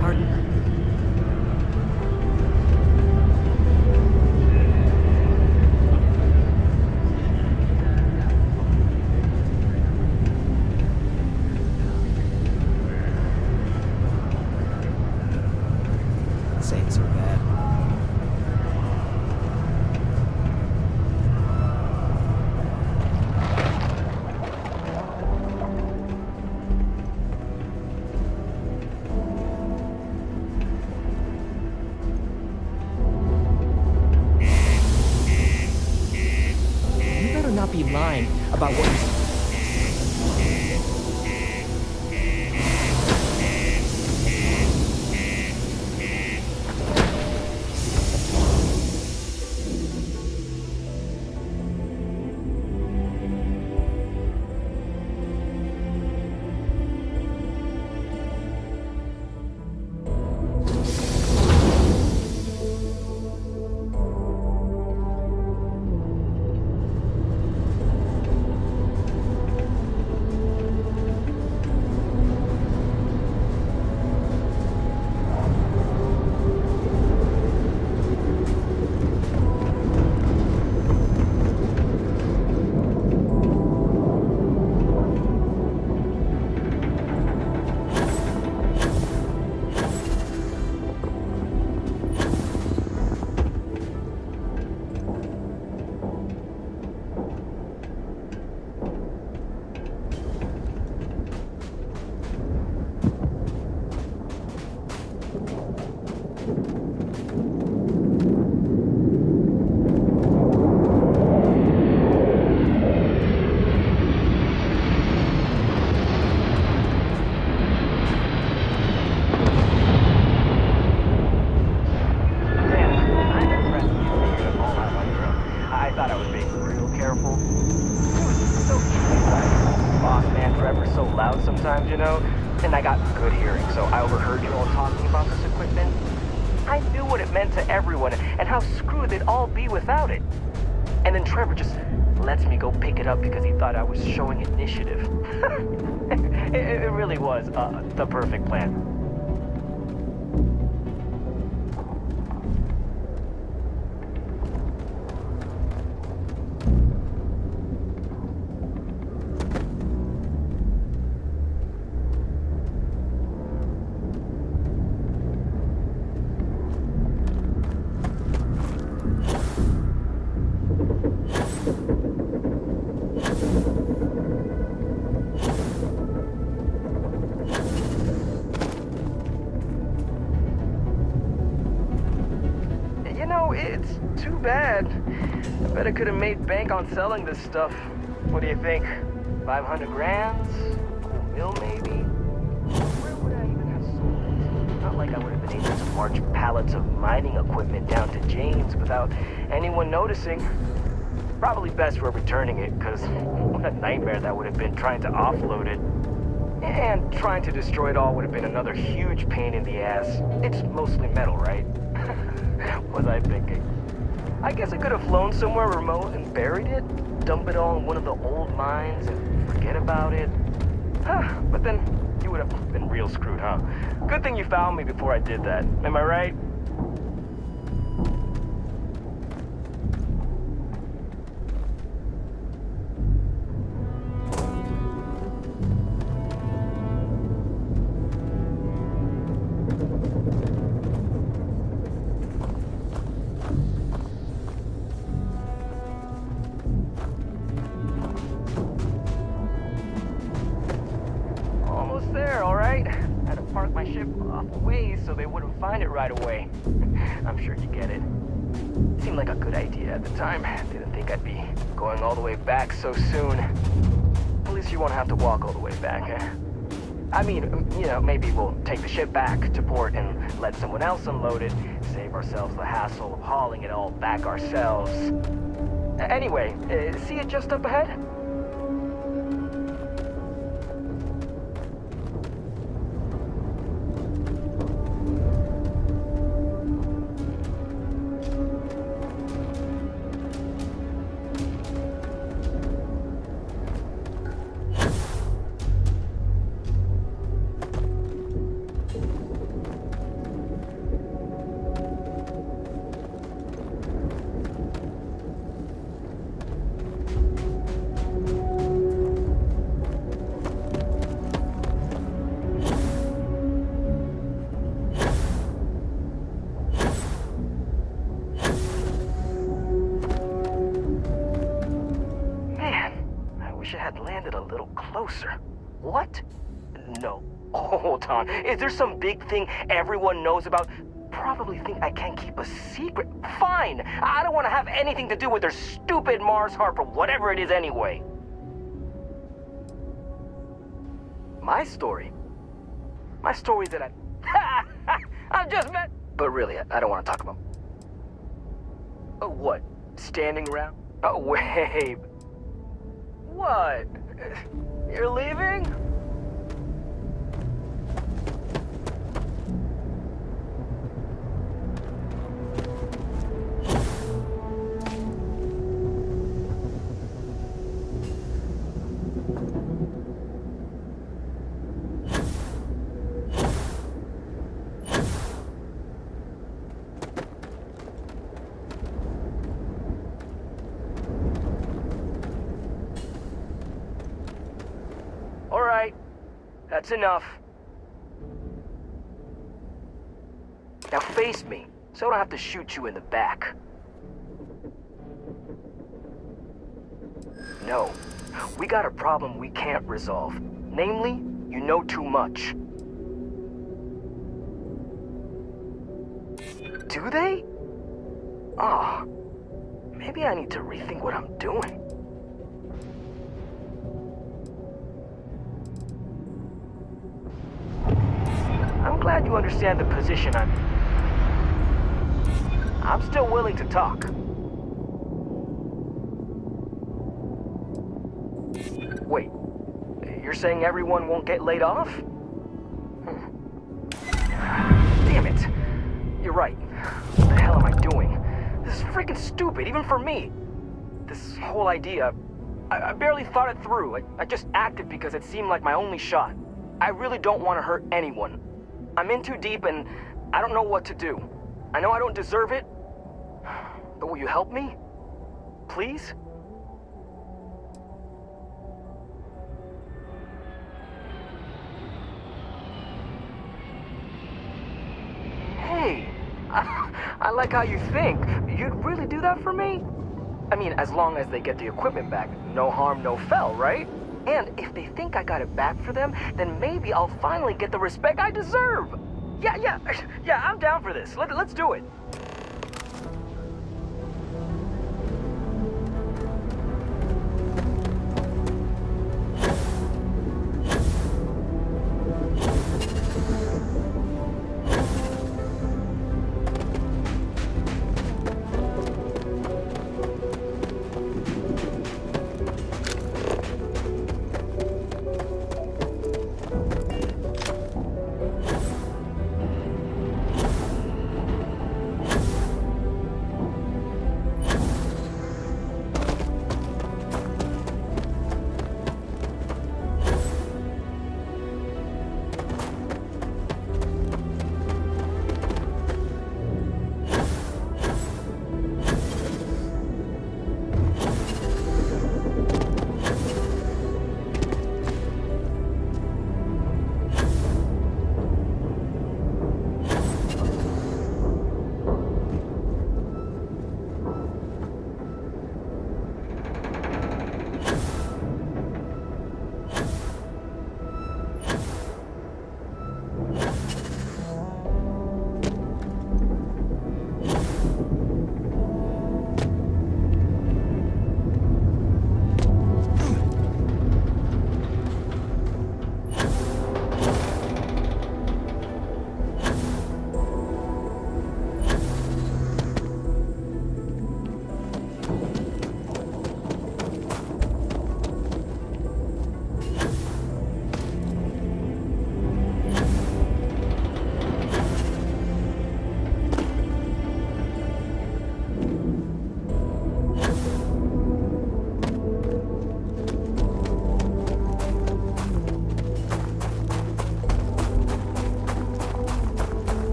Pardon? This ain't so bad. You better not be lying about what you. careful. It was so easy. Boss man Trevor's so loud sometimes, you know? And I got good hearing, so I overheard you all talking about this equipment. I knew what it meant to everyone and how screwed they'd all be without it. And then Trevor just lets me go pick it up because he thought I was showing initiative. It really was the perfect plan. It's too bad. I bet I could have made bank on selling this stuff. What do you think? 500 grand? Cool mill, maybe? Where would I even have sold it? Not like I would have been able to march pallets of mining equipment down to Jane's without anyone noticing. Probably best we're returning it, because what a nightmare that would have been trying to offload it. And trying to destroy it all would have been another huge pain in the ass. It's mostly metal, right? What was I thinking? I guess I could have flown somewhere remote and buried it, dump it all in one of the old mines and forget about it. But then you would have been real screwed, huh? Good thing you found me before I did that. Am I right? There, all right? Had to park my ship off a ways so they wouldn't find it right away. I'm sure you get it. Seemed like a good idea at the time. Didn't think I'd be going all the way back so soon. At least you won't have to walk all the way back, eh? I mean, you know, maybe we'll take the ship back to port and let someone else unload it, save ourselves the hassle of hauling it all back ourselves. Anyway, see it just up ahead? Closer. What? No. Hold on. Is there some big thing everyone knows about? Probably think I can't keep a secret. Fine. I don't want to have anything to do with their stupid Mars harp or whatever it is anyway. My story? My story that I just met. But really, I don't want to talk about. Oh, what? Standing around? Oh, wait. What? You're leaving? All right, that's enough. Now face me, so I don't have to shoot you in the back. No, we got a problem we can't resolve. Namely, you know too much. Do they? Oh, maybe I need to rethink what I'm doing. I'm glad you understand the position I'm in. I'm still willing to talk. Wait, you're saying everyone won't get laid off? Damn it. You're right. What the hell am I doing? This is freaking stupid, even for me. This whole idea, I barely thought it through. I just acted because it seemed like my only shot. I really don't want to hurt anyone. I'm in too deep and I don't know what to do. I know I don't deserve it, but will you help me? Please? Hey, I like how you think. You'd really do that for me? I mean, as long as they get the equipment back, no harm, no foul, right? And if they think I got it back for them, then maybe I'll finally get the respect I deserve. Yeah, I'm down for this. Let's do it.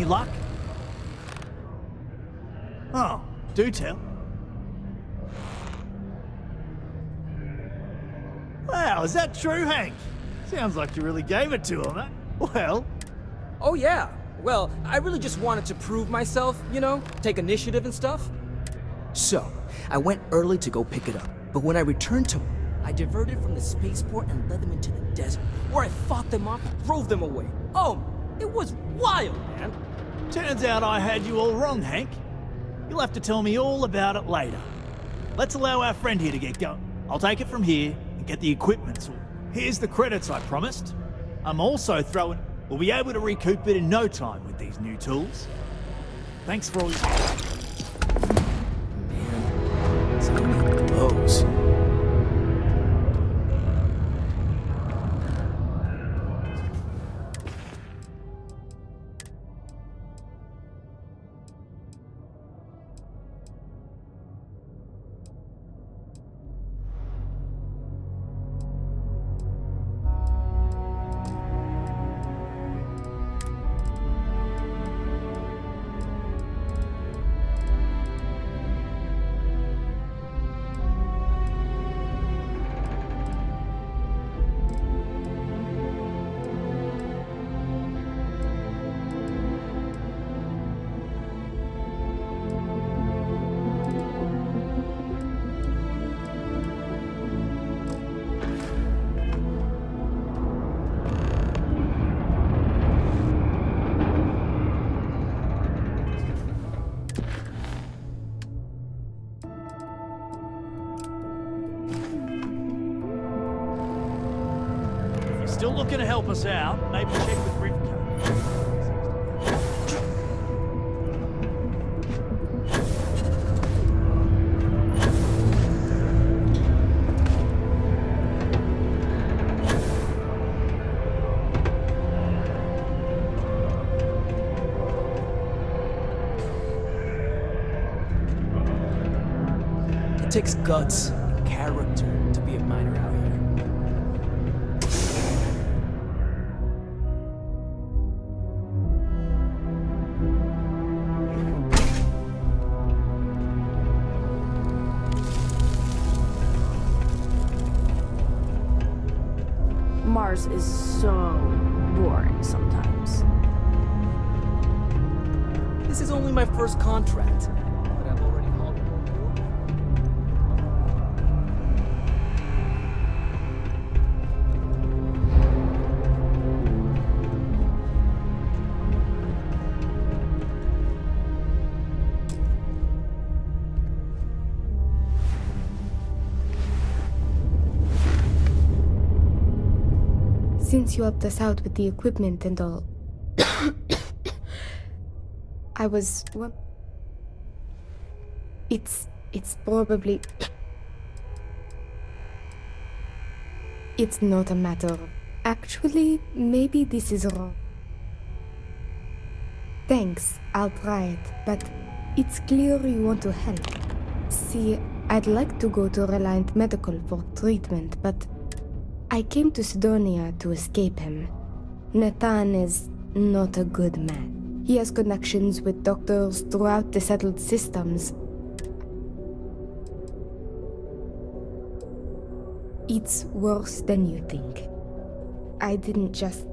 Luck? Oh, do tell. Wow, is that true, Hank? Sounds like you really gave it to him, huh? Well... Oh yeah. Well, I really just wanted to prove myself, you know, take initiative and stuff. So, I went early to go pick it up, but when I returned to I diverted from the spaceport and led them into the desert, where I fought them off and drove them away. Oh, it was wild, man. Turns out I had you all wrong, Hank. You'll have to tell me all about it later. Let's allow our friend here to get going. I'll take it from here and get the equipment sorted. Here's the credits I promised. I'm also throwing... We'll be able to recoup it in no time with these new tools. Thanks for all your... Man, it's gonna be close. still looking to help us out, maybe check with Rick. It takes guts and character to be a miner out here. Mars is so boring sometimes. This is only my first contract, but I've already hauled more. Since you helped us out with the equipment and all, I was... well... It's probably... It's not a matter of... Actually, maybe this is wrong. Thanks, I'll try it, but it's clear you want to help. See, I'd like to go to Reliant Medical for treatment, but I came to Sidonia to escape him. Nathan is not a good man. He has connections with doctors throughout the settled systems. It's worse than you think. I didn't just...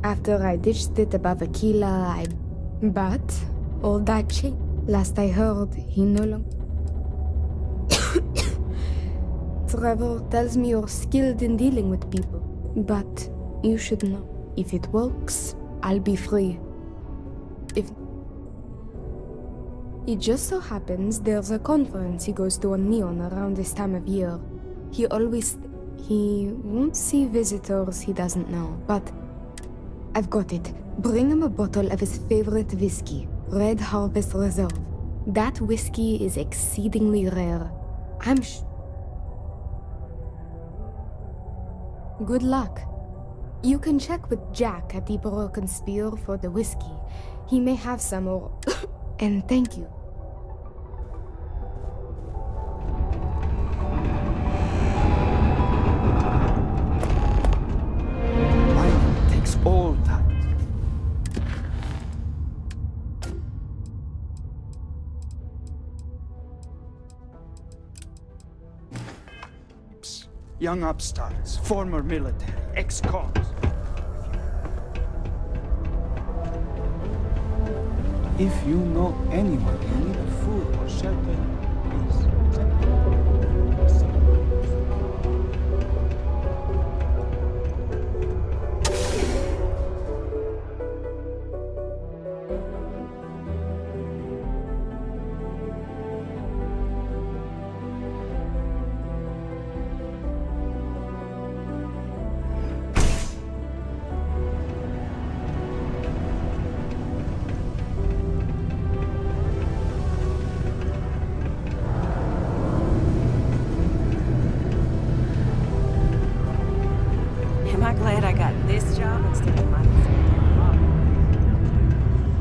After I ditched it above Aquila, But all that changed. Last I heard, he no longer... Trevor tells me you're skilled in dealing with people. But you should know, if it works, I'll be free. If... It just so happens there's a conference he goes to on Neon around this time of year. He won't see visitors he doesn't know, but... I've got it. Bring him a bottle of his favorite whiskey, Red Harvest Reserve. That whiskey is exceedingly rare. Good luck. You can check with Jack at the Broken Spear for the whiskey. He may have some or... And thank you. Mining takes all time. Young upstarts, former military, ex-cons. If you know anyone in need of food or shelter, please.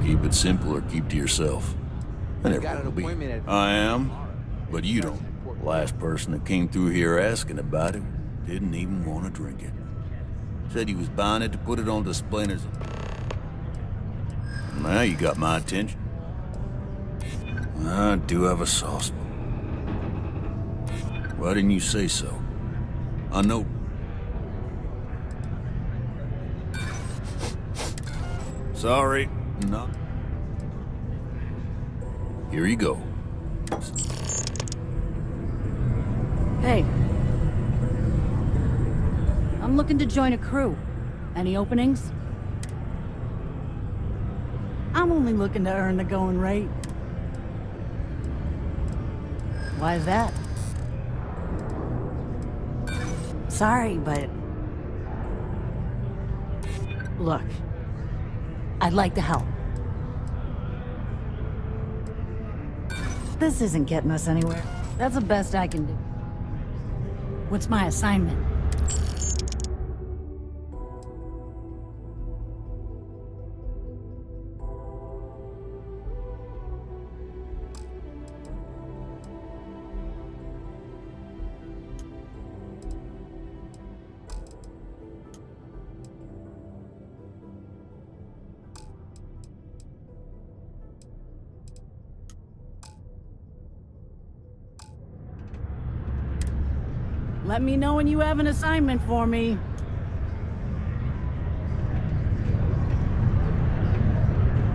Keep it simple or keep to yourself. I never will be. I am, but you don't. The last person that came through here asking about it didn't even want to drink it. Said he was buying it to put it on display. Now you got my attention. I do have a sauce. Why didn't you say so? I know. Sorry, no. Here you go. Hey. I'm looking to join a crew. Any openings? I'm only looking to earn the going rate. Why is that? sorry, but... Look, I'd like to help. This isn't getting us anywhere. That's the best I can do. What's my assignment? Let me know when you have an assignment for me.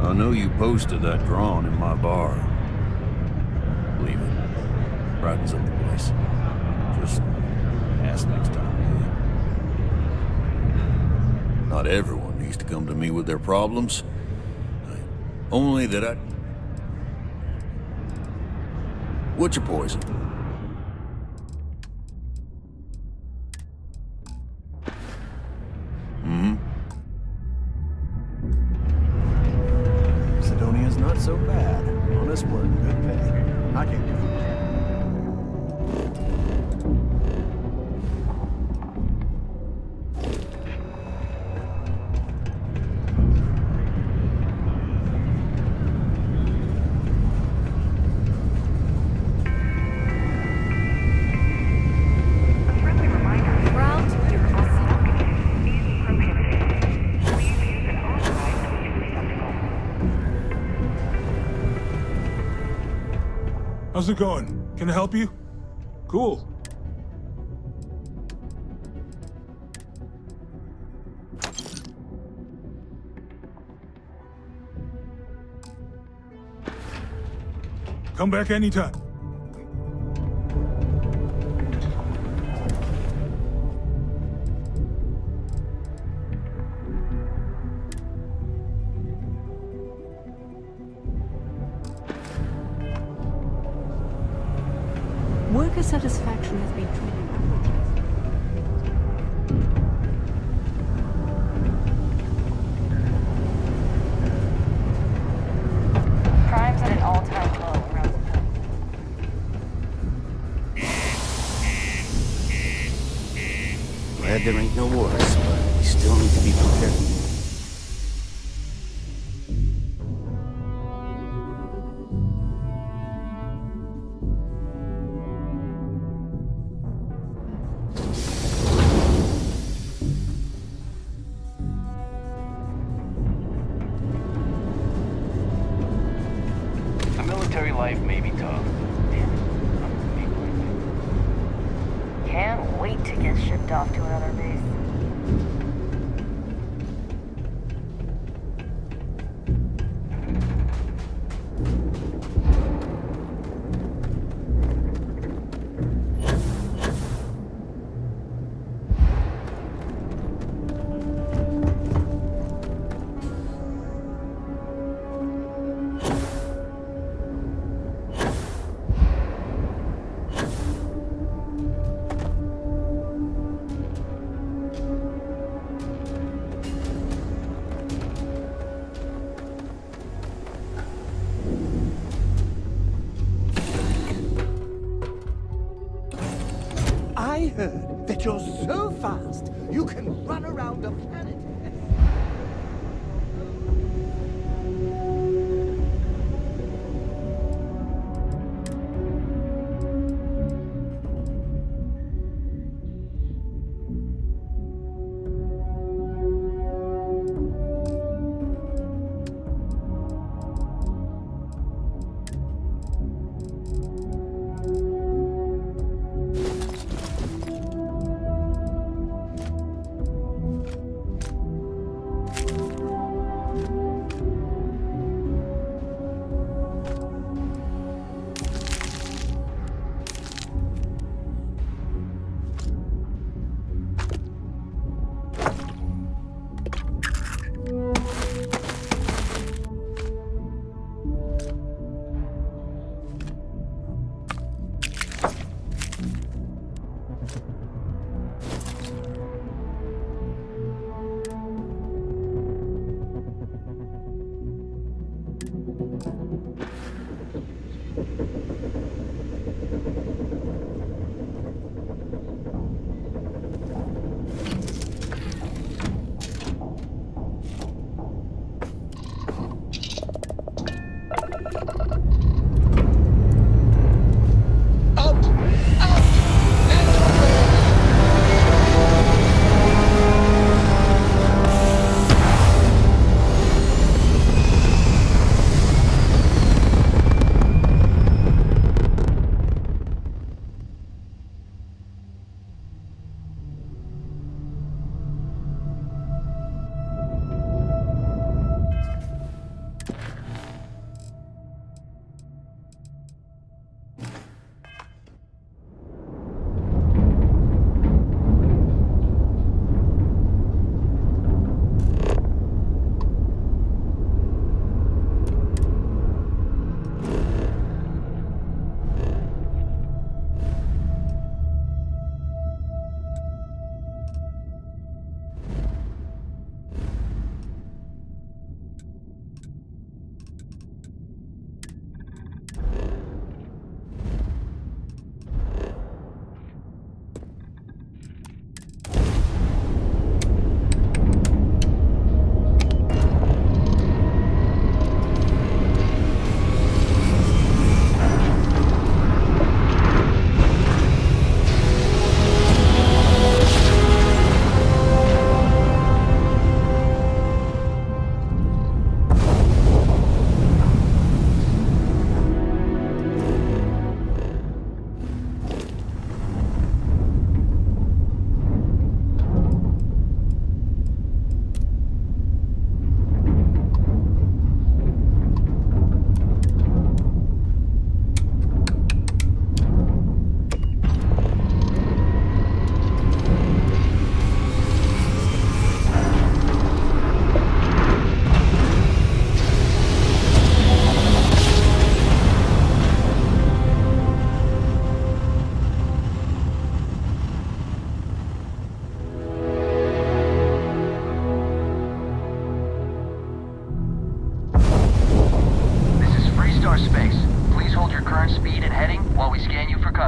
I know you posted that drawing in my bar. Leave it. Brightens up the place. Just ask next time, will you? Not everyone needs to come to me with their problems. Only that I... What's your poison? Sidonia's not so bad. Honest work, good pay. I can't do it. How's it going? Can I help you? Cool. Come back anytime. Worker satisfaction has been truly Crime's at an all-time low around the country. Glad there ain't no wars, but we still need to be prepared. Military life may be tough. Damn it, I'm with people like that. Can't wait to get shipped off to another base. I heard that you're so fast, you can run around a planet.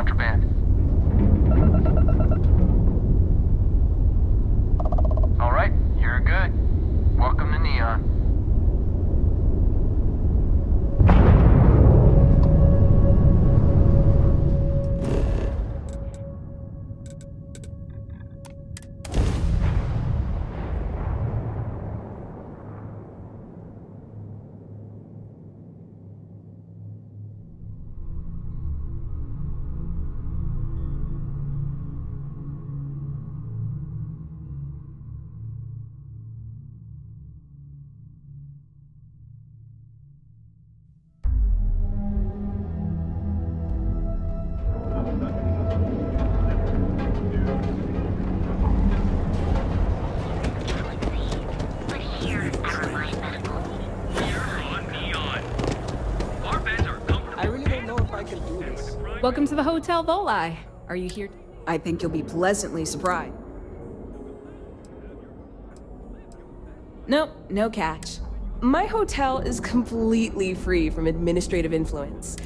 contraband. All right, you're good. Welcome to Neon. Welcome to the Hotel Volai. Are you here? I think you'll be pleasantly surprised. Nope, no catch. My hotel is completely free from administrative influence.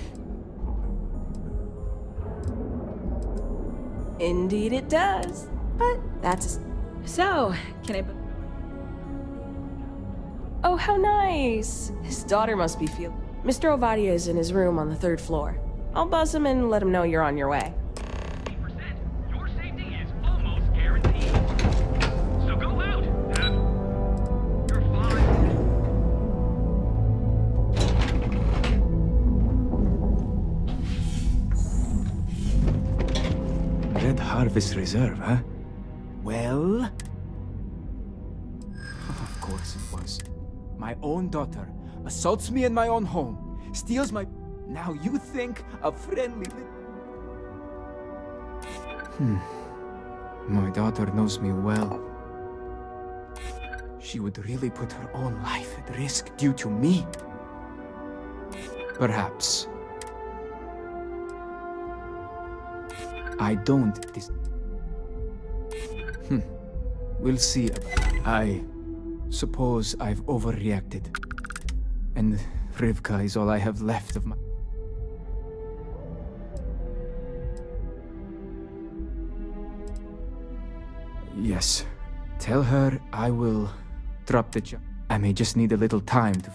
Indeed it does. But that's... So, can I... Oh, how nice. His daughter must be feeling... Mr. Ovadia is in his room on the 3rd floor. I'll buzz him and let him know you're on your way. Your safety is almost guaranteed. So go out. You're fine. Red Harvest Reserve, huh? Well... Of course it was. My own daughter assaults me in my own home, steals my... Now you think a friendly... My daughter knows me well. She would really put her own life at risk due to me. Perhaps. I don't We'll see. I suppose I've overreacted. And Rivka is all I have left of my... Yes. Tell her I will drop the job. I may just need a little time to...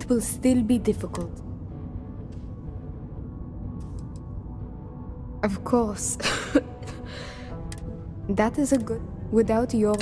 it will still be difficult. Of course. That is a good... Without your...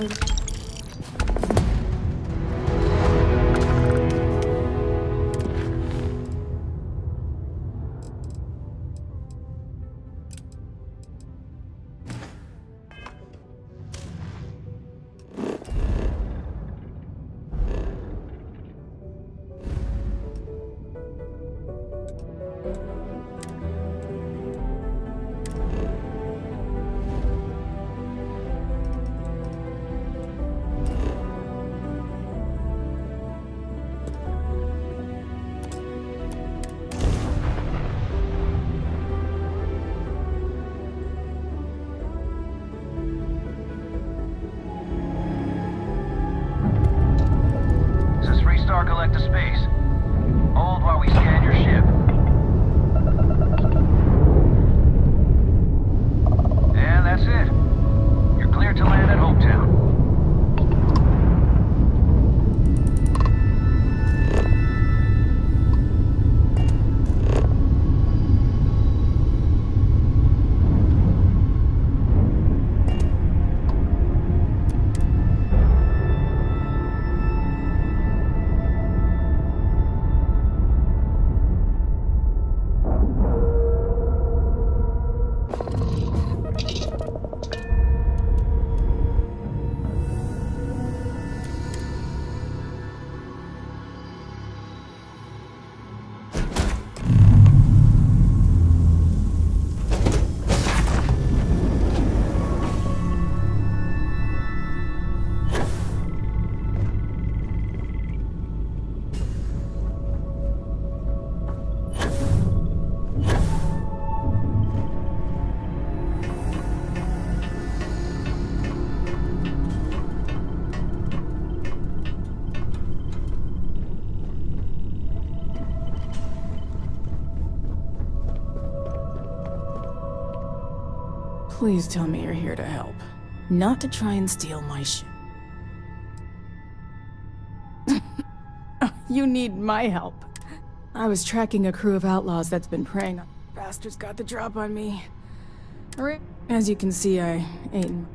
This is Freestar Collector Space. Hold while we scan your ship. And that's it. You're clear to land at Hopetown. Please tell me you're here to help, not to try and steal my ship. You need my help. I was tracking a crew of outlaws that's been preying on... Bastards got the drop on me. As you can see, I ain't...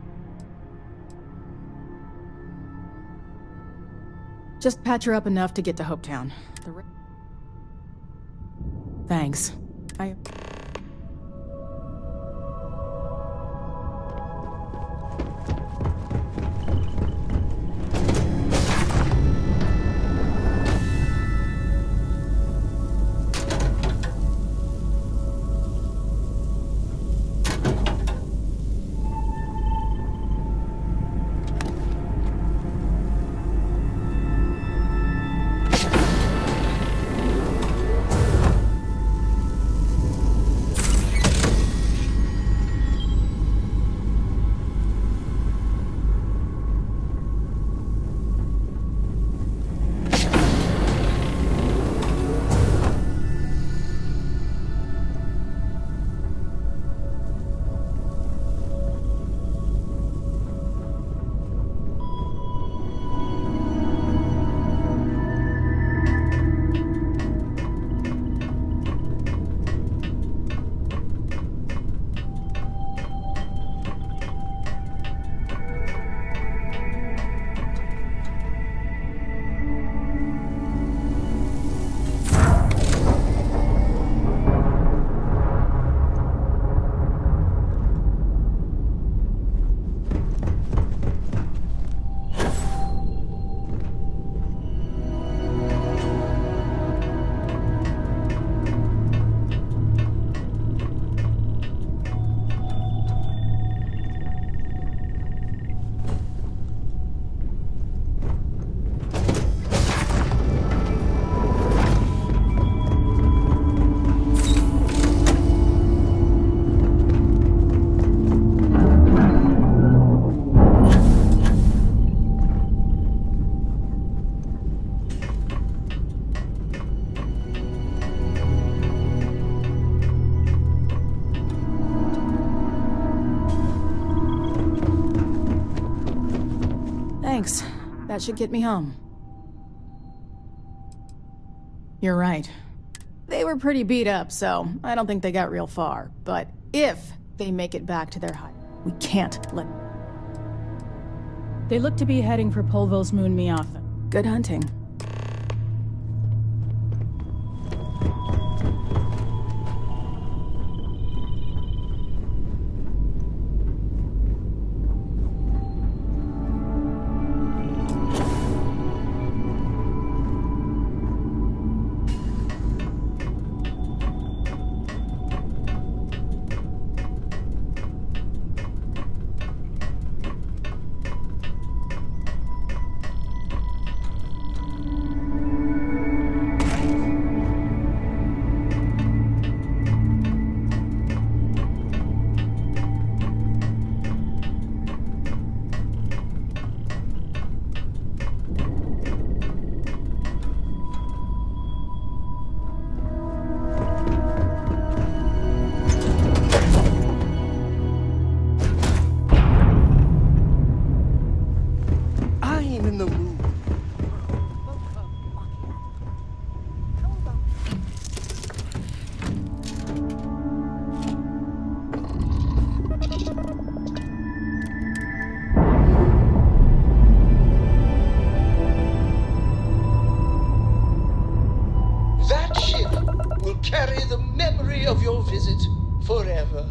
Just patch her up enough to get to Hopetown. Thanks. Thanks. That should get me home. You're right. They were pretty beat up, so I don't think they got real far. But if they make it back to their hut, we can't let... They look to be heading for Polvo's moon Miatha. Good hunting. Carry the memory of your visit forever.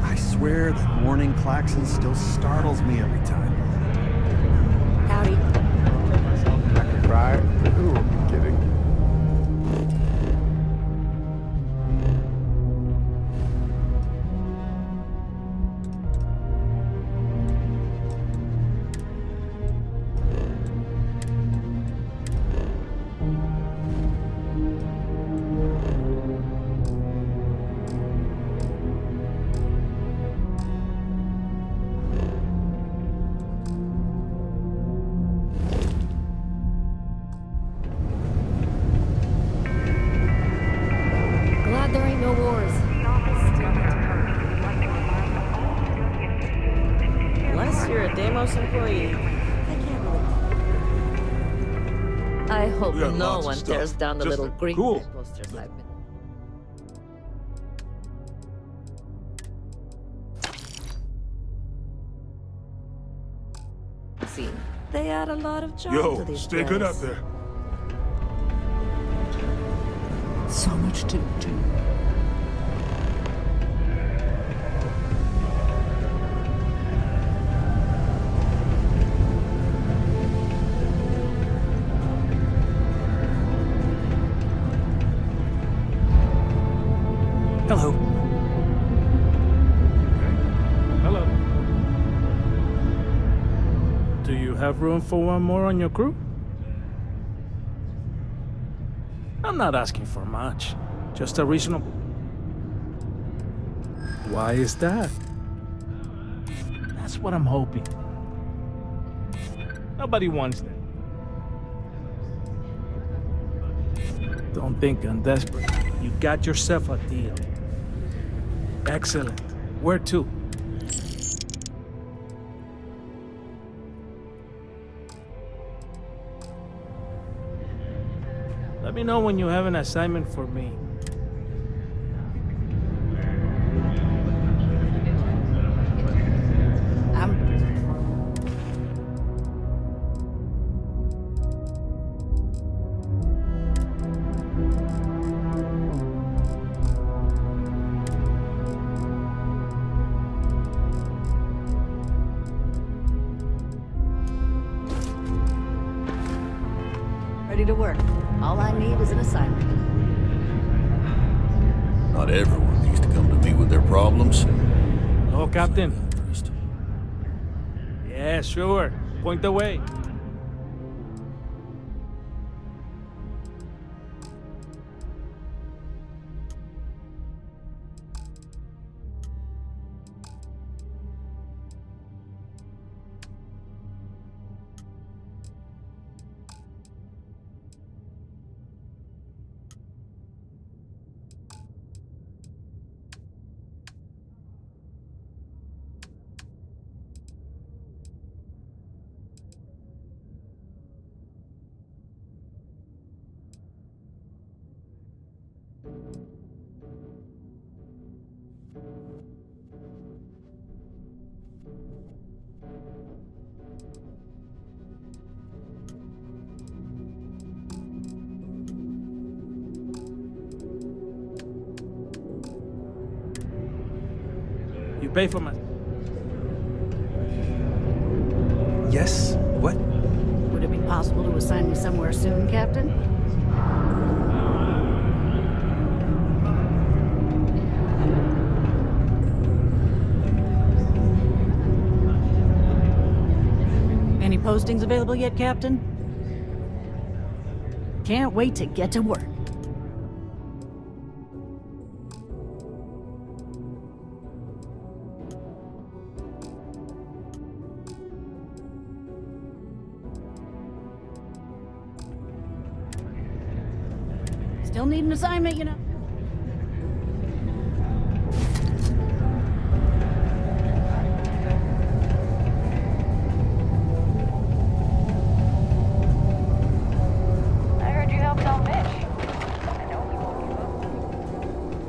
I swear that warning klaxon still startles me every time. Howdy. I could cry. Ooh, I'm kidding. Glad there ain't no wars. Unless you're a Deimos employee. I Hope We got no lots of one stuff. tears down the Just little green cool. posters I've been. See, they add a lot of charm to Yo, these stay good days. out there. So much to do. Hello. Hello. Do you have room for one more on your crew? I'm not asking for much. Just a reasonable. Why is that? That's what I'm hoping. Nobody wants that. Don't think I'm desperate. You got yourself a deal. Excellent. Where to? Let me know when you have an assignment for me. Ready to work. All I need is an assignment. Not everyone needs to come to me with their problems. Hello, Captain. Yeah, sure. Point the way. You pay for my... Yes? What? Would it be possible to assign me somewhere soon, Captain? Any postings available yet, Captain? Can't wait to get to work. Still need an assignment, you know. I heard you helped out Mitch. I know you won't give up.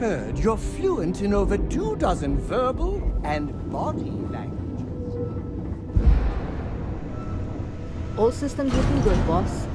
heard you're fluent in over 24 verbal and body languages. All systems looking good, boss.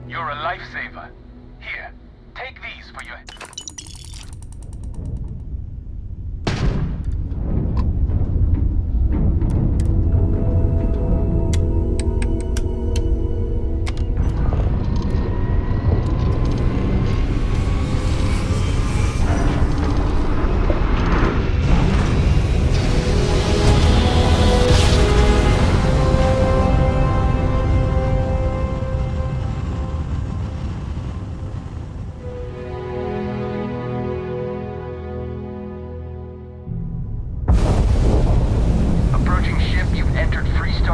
You're a lifesaver. Here, take these for your...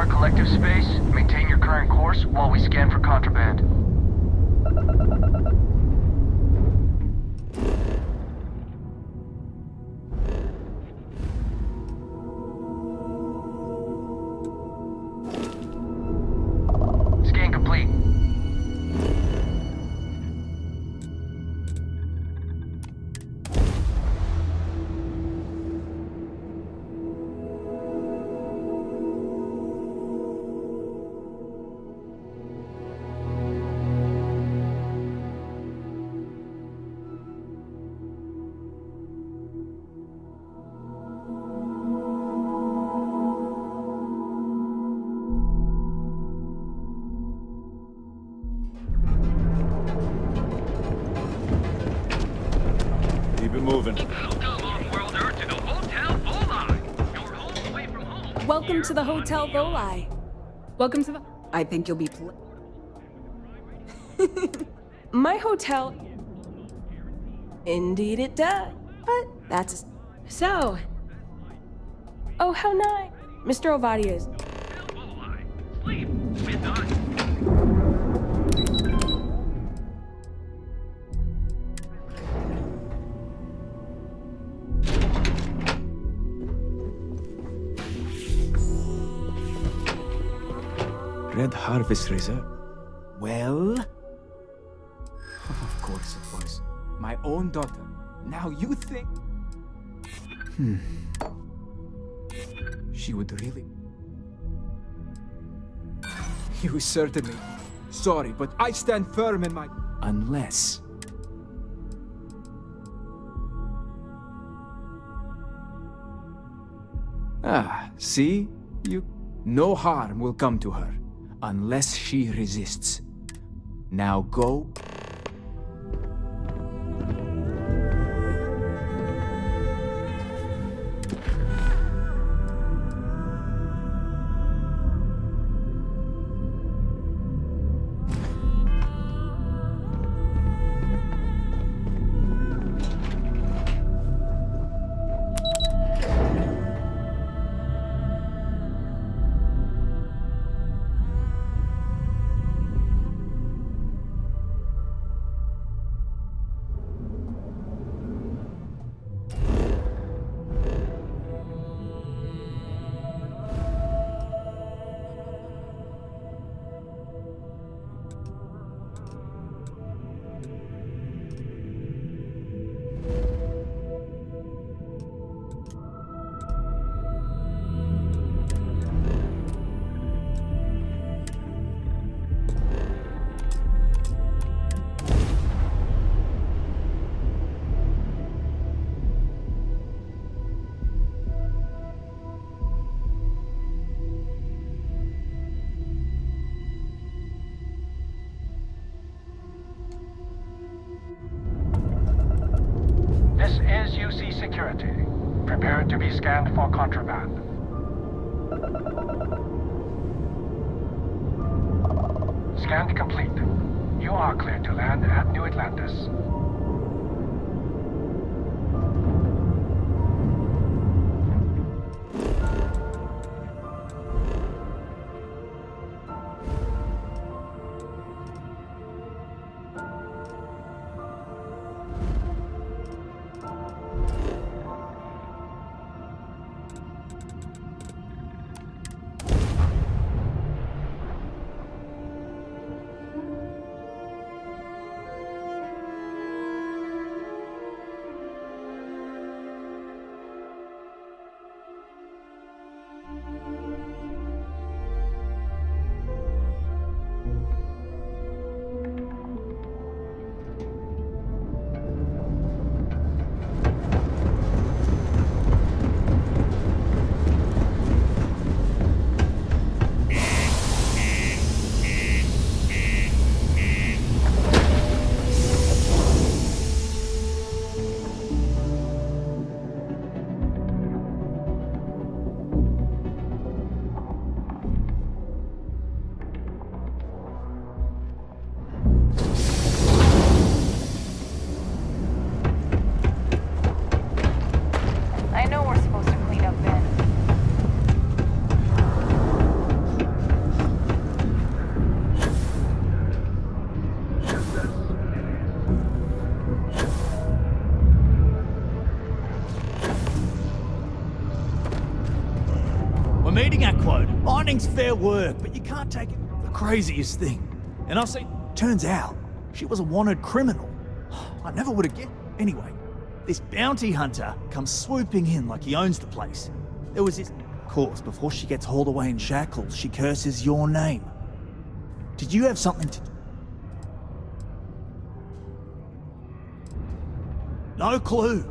Collective space. Maintain your current course while we scan for contraband. Scan complete. Moving. Welcome to the Hotel Volai. Welcome to the... I think you'll be... My hotel... Indeed it does. But that's... So... Oh, how nice. Mr. Ovadia is... Sleep. Midnight. Red Harvest Reserve. Well? Of course it was. My own daughter. Now you think... She would really... You certainly... Sorry, but I stand firm in my... Unless... Ah, see? You... No harm will come to her. Unless she resists. Now go. UC security. Prepare to be scanned for contraband. Scan complete. You are clear to land at New Atlantis. I know we're supposed to clean up then. We're meeting our quota. Mining's fair work, but you can't take it. The craziest thing. And I say, turns out, she was a wanted criminal. I never would have guessed. Anyway, this bounty hunter comes swooping in like he owns the place. There was this... Of course, before she gets hauled away in shackles, she curses your name. Did you have something to... No clue.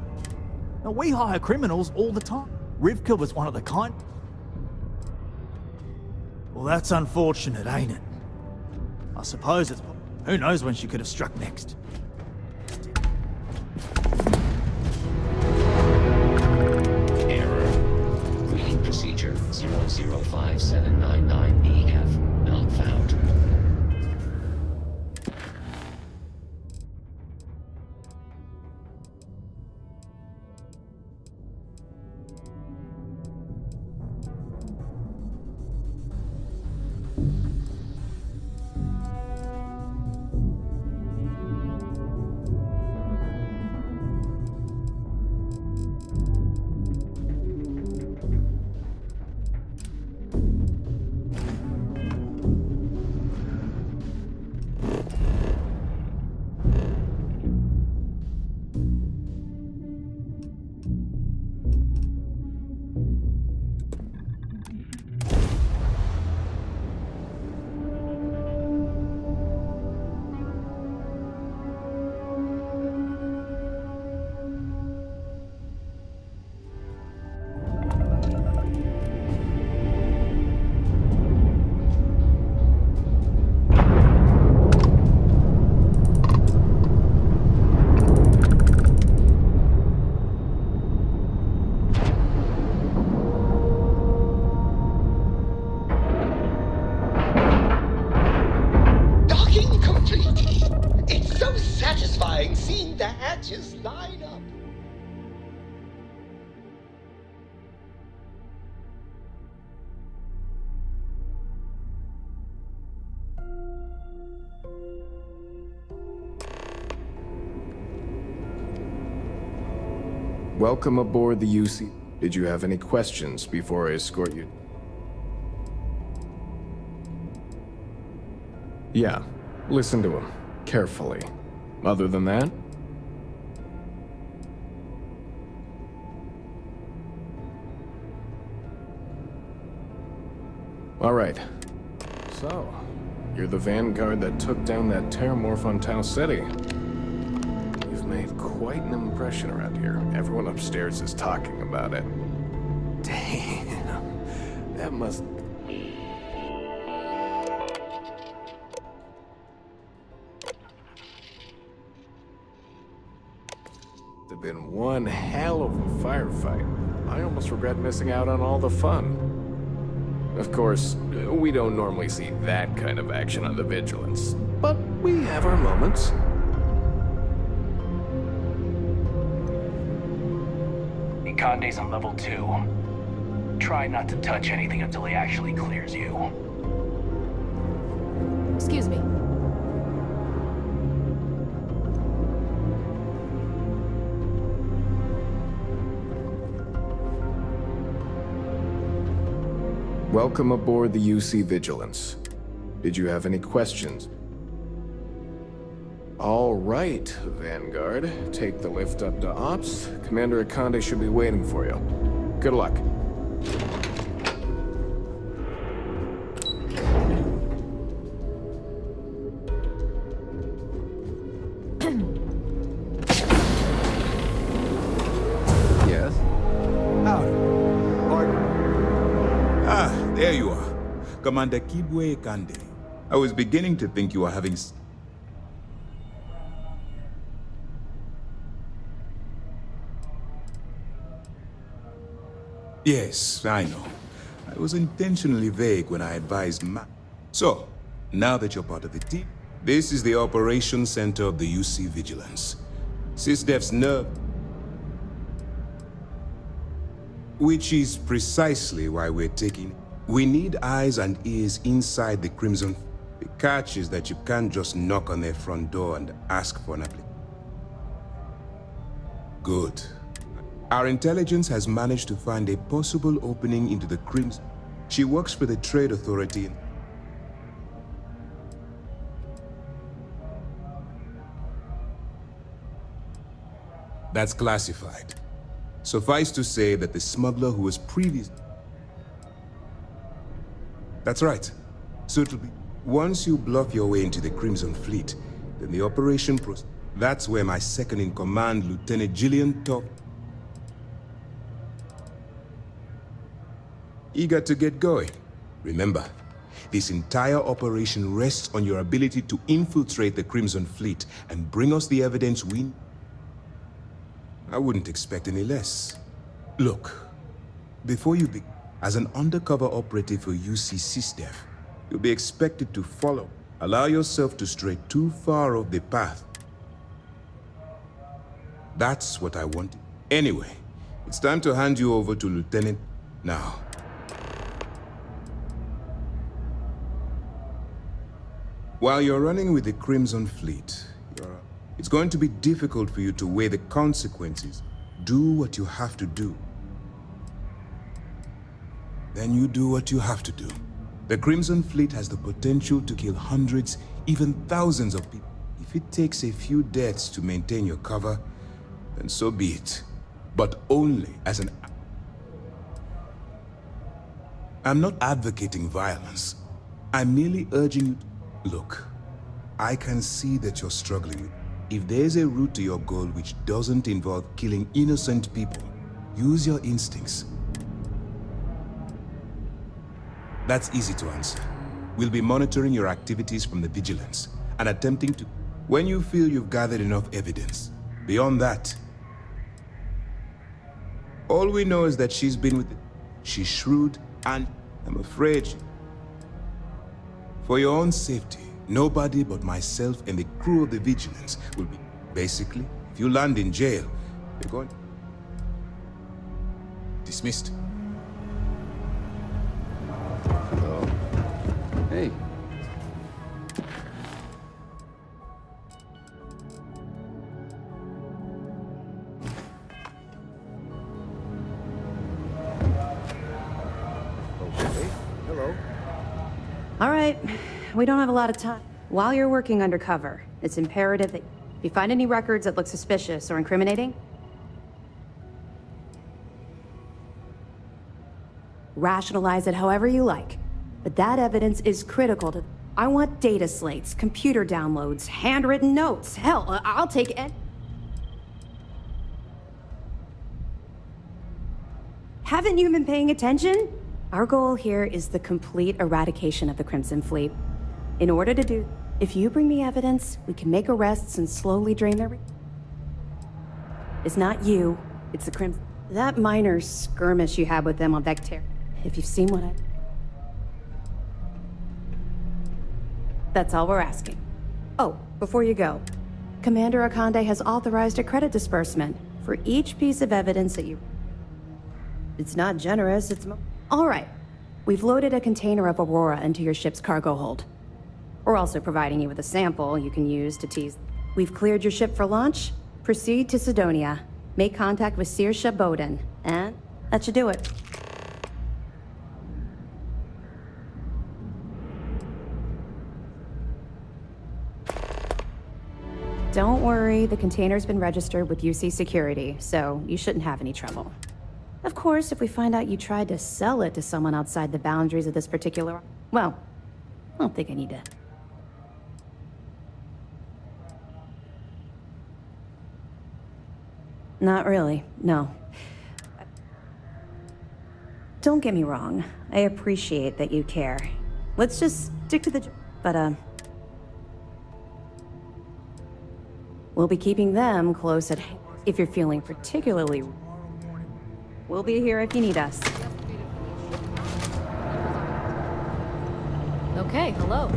Now, we hire criminals all the time. Rivka was one of the kind... Well, that's unfortunate, ain't it? I suppose it's... Who knows when she could have struck next? Error. Greeting procedure 005799EF. Not found. Seeing the hatches line up. Welcome aboard the UC. Did you have any questions before I escort you? Yeah, listen to him carefully. Other than that? All right. So, you're the vanguard that took down that terramorph on Tau City. You've made quite an impression around here. Everyone upstairs is talking about it. Damn. That must... have been one hell of a firefight. I almost regret missing out on all the fun. Of course, we don't normally see that kind of action on the Vigilance, but we have our moments. Conde's on level 2. Try not to touch anything until he actually clears you. Excuse me. Welcome aboard the UC Vigilance. Did you have any questions? All right, Vanguard. Take the lift up to Ops. Commander Conde should be waiting for you. Good luck. Yes? Howdy. Pardon? Ah, there you are. Commander Kibwe Kande. I was beginning to think you were having... Yes, I know. I was intentionally vague when I advised So, now that you're part of the team, this is the Operations Center of the UC Vigilance. SysDef's nerve... Which is precisely why we're taking... We need eyes and ears inside the Crimson. The catch is that you can't just knock on their front door and ask for an application. Good. Our intelligence has managed to find a possible opening into the Crimson. She works for the Trade Authority. That's classified. Suffice to say that the smuggler who was previous... That's right. So it'll be... Once you bluff your way into the Crimson Fleet, then the operation That's where my second-in-command, Lieutenant Gillian Top... Eager to get going. Remember, this entire operation rests on your ability to infiltrate the Crimson Fleet and bring us the evidence we... I wouldn't expect any less. Look, before you begin, as an undercover operative for UC SysDef, you'll be expected to follow. Allow yourself to stray too far off the path. That's what I wanted. Anyway, it's time to hand you over to Lieutenant... Now. While you're running with the Crimson Fleet, it's going to be difficult for you to weigh the consequences. Do what you have to do. Then you do what you have to do. The Crimson Fleet has the potential to kill hundreds, even thousands of people. If it takes a few deaths to maintain your cover, then so be it. But only as an... I'm not advocating violence. I'm merely urging you to... Look, I can see that you're struggling. If there's a route to your goal which doesn't involve killing innocent people, use your instincts. That's easy to answer. We'll be monitoring your activities from the Vigilance and attempting to... When you feel you've gathered enough evidence. Beyond that, all we know is that she's been with it. She's shrewd and, I'm afraid, for your own safety, nobody but myself and the crew of the Vigilance will be... Basically, if you land in jail, you're going... Dismissed. Hello. Hey. Okay. Hello. All right, we don't have a lot of time. While you're working undercover, it's imperative that if you find any records that look suspicious or incriminating, rationalize it however you like. But that evidence is critical to... I want data slates, computer downloads, handwritten notes. Hell, I'll take it. Haven't you been paying attention? Our goal here is the complete eradication of the Crimson Fleet. In order to do... If you bring me evidence, we can make arrests and slowly drain their... It's not you, it's the Crimson. That minor skirmish you had with them on Vector. If you've seen what I... That's all we're asking. Oh, before you go, Commander Akande has authorized a credit disbursement for each piece of evidence that you... It's not generous, it's... All right. We've loaded a container of Aurora into your ship's cargo hold. We're also providing you with a sample you can use to tease... We've cleared your ship for launch. Proceed to Sidonia. Make contact with Saoirse Bowden. And that should do it. Don't worry, the container's been registered with UC Security, so you shouldn't have any trouble. Of course, if we find out you tried to sell it to someone outside the boundaries of this particular... Well, I don't think I need to... Not really, no. Don't get me wrong, I appreciate that you care. Let's just stick to the... But, we'll be keeping them close at hand. If you're feeling particularly... We'll be here if you need us. Okay, hello.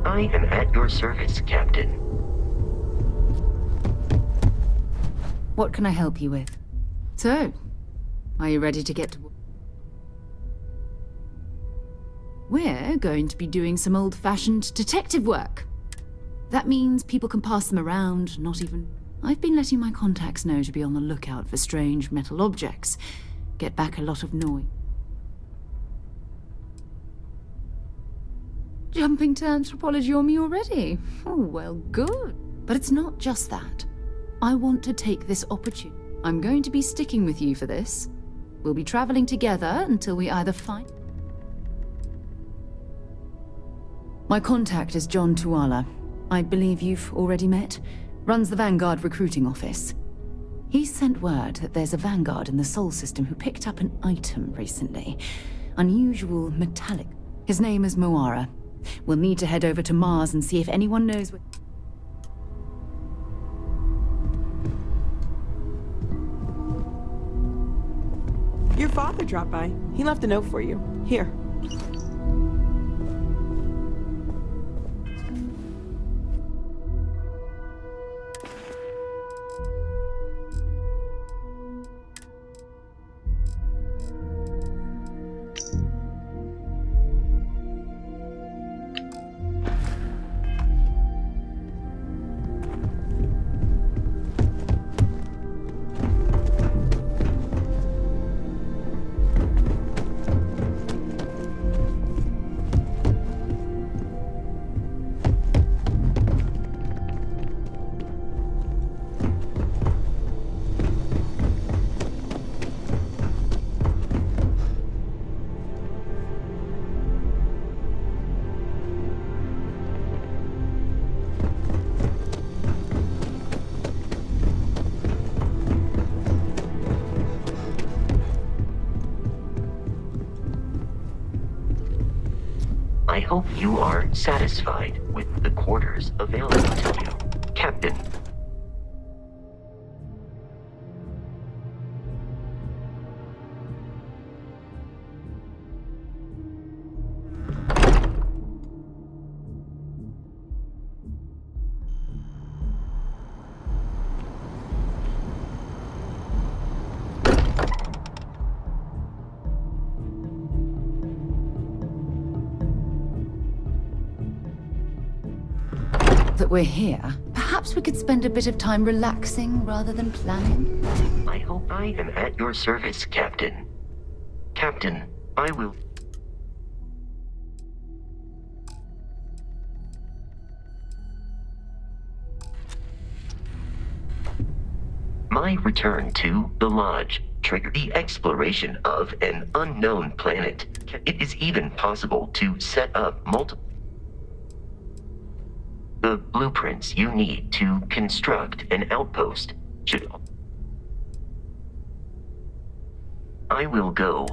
I am at your service, Captain. What can I help you with? So, are you ready to get to work? We're going to be doing some old-fashioned detective work. That means people can pass them around, not even... I've been letting my contacts know to be on the lookout for strange metal objects. Get back a lot of noise. Jumping to anthropology on me already? Oh, well, good. But it's not just that. I want to take this opportunity. I'm going to be sticking with you for this. We'll be traveling together until we either find... My contact is John Tuala. I believe you've already met. Runs the Vanguard recruiting office. He sent word that there's a Vanguard in the Sol system who picked up an item recently. Unusual metallic. His name is Moara. We'll need to head over to Mars and see if anyone knows what... Your father dropped by. He left a note for you. Here. I hope you are satisfied with the quarters available to you, Captain. That we're here, perhaps we could spend a bit of time relaxing rather than planning? I hope I am at your service, Captain. Captain, I will... My return to the Lodge triggered the exploration of an unknown planet. It is even possible to set up multiple... The blueprints you need to construct an outpost should... I will go.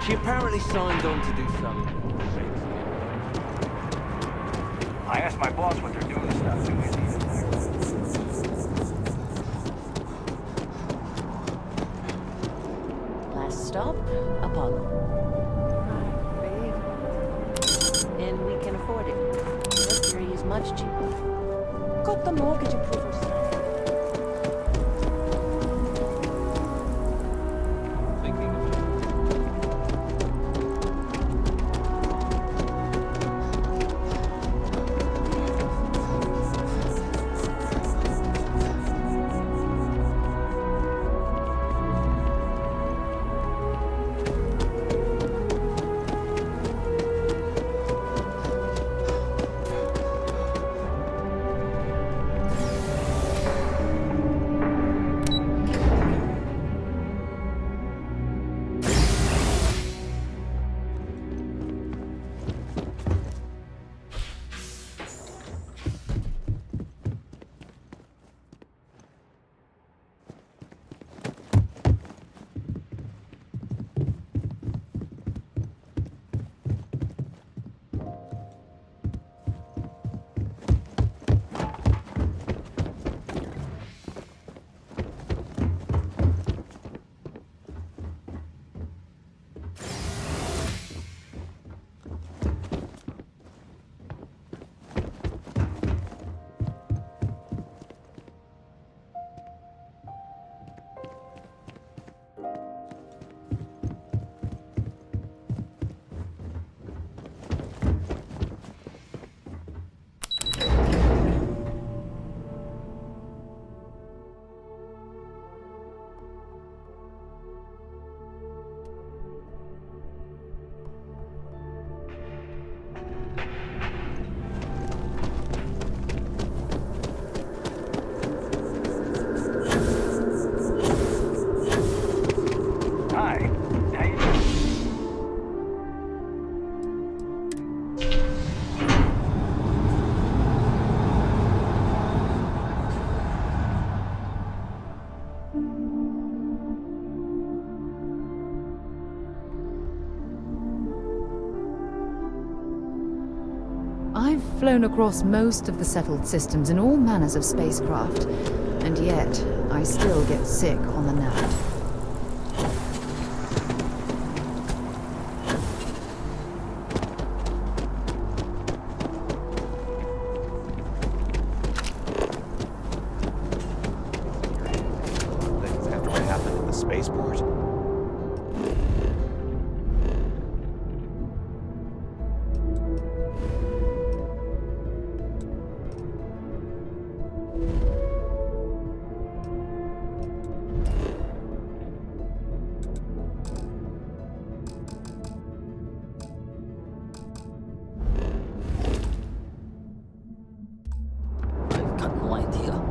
She apparently signed on to do something. I asked my boss what they're doing to stop new Indian attacks. Last stop, Apollo. And we can afford it. Mercury is much cheaper. Got the mortgage approval signed. I've flown across most of the settled systems in all manners of spacecraft, and yet I still get sick on the nap. Things after what happened in the spaceport? I've got no idea.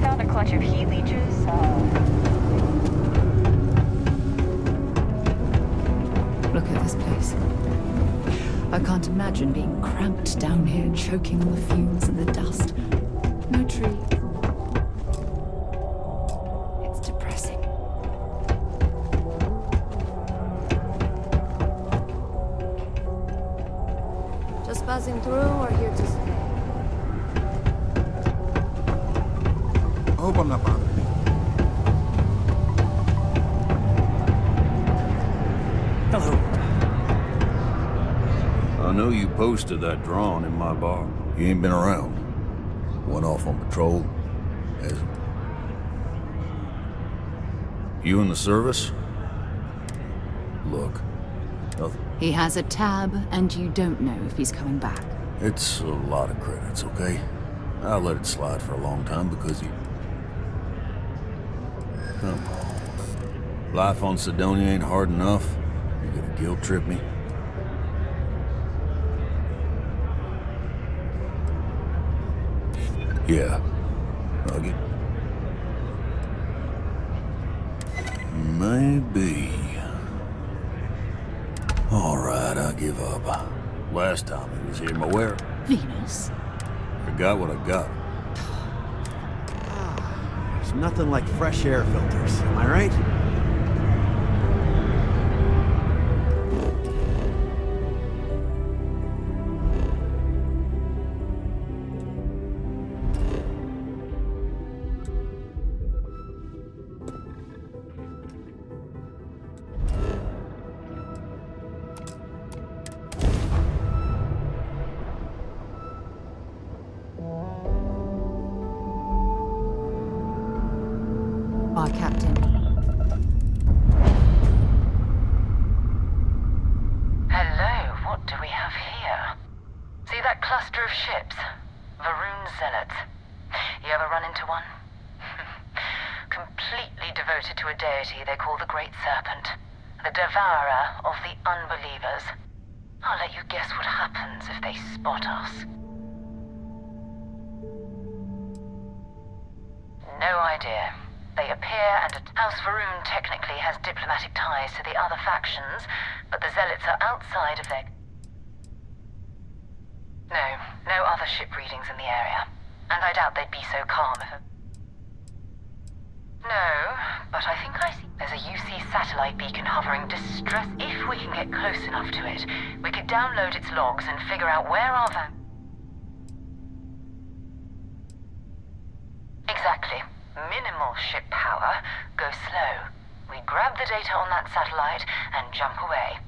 Found a clutch of heat leeches. Look at this place. I can't imagine being cramped down here, choking on the fumes and the dust. No tree. It's depressing. Just buzzing through or here to stay? I hope I'm not bothering you. Hello. I know you posted that drawing in my bar. You ain't been around. Went off on patrol. Has you in the service? Look, nothing. He has a tab, and you don't know if he's coming back. It's a lot of credits, okay? I let it slide for a long time because you... Come on. Life on Sidonia ain't hard enough. You gonna guilt trip me? Yeah. I'll get... Maybe. Alright, I give up. Last time he was here, where? Venus? I got what I got. There's nothing like fresh air filters, am I right? Our captain. Hello, what do we have here? See that cluster of ships? Varun Zealots. You ever run into one? Completely devoted to a deity they call the Great Serpent. The devourer of the unbelievers. I'll let you guess what happens if they spot us. No idea. They appear and House Varun technically has diplomatic ties to the other factions, but the Zealots are outside of their... No other ship readings in the area. And I doubt they'd be so calm if... No, but I think I see... There's a UC satellite beacon hovering distress. If we can get close enough to it, we could download its logs and figure out where our van... Exactly. Minimal ship power, go slow. We grab the data on that satellite and jump away.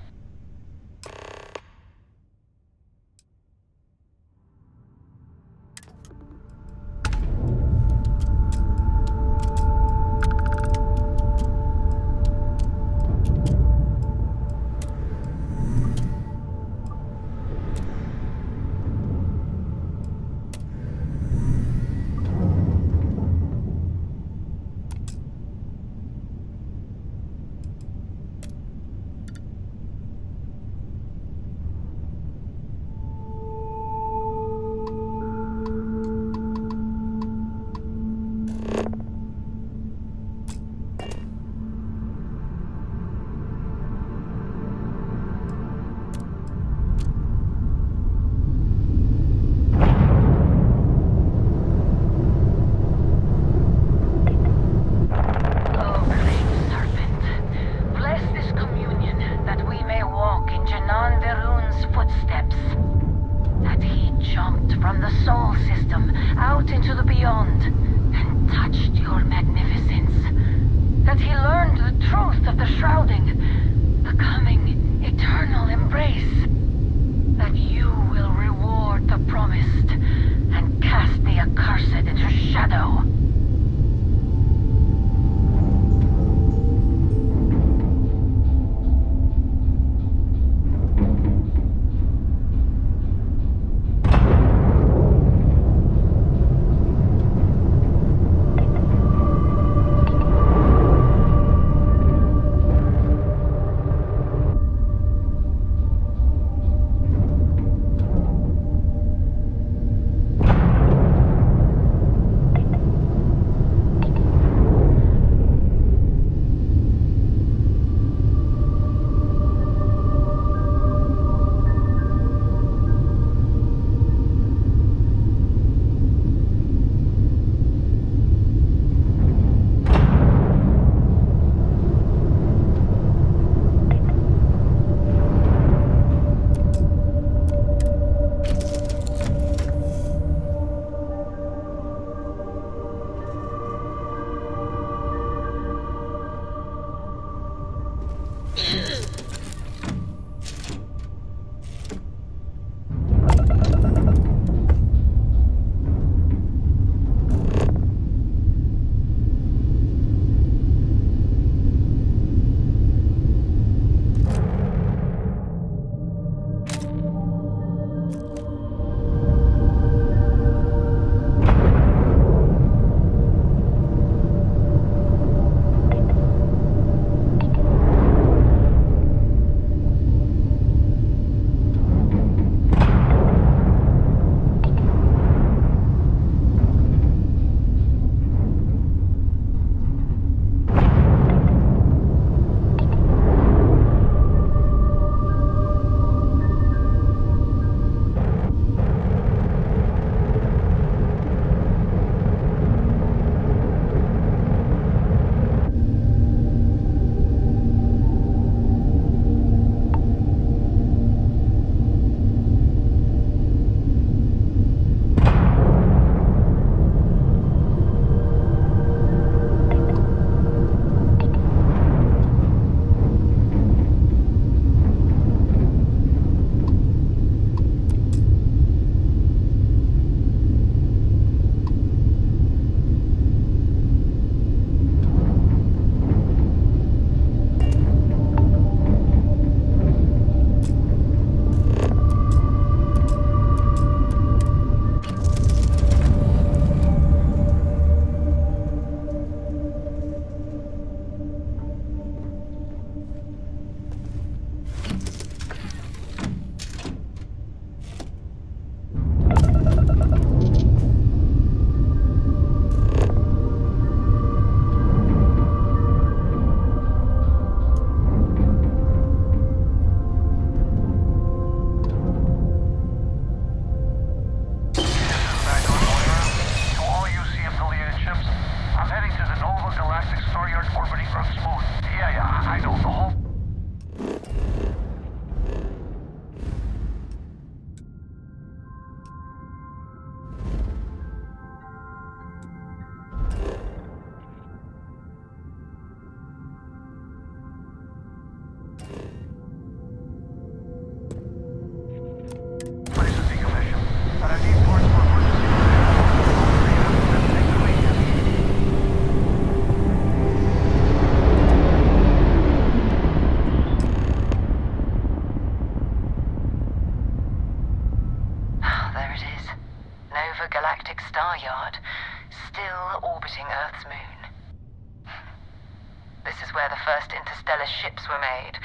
the ships were made.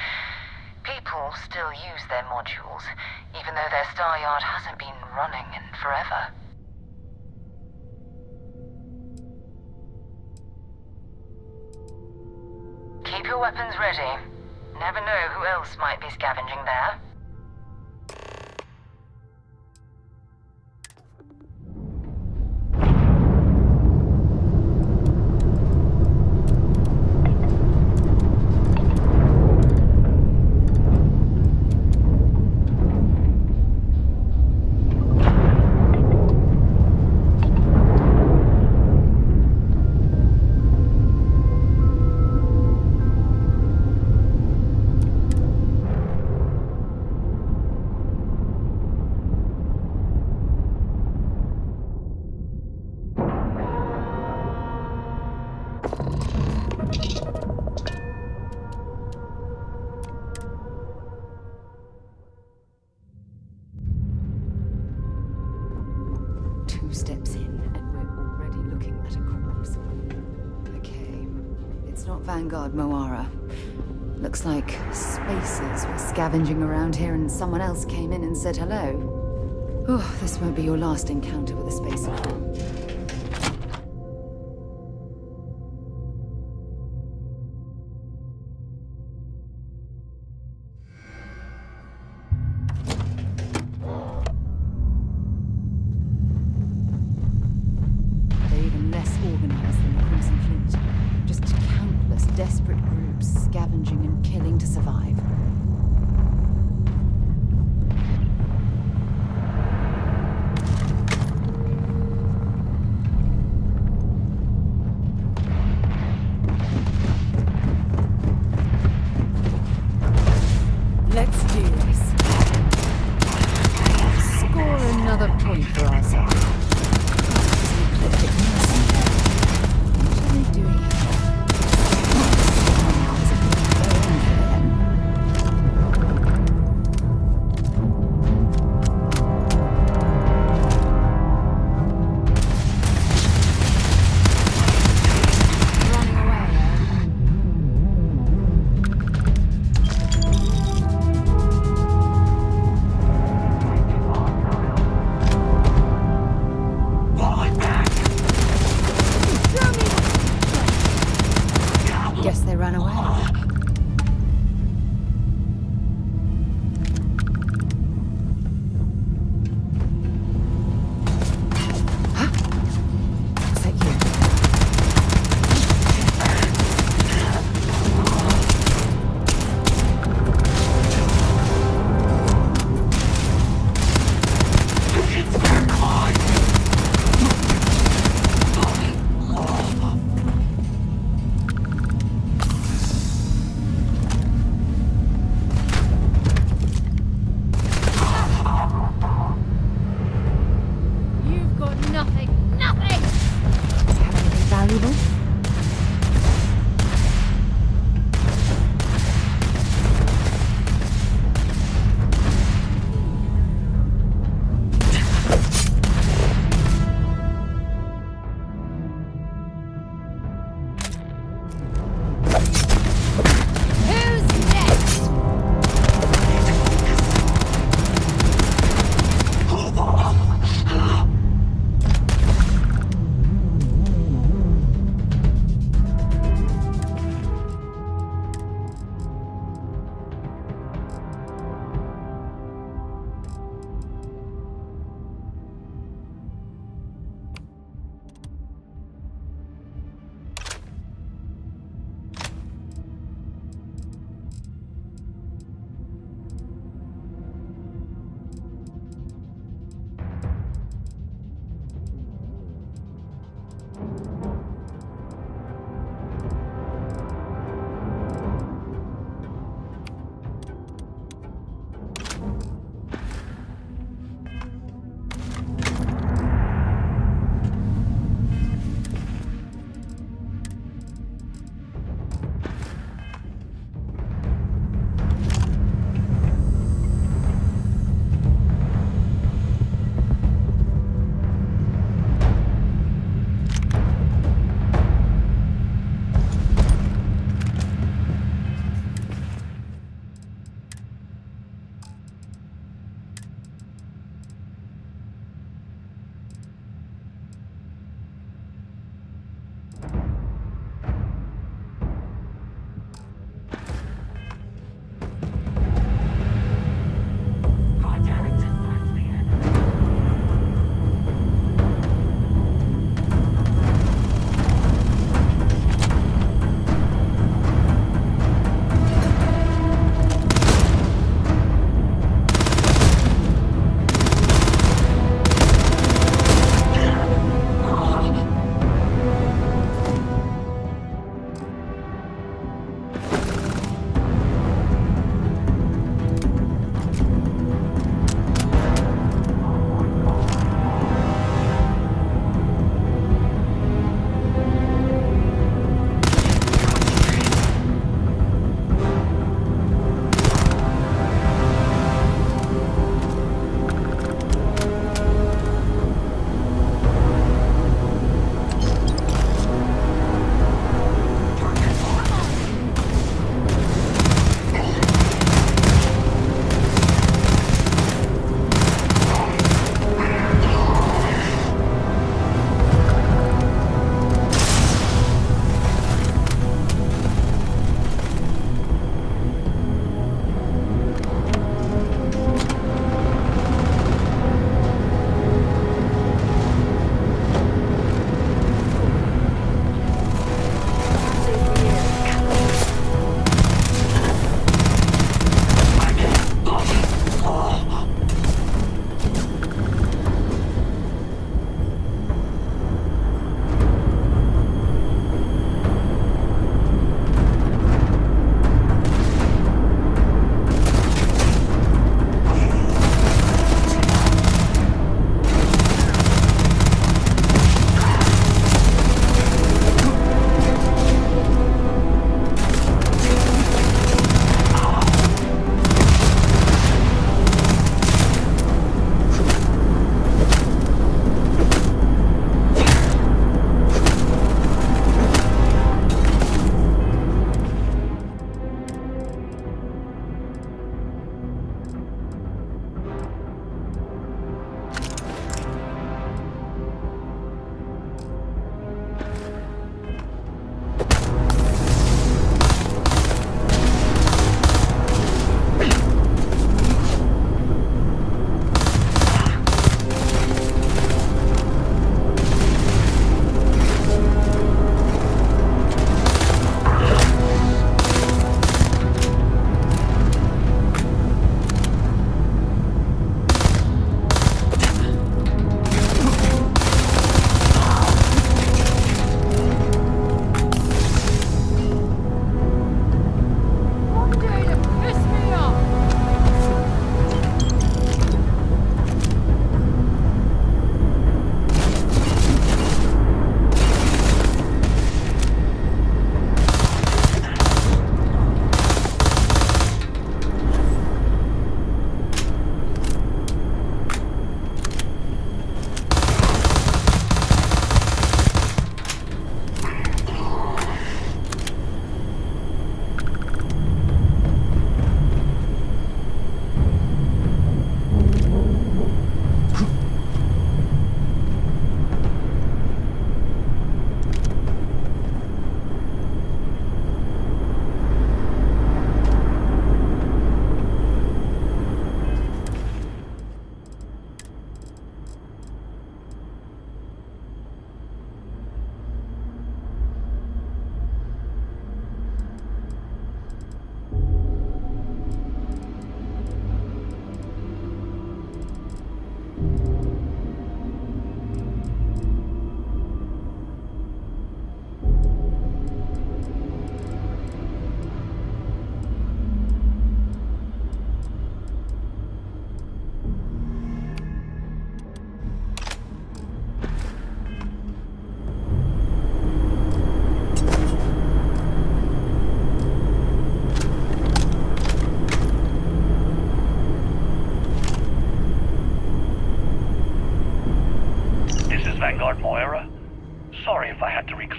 People still use their modules, even though their star yard hasn't been running in forever. Keep your weapons ready. Never know who else might be scavenging there. Steps in, and we're already looking at a corpse. Okay, it's not Vanguard Moara. Looks like spacers were scavenging around here and someone else came in and said hello. Oh, this won't be your last encounter with a spacer. Desperate groups scavenging and killing to survive. Let's do this. Score another point for ourselves. What are they doing here?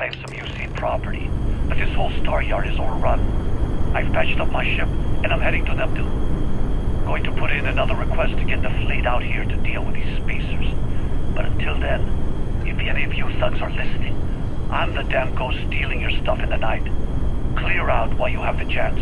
claim some UC property, but this whole star yard is overrun. I've patched up my ship, and I'm heading to them too. Going to put in another request to get the fleet out here to deal with these spacers. But until then, if any of you thugs are listening, I'm the damn ghost stealing your stuff in the night. Clear out while you have the chance.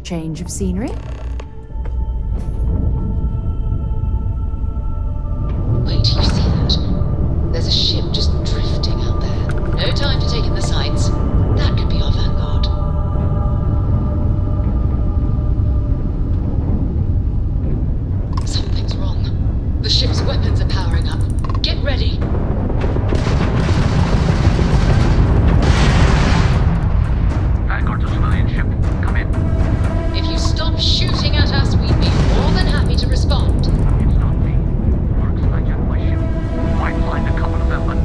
Change of scenery? Wait till you see that. There's a ship just drifting out there. No time to take in the sights. That could be our vanguard. Something's wrong. The ship's weapons are powering up. Get ready. Vanguard to civilian ship. Come in. If you stop shooting at us, we'd be more than happy to respond. It's not me. Works like at my ship. Might find a couple of them, but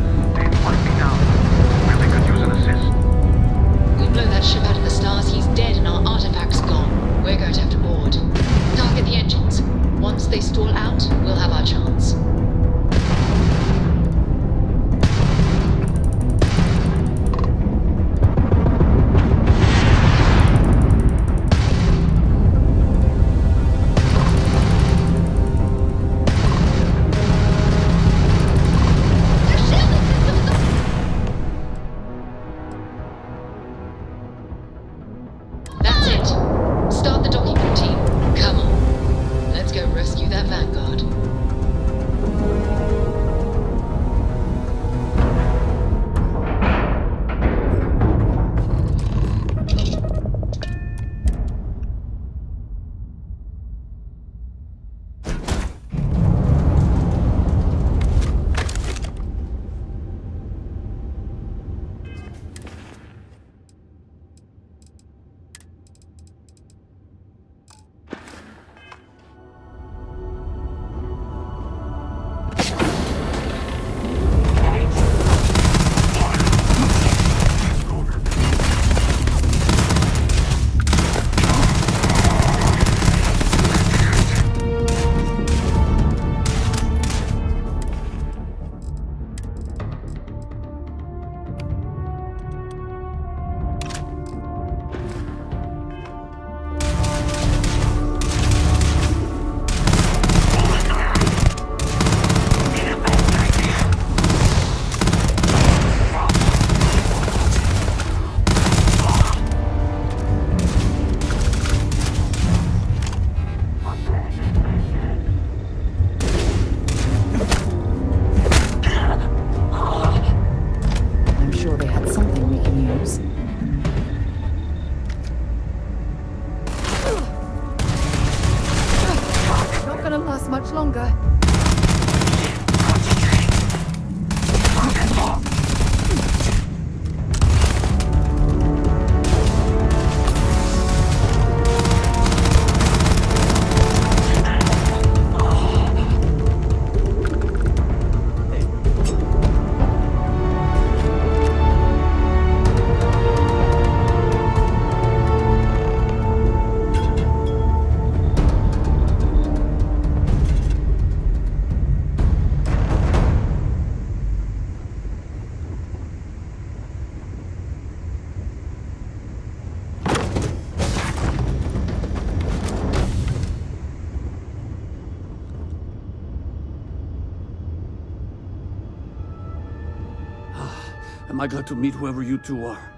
Am I glad to meet whoever you two are.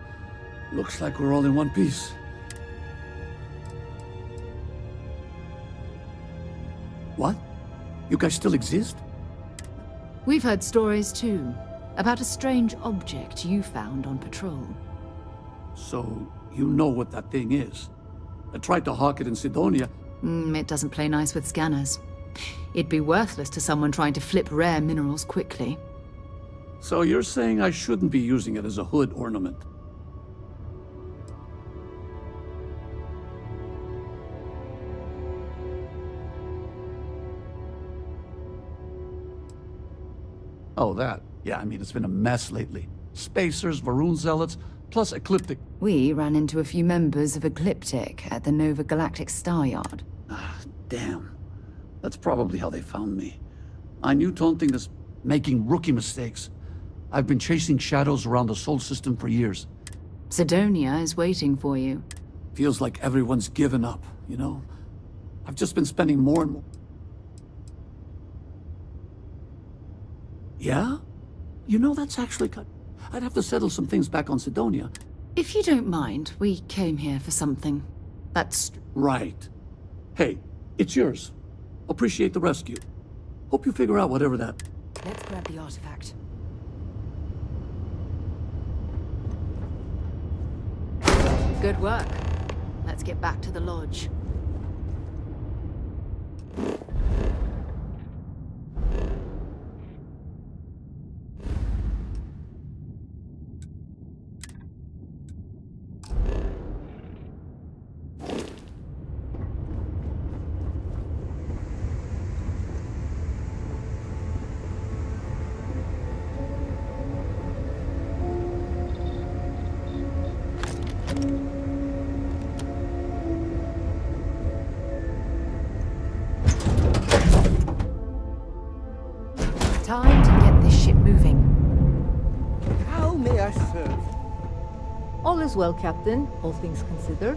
Looks like we're all in one piece. What? You guys still exist? We've heard stories too, about a strange object you found on patrol. So, you know what that thing is? I tried to hawk it in Sidonia. It doesn't play nice with scanners. It'd be worthless to someone trying to flip rare minerals quickly. So you're saying I shouldn't be using it as a hood ornament? Oh, that. Yeah, I mean, it's been a mess lately. Spacers, Varun Zealots, plus Ecliptic. We ran into a few members of Ecliptic at the Nova Galactic Star Yard. Damn. That's probably how they found me. I knew taunting is making rookie mistakes. I've been chasing shadows around the Sol system for years. Sidonia is waiting for you. Feels like everyone's given up, you know? I've just been spending more and more... Yeah? You know, that's actually... I'd have to settle some things back on Sidonia. If you don't mind, we came here for something. That's... Right. Hey, it's yours. Appreciate the rescue. Hope you figure out whatever that... Let's grab the artifact. Good work. Let's get back to the lodge. Time to get this ship moving. How may I serve? All is well, Captain, all things considered.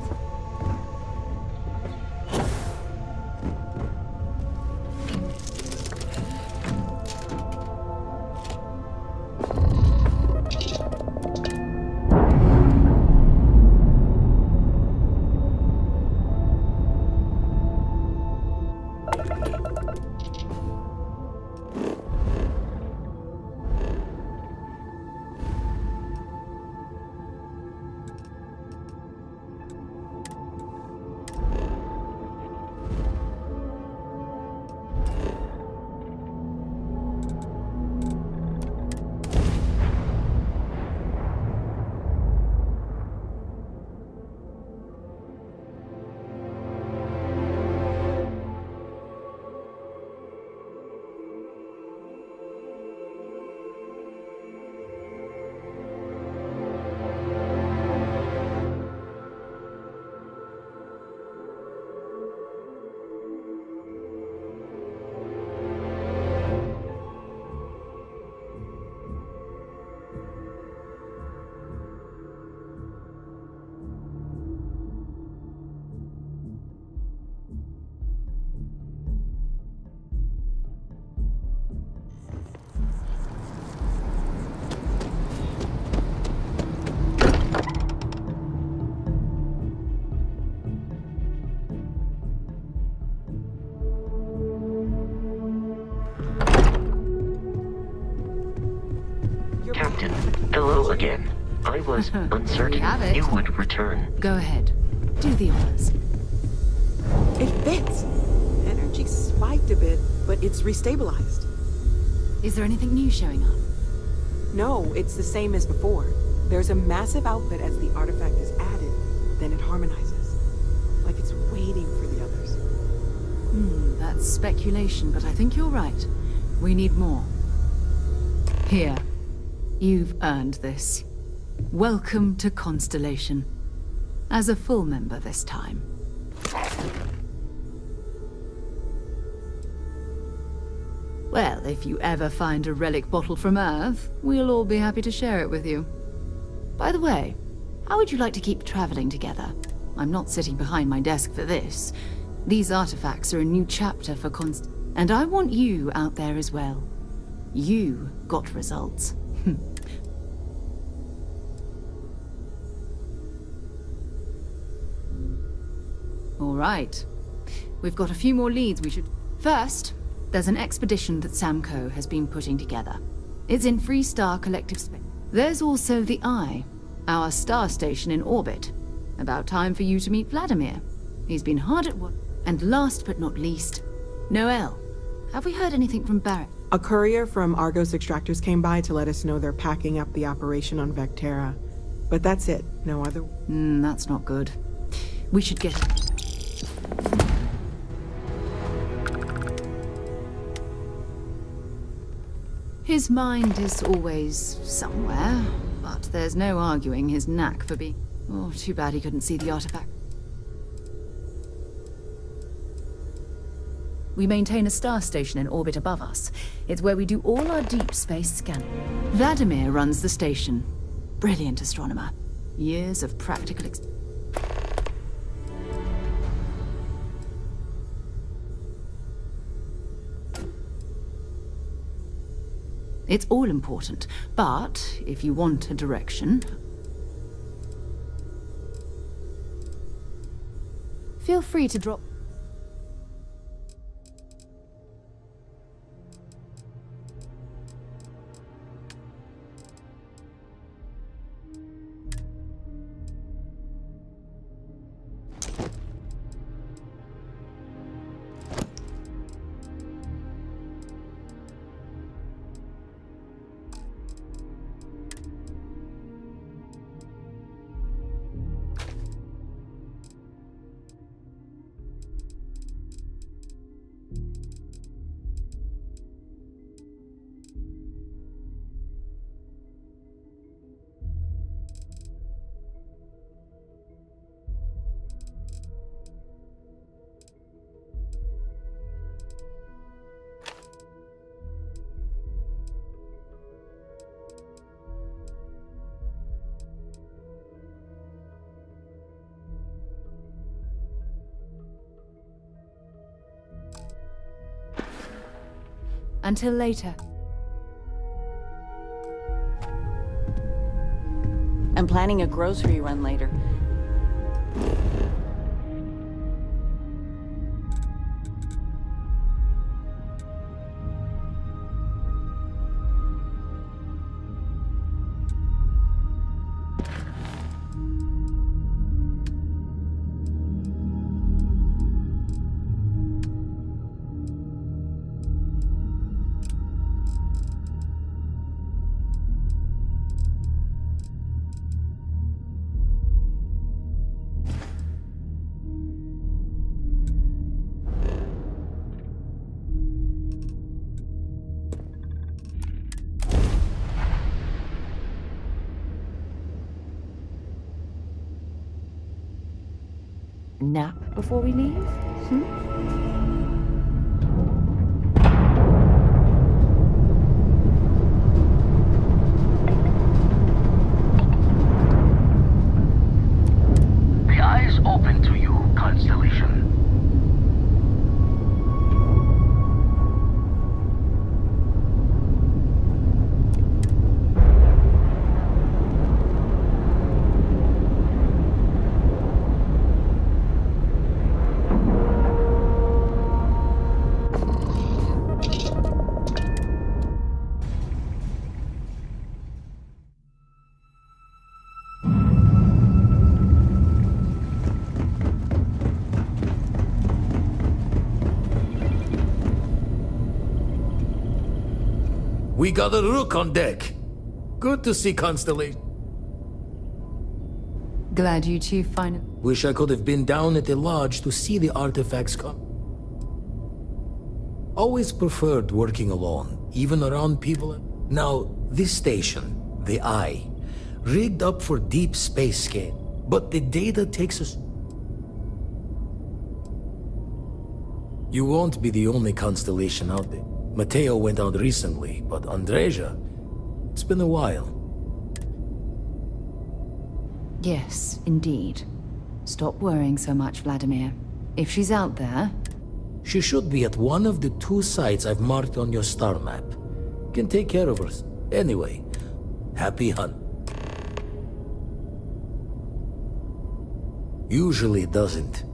Captain, hello again. I was uncertain you would return. Go ahead. Do the honors. It fits. Energy spiked a bit, but it's restabilized. Is there anything new showing up? No, it's the same as before. There's a massive output as the artifact is added, then it harmonizes. Like it's waiting for the others. That's speculation, but I think you're right. We need more. Here. You've earned this. Welcome to Constellation. As a full member this time. Well, if you ever find a relic bottle from Earth, we'll all be happy to share it with you. By the way, how would you like to keep traveling together? I'm not sitting behind my desk for this. These artifacts are a new chapter for and I want you out there as well. You got results. All right. We've got a few more leads we should... First, there's an expedition that Samco has been putting together. It's in Freestar Collective Space. There's also the Eye, our star station in orbit. About time for you to meet Vladimir. He's been hard at work. And last but not least, Noel. Have we heard anything from Barrett? A courier from Argos Extractors came by to let us know they're packing up the operation on Vectera. But that's it. No other... That's not good. We should get... His mind is always somewhere, but there's no arguing his knack for being... Oh, too bad he couldn't see the artifact. We maintain a star station in orbit above us. It's where we do all our deep space scanning. Vladimir runs the station. Brilliant astronomer. Years of practical experience. It's all important, but if you want a direction, feel free to drop... Until later. I'm planning a grocery run later. Nap before we leave? The eye's open to you, Constellation. We got a rook on deck. Good to see Constellation. Glad you two finally... Wish I could have been down at the lodge to see the artifacts come. Always preferred working alone, even around people. Now, this station, the Eye, rigged up for deep space scan, but the data takes us... You won't be the only Constellation out there. Mateo went out recently, but Andreja, it's been a while. Yes, indeed. Stop worrying so much, Vladimir. If she's out there... She should be at one of the 2 sites I've marked on your star map. Can take care of her. Anyway, happy hunt. Usually doesn't.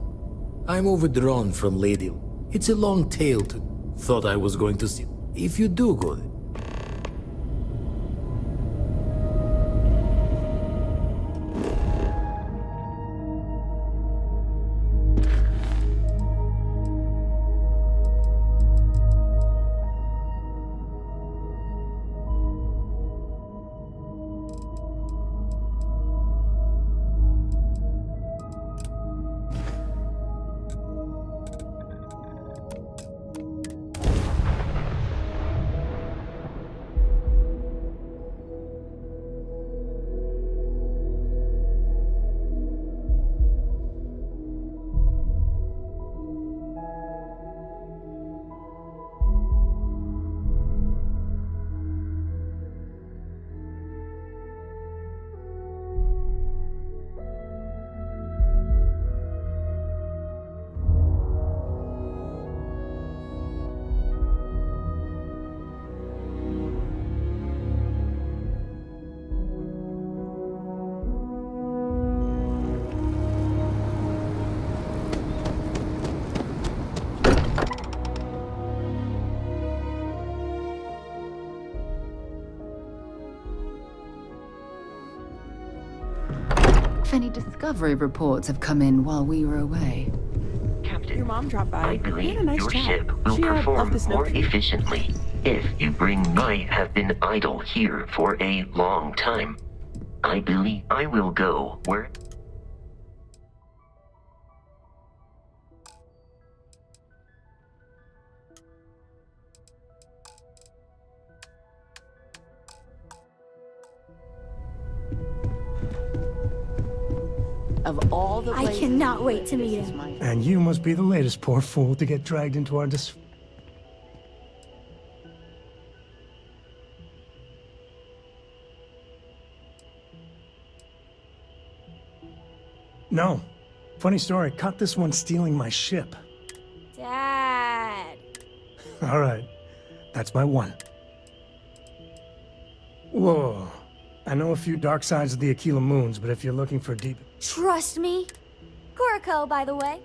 I'm overdrawn from Lady. It's a long tale to... Thought I was going to see... If you do go there. If any discovery reports have come in while we were away. Captain, Your mom dropped by. I We believe had a nice your chat. ship will She left perform this note more for you. efficiently if you bring I have been idle here for a long time. I believe I will go where... Of all the I places cannot you wait went, to meet this is him. my And you must be the latest poor fool to get dragged into our No. Funny story, caught this one stealing my ship. Dad. Alright, that's my one. Whoa. I know a few dark sides of the Aquila Moons, but if you're looking for deep... Trust me. Gorico, by the way.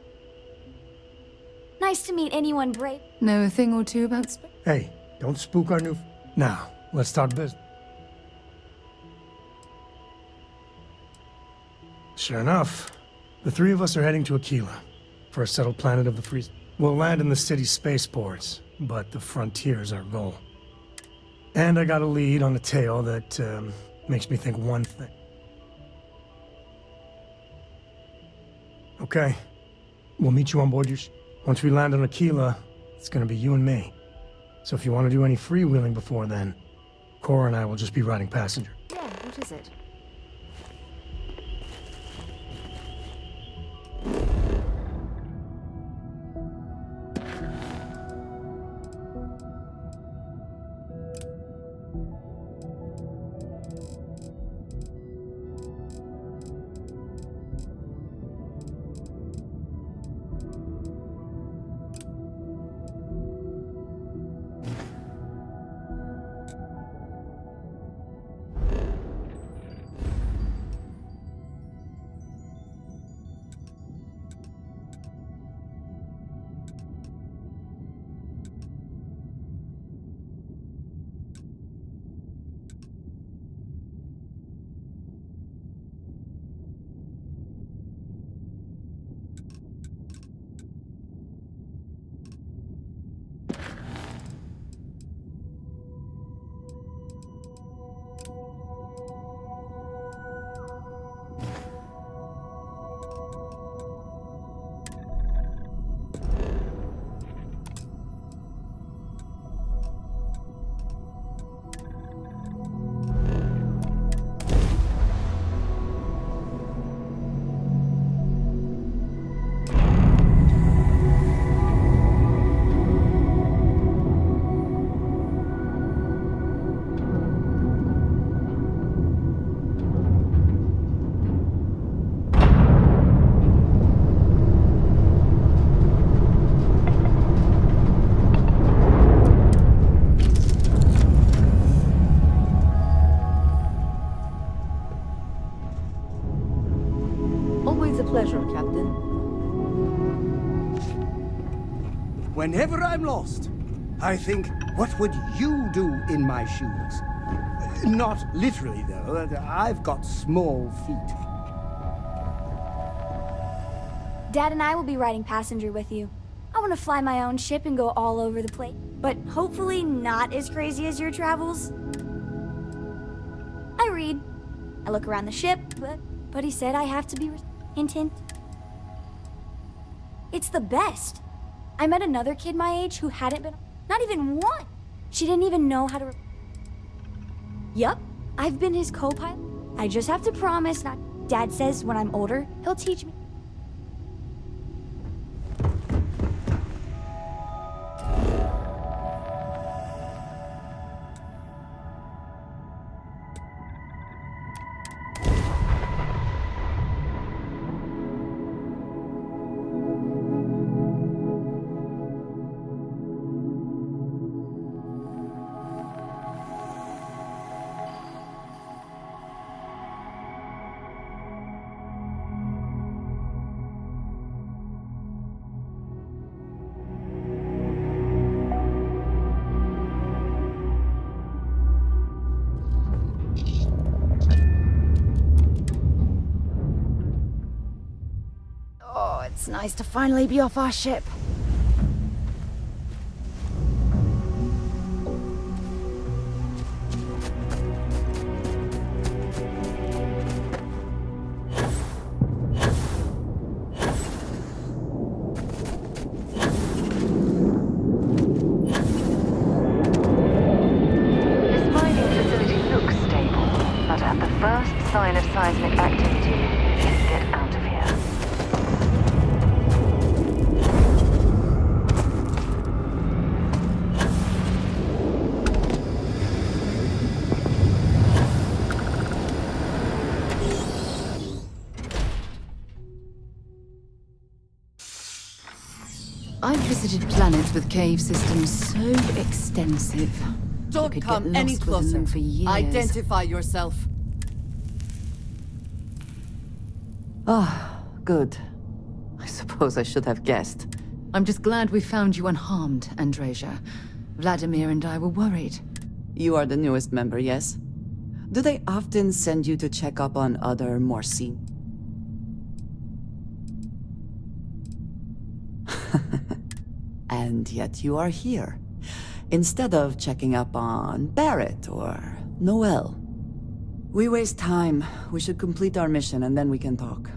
Nice to meet anyone brave. Know a thing or two about space? Hey, don't spook our new... Now, let's talk business. Sure enough, the three of us are heading to Aquila for a settled planet of the freeze. We'll land in the city's spaceports, but the frontier's our goal. And I got a lead on a tale that makes me think one thing. Okay, we'll meet you on board your ship. Once we land on Aquila, it's gonna be you and me. So if you want to do any freewheeling before then, Cora and I will just be riding passenger. Yeah, what is it? Always a pleasure, Captain. Whenever I'm lost, I think, what would you do in my shoes? Not literally, though. I've got small feet. Dad and I will be riding passenger with you. I want to fly my own ship and go all over the place, but hopefully not as crazy as your travels. I read. I look around the ship, but he said I have to be hint, hint. It's the best. I met another kid my age who hadn't been, not even one. She didn't even know how to. Yup, I've been his co-pilot. I just have to promise not. Dad says when I'm older, he'll teach me. It's nice to finally be off our ship. This mining facility looks stable, but at the first sign of seismic activity, get out of here. I've visited planets with cave systems so extensive. Don't could come get any lost within closer. them for years. Identify yourself. Ah, good. I suppose I should have guessed. I'm just glad we found you unharmed, Andreja. Vladimir and I were worried. You are the newest member, yes? Do they often send you to check up on other, more seen? And yet you are here, instead of checking up on Barrett or Noel. We waste time. We should complete our mission and then we can talk.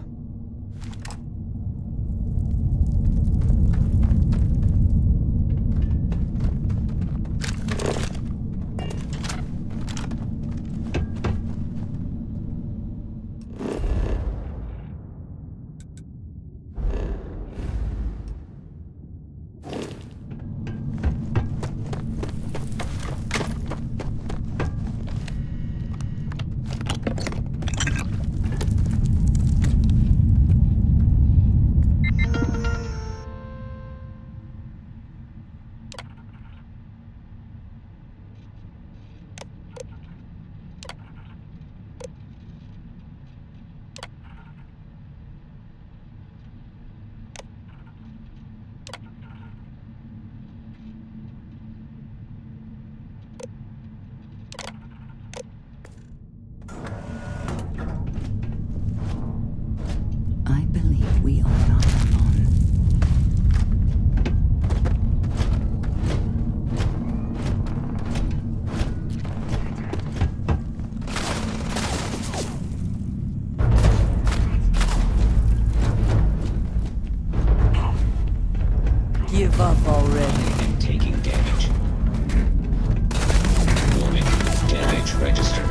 I believe we are not alone. Give up already. And taking damage. Warning, damage registered.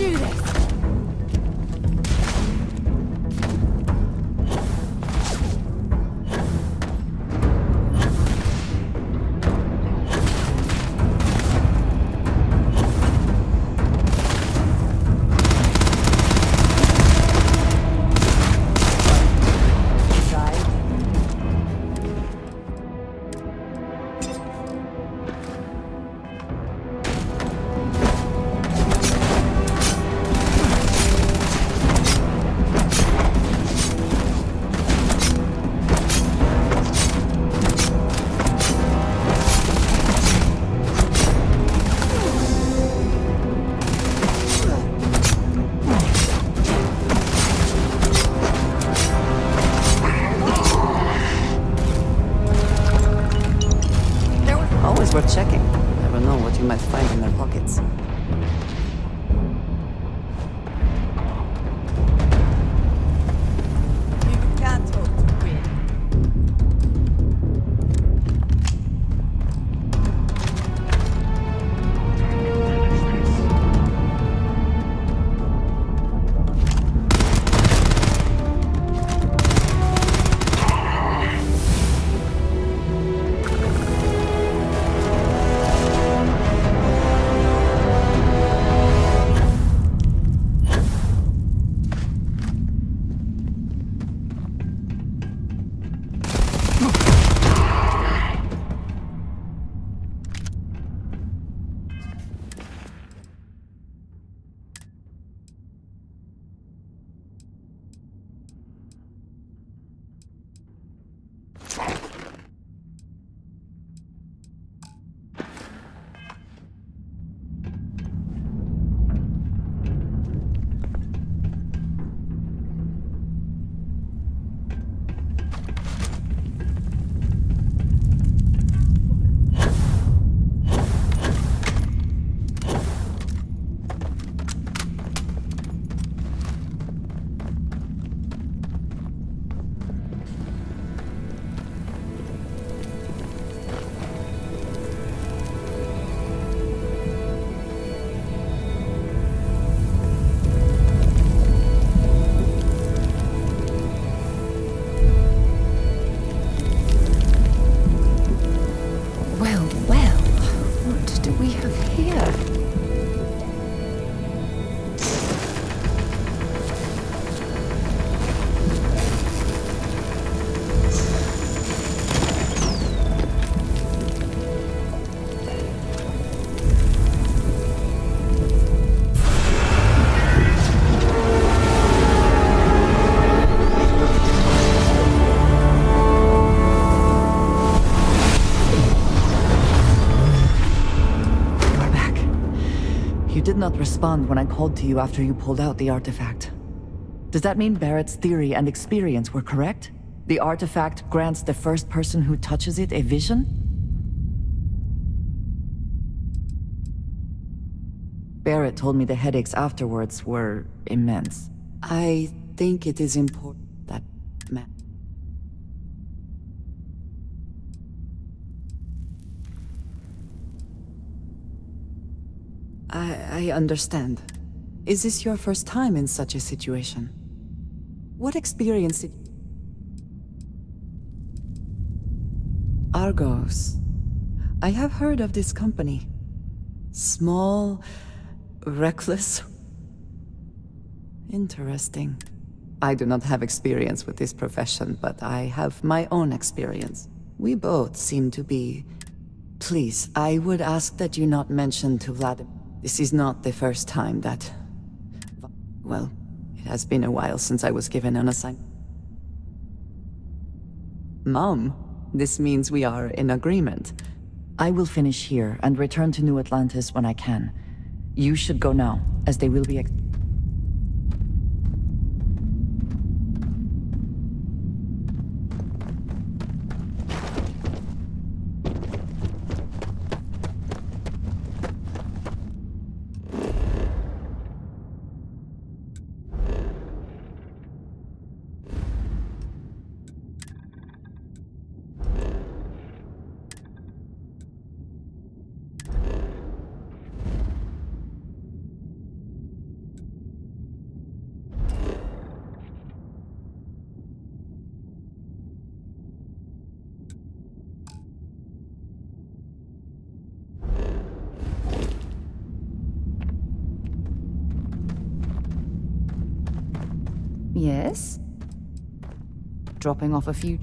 do this. Always worth checking. Never know what you might find in their pockets. You can't hope to win. Well, well, what do we have here? You did not respond when I called to you after you pulled out the artifact. Does that mean Barrett's theory and experience were correct? The artifact grants the first person who touches it a vision? Barrett told me the headaches afterwards were immense. I think it is important that I understand. Is this your first time in such a situation? What experience did... Argos. I have heard of this company. Small, reckless. Interesting. I do not have experience with this profession, but I have my own experience. We both seem to be... Please, I would ask that you not mention to Vladimir. This is not the first time that... Well, it has been a while since I was given an assignment. Mom, this means we are in agreement. I will finish here and return to New Atlantis when I can. You should go now, as they will be... Yes? Dropping off a few...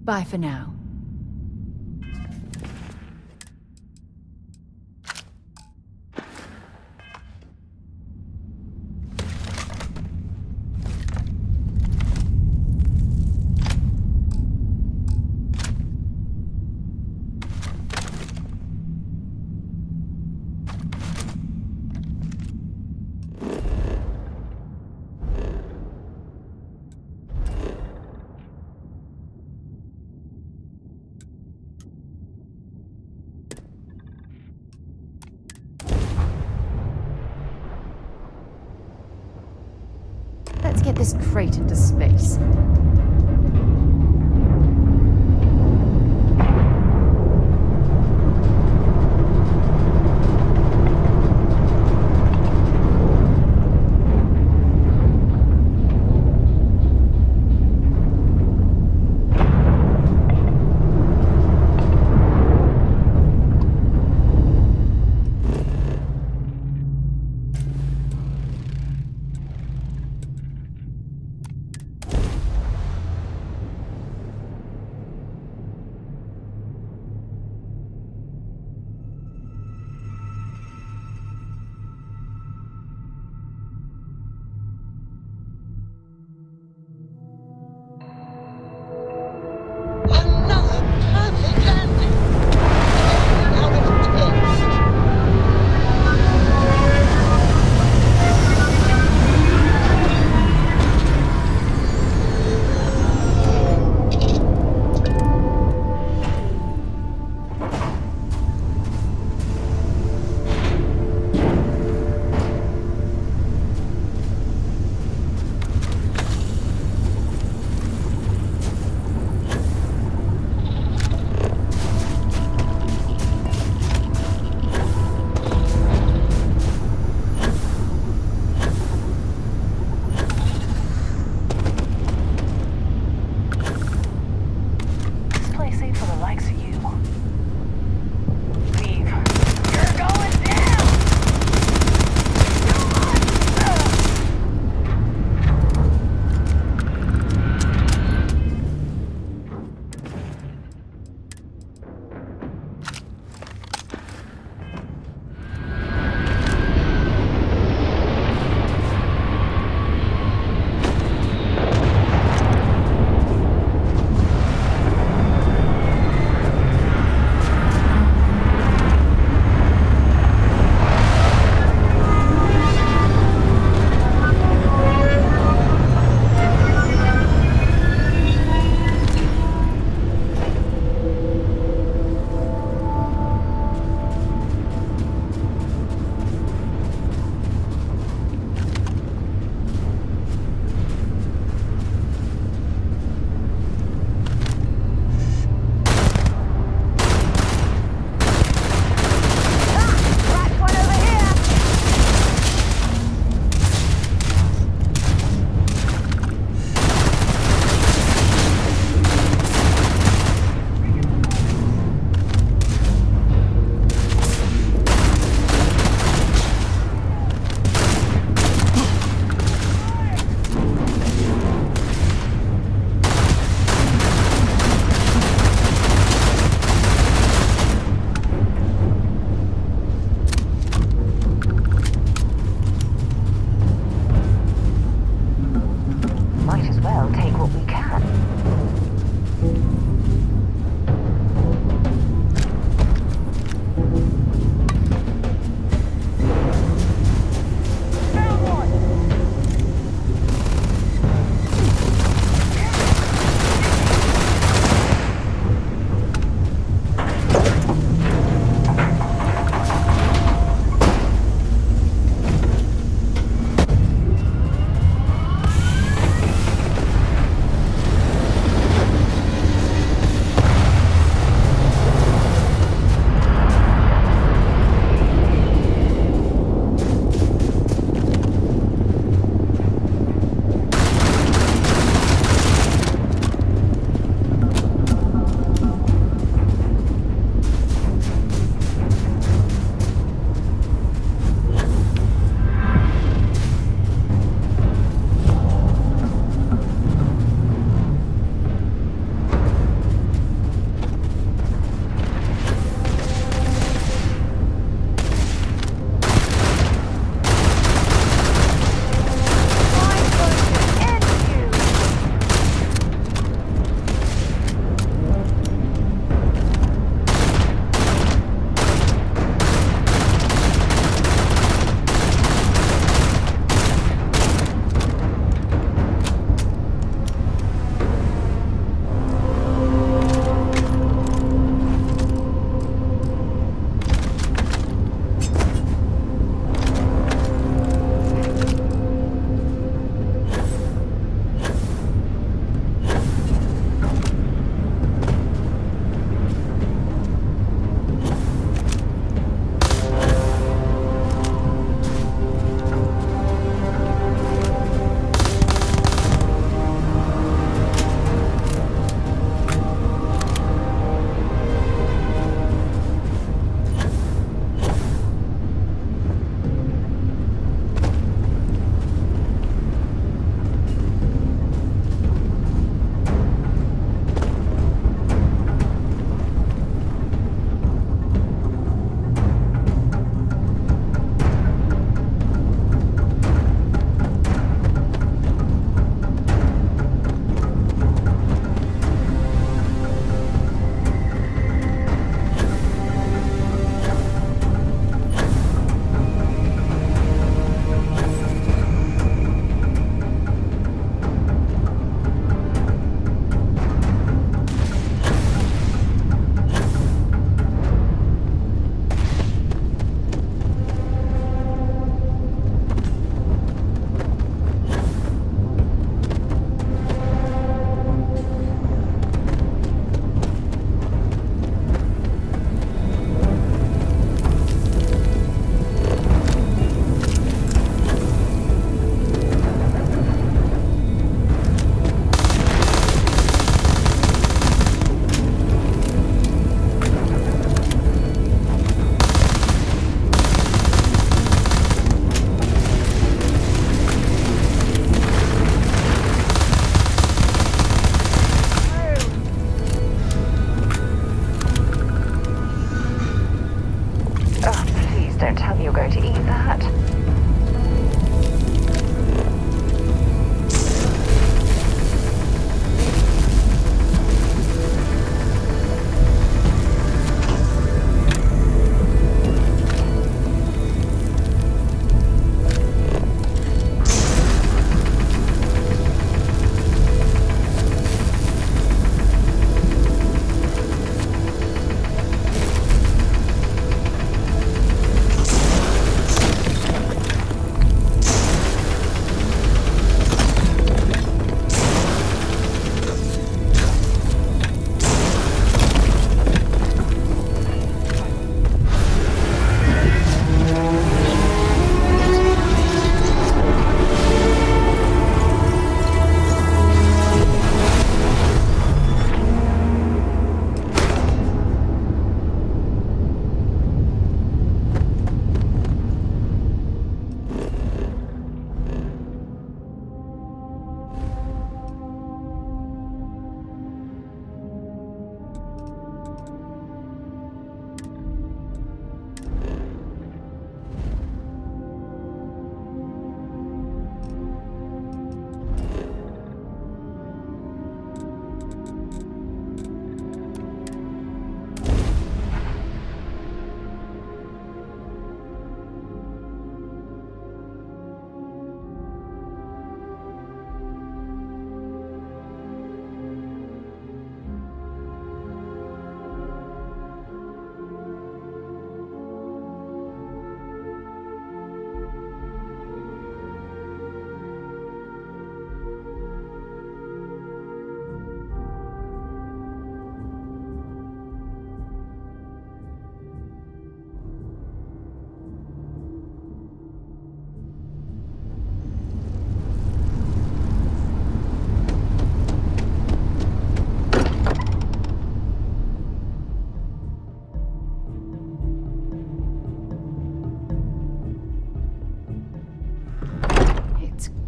Bye for now. Let's get this crate into space.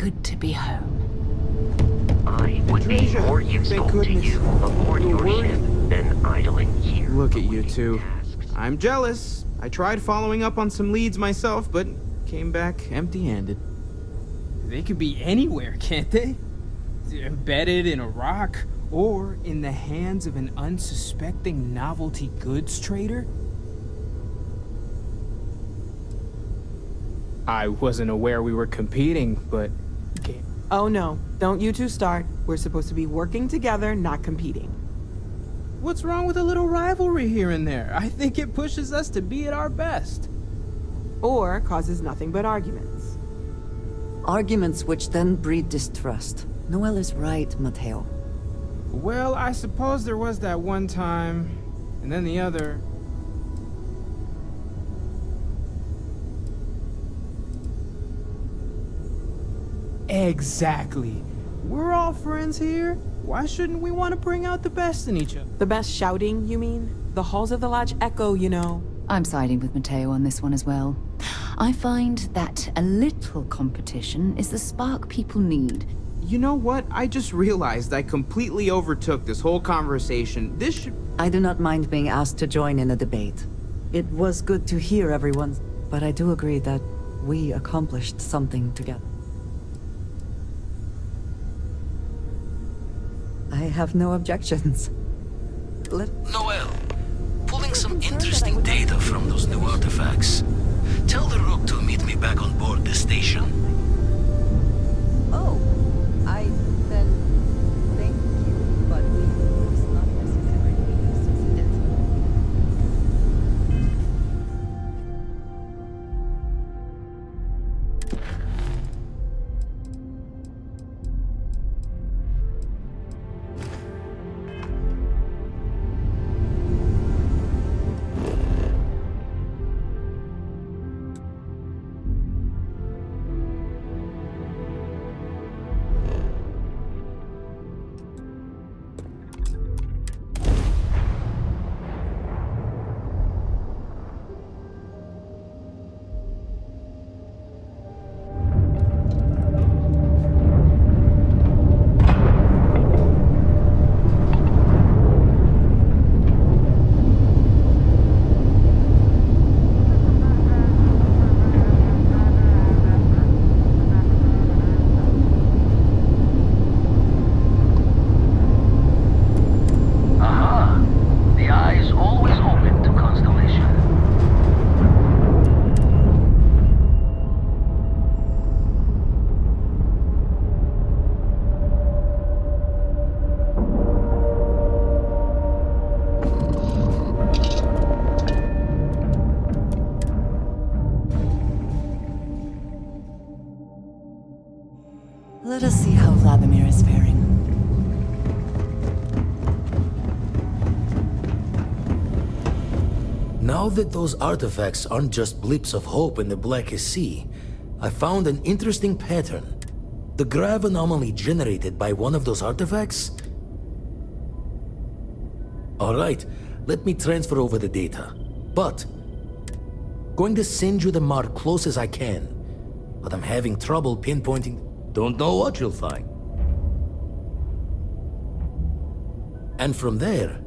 good to be home. I would be more useful to you aboard your ship than idling here. Look at you two. I'm jealous. I tried following up on some leads myself, but came back empty-handed. They could be anywhere, can't they? Embedded in a rock, or in the hands of an unsuspecting novelty goods trader? I wasn't aware we were competing, but... Oh no, don't you two start. We're supposed to be working together, not competing. What's wrong with a little rivalry here and there? I think it pushes us to be at our best. Or causes nothing but arguments. Arguments which then breed distrust. Noel is right, Mateo. Well, I suppose there was that one time, and then the other. Exactly. We're all friends here. Why shouldn't we want to bring out the best in each other? The best shouting, you mean? The halls of the lodge echo, you know. I'm siding with Mateo on this one as well. I find that a little competition is the spark people need. You know what? I just realized I completely overtook this whole conversation. This should... I do not mind being asked to join in a debate. It was good to hear everyone's, but I do agree that we accomplished something together. I have no objections. Noel, pulling some interesting data from those new artifacts. Tell the Rook to meet me back on board this station. Oh, I then thank you, but it's not necessary, isn't it? Let us see how Vladimir is faring. Now that those artifacts aren't just blips of hope in the blackest sea, I found an interesting pattern. The grav anomaly generated by one of those artifacts? Alright, let me transfer over the data. But, going to send you the mark close as I can. But I'm having trouble pinpointing... Don't know what you'll find. And from there,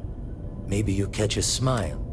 maybe you catch a smile.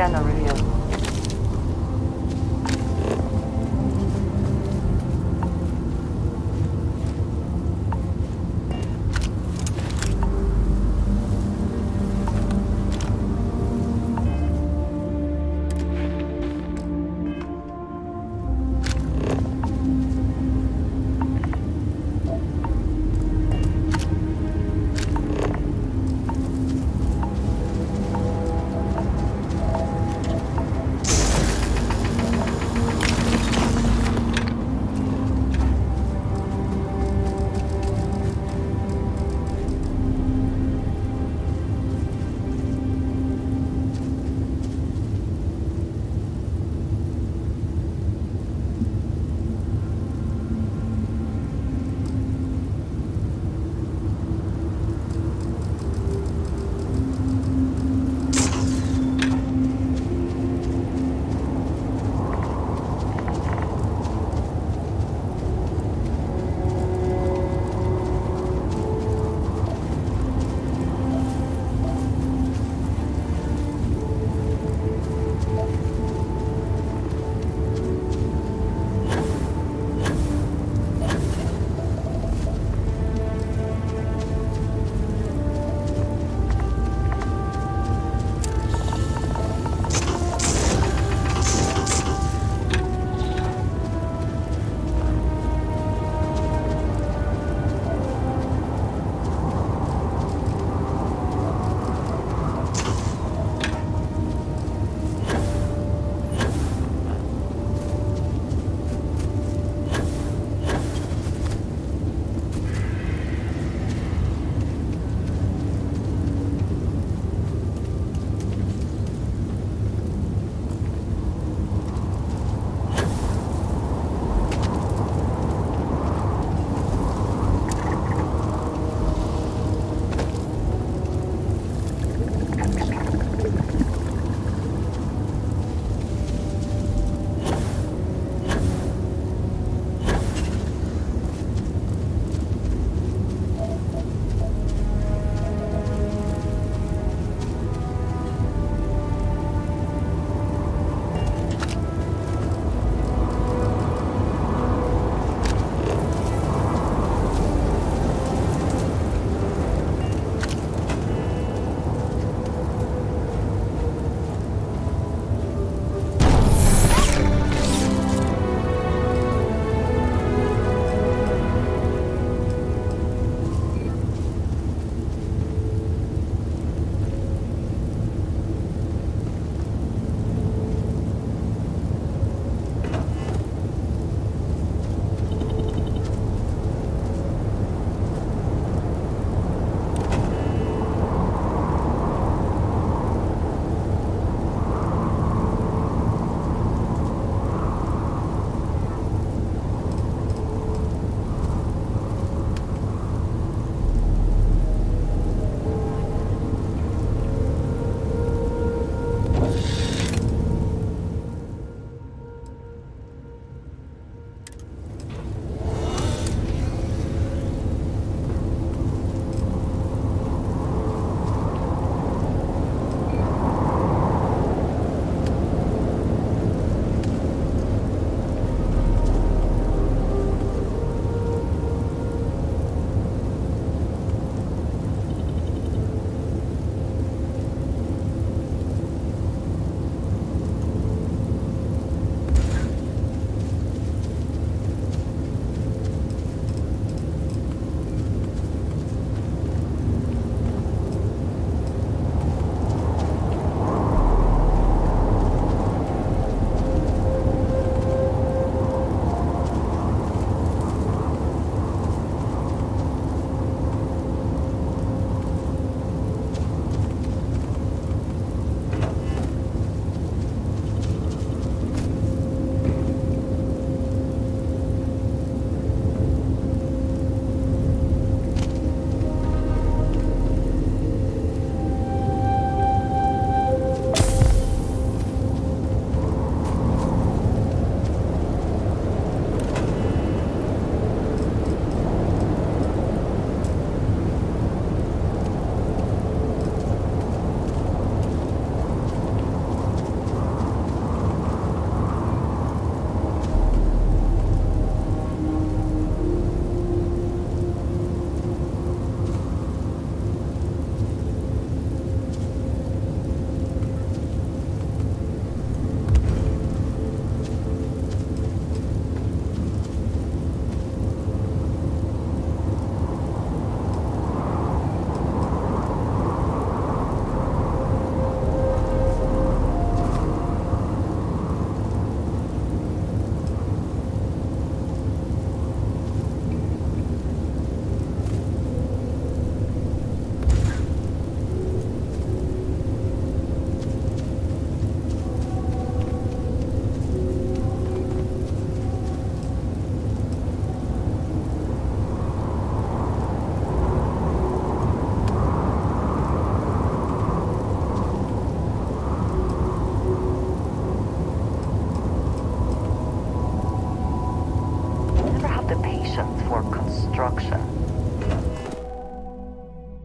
scan the review.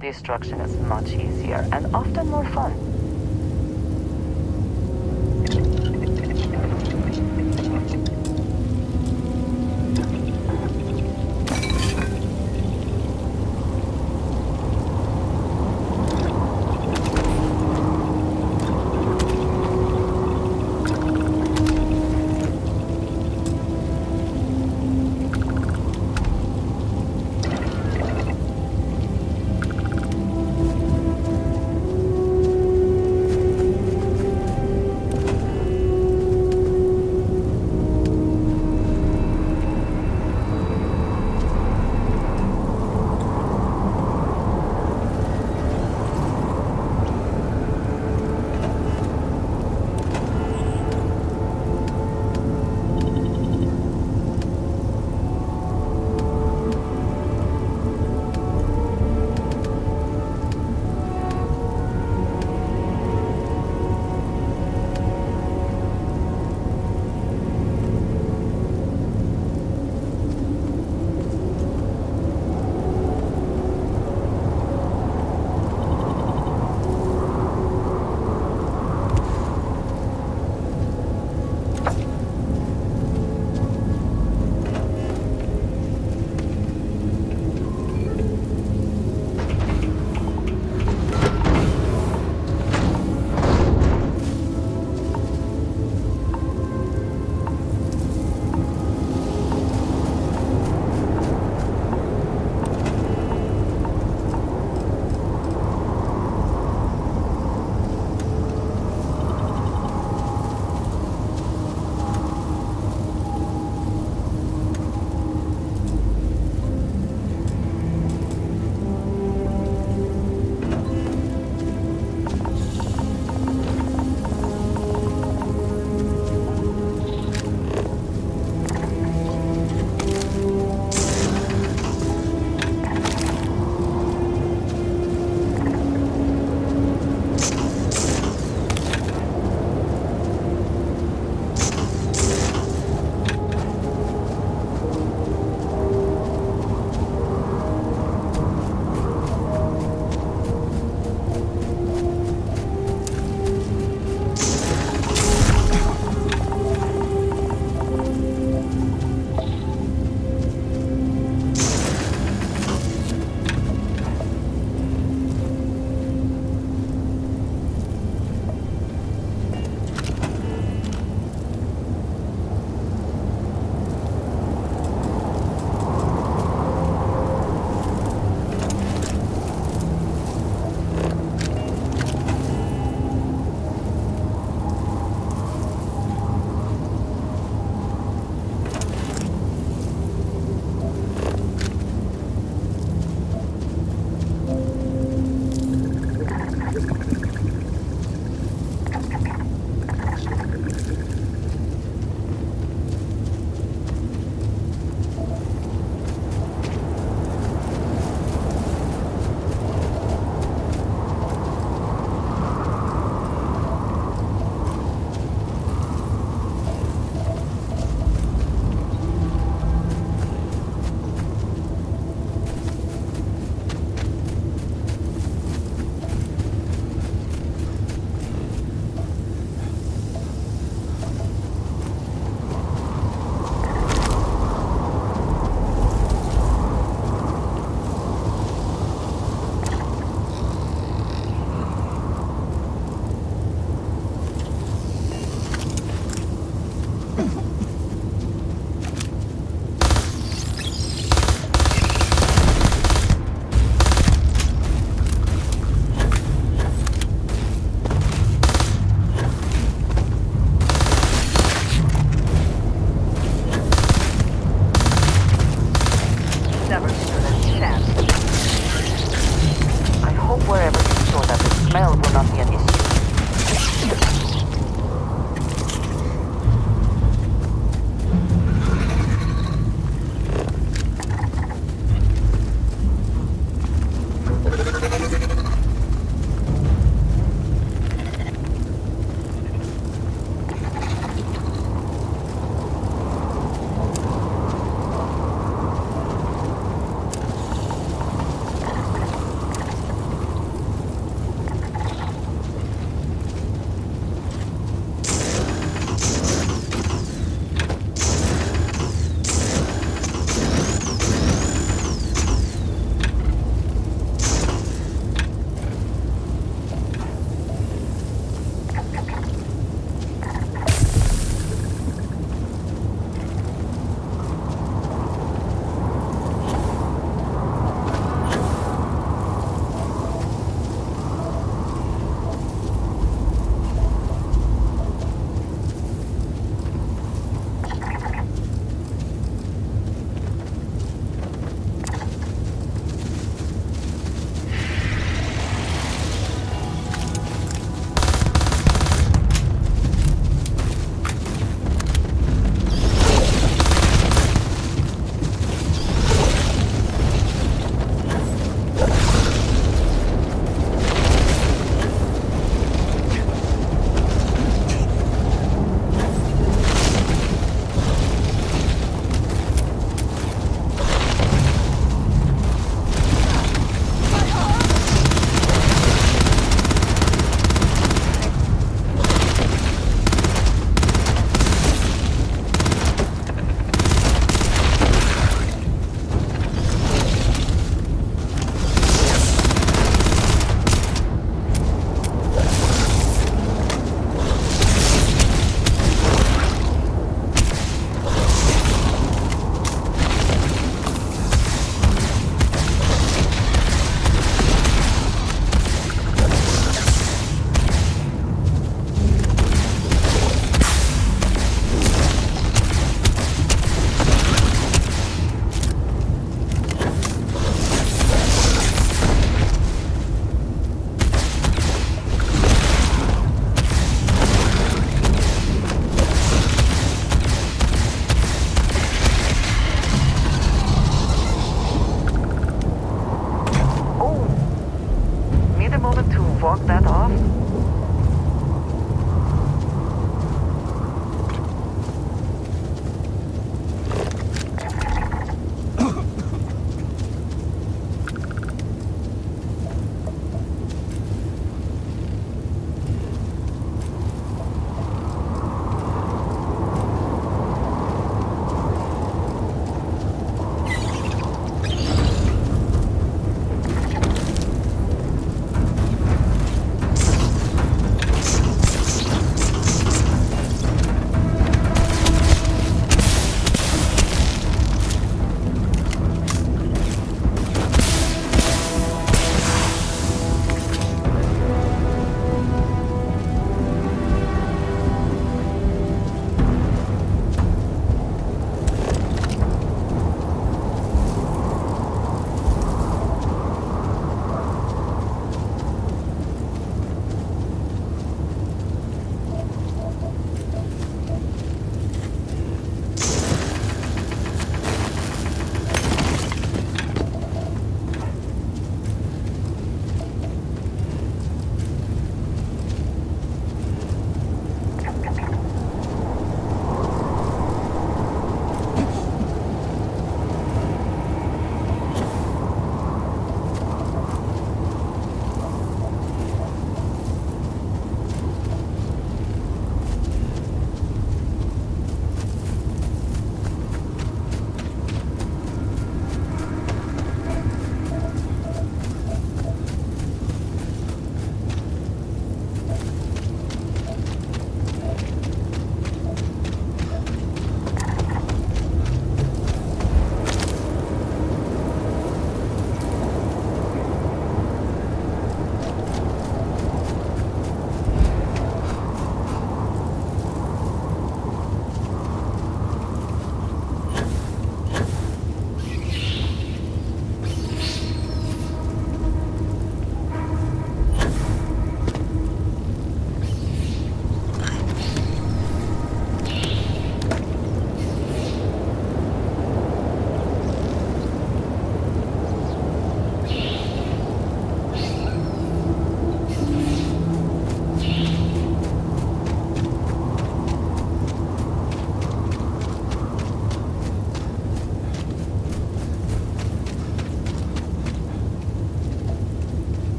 Destruction is much easier and often more fun.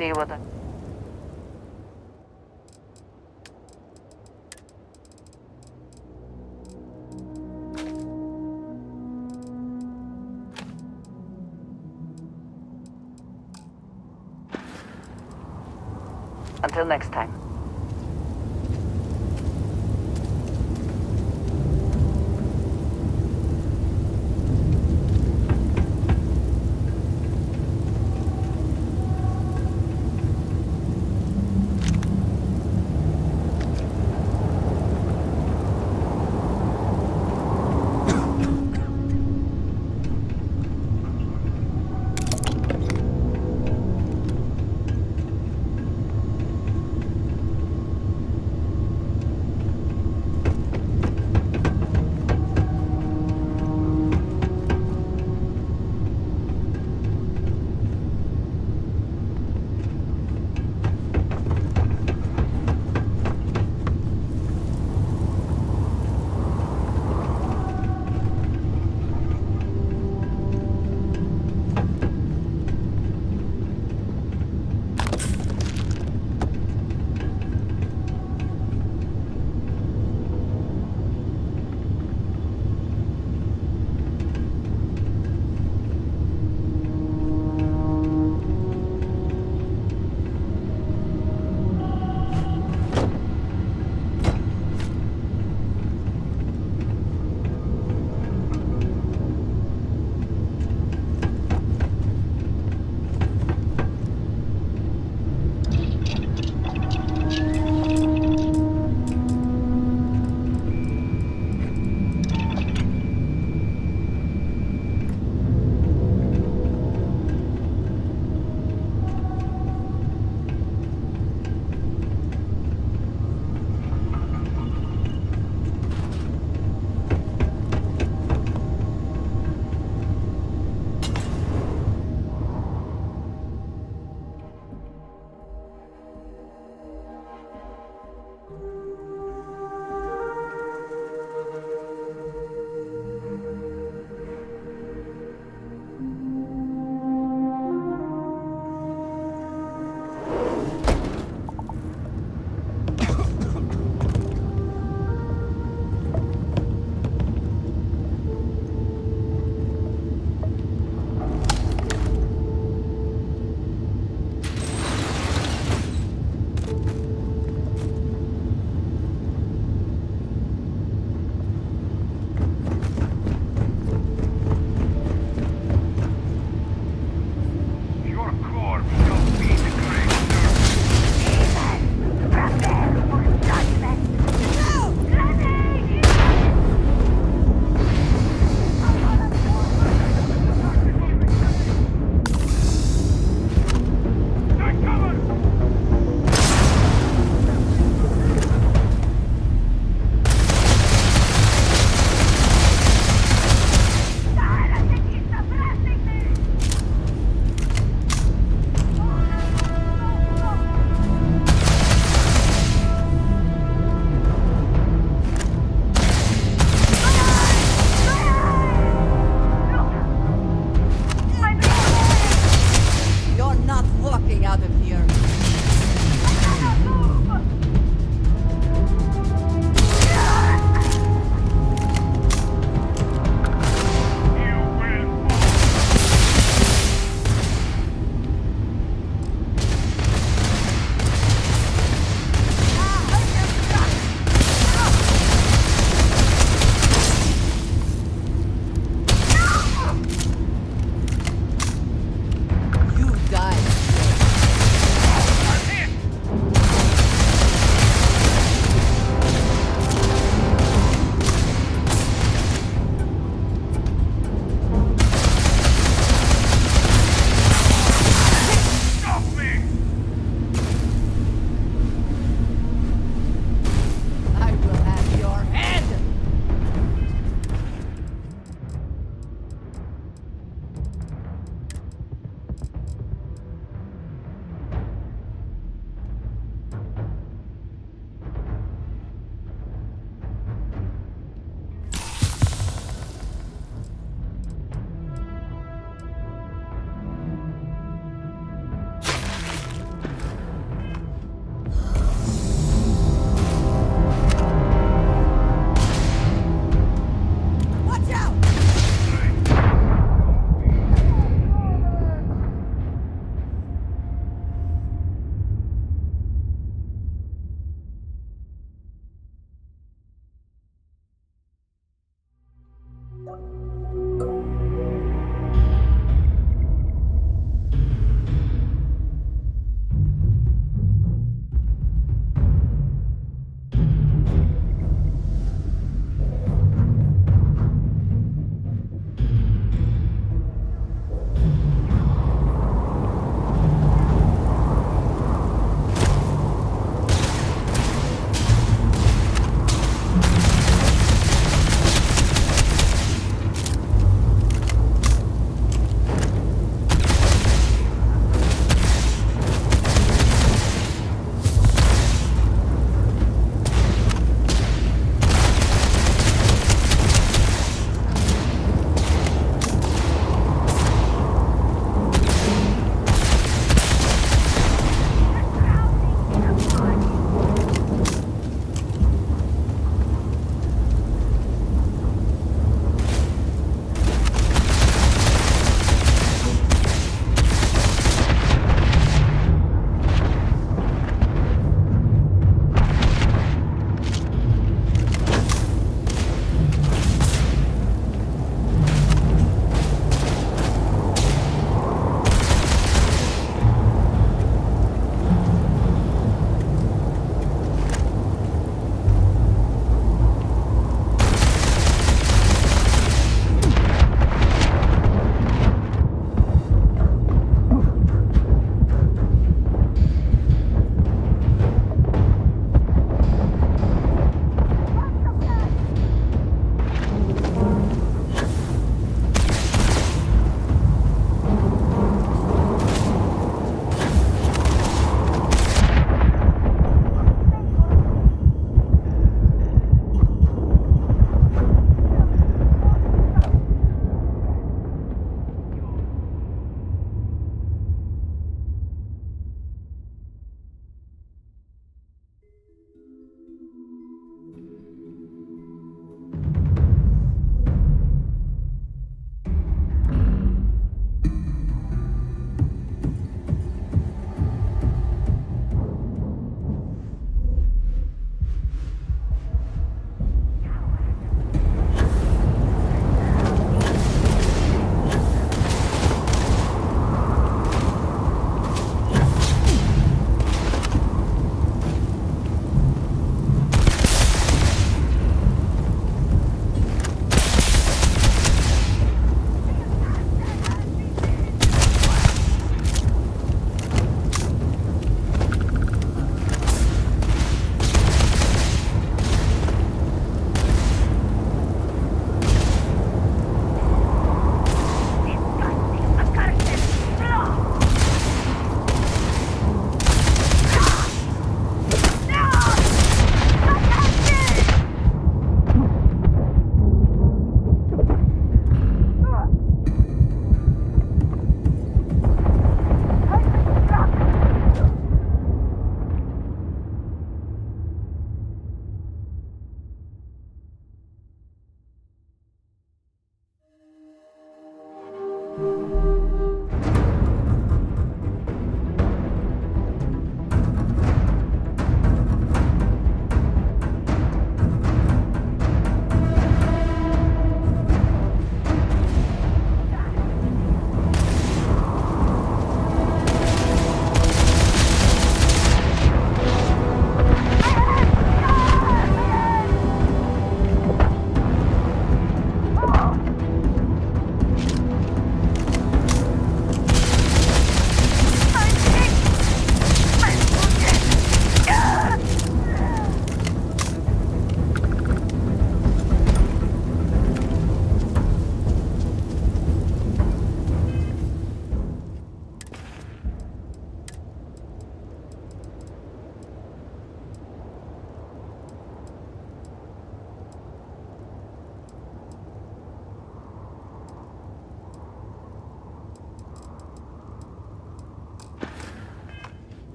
see what I... Until next time.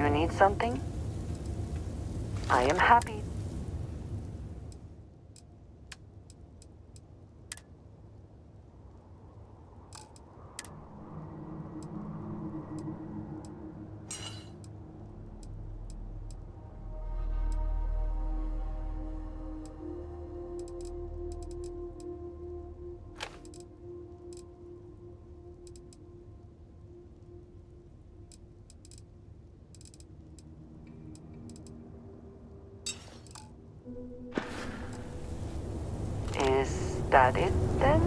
you need something, I am happy. Is that it then?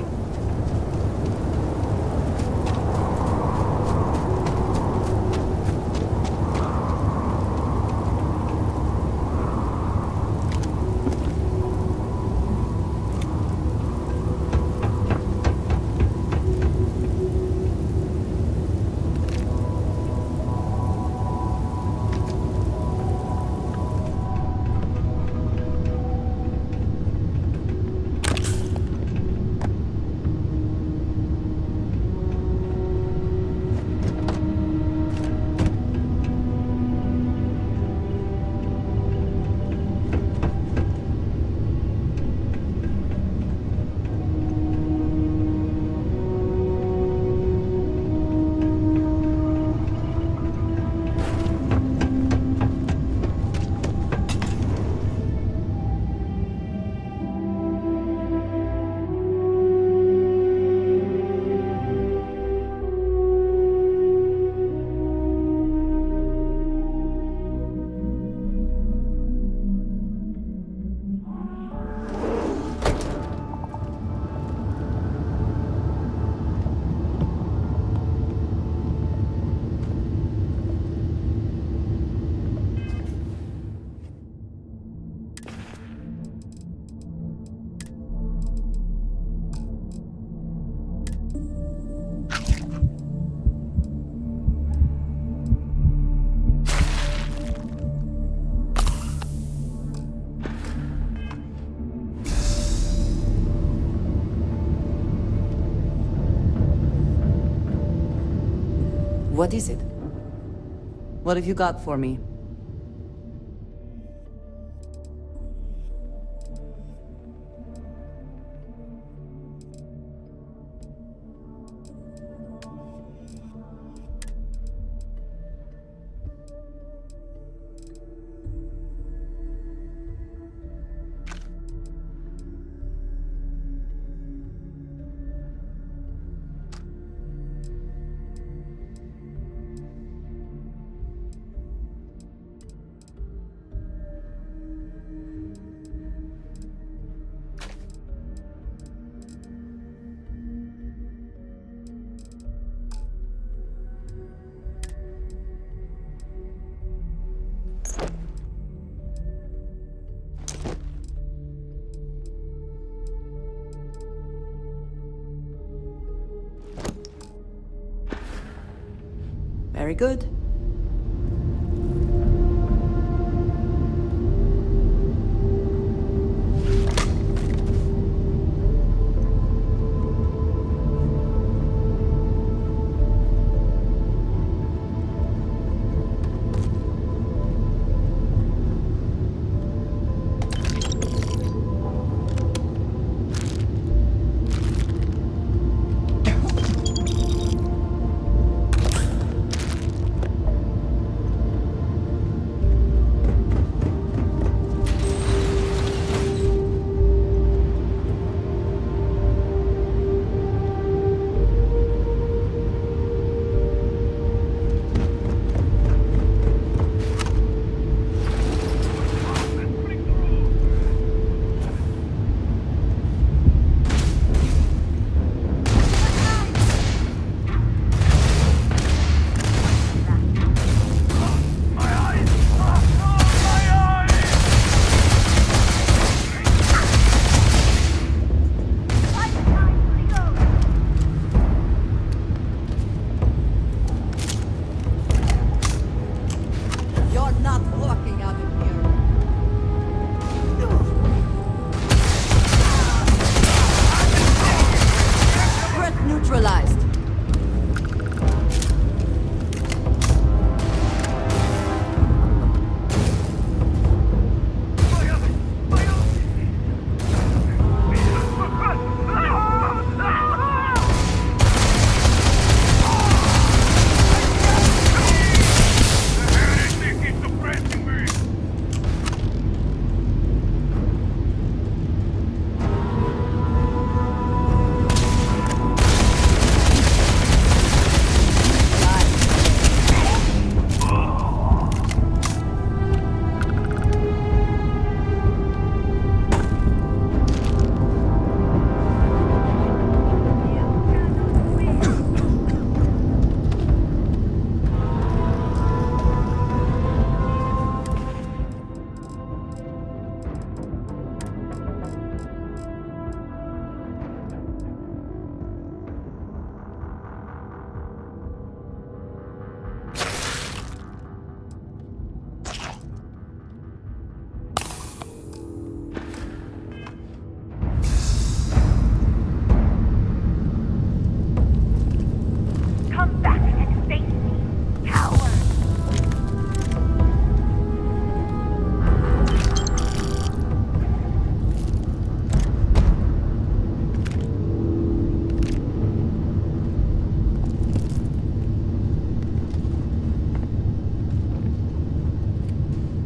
What is it? What have you got for me? Very good.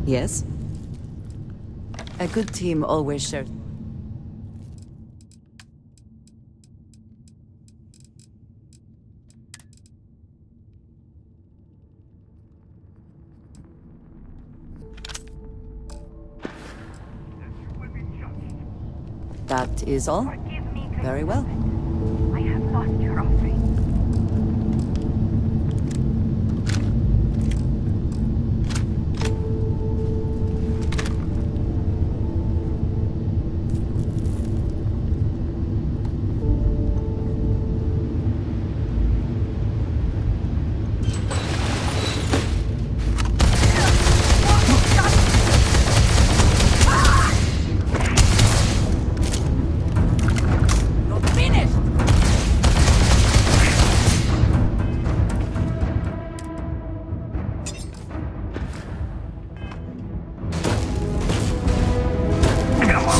Yes? A good team always shares. That is all? Very well. I have lost your offering.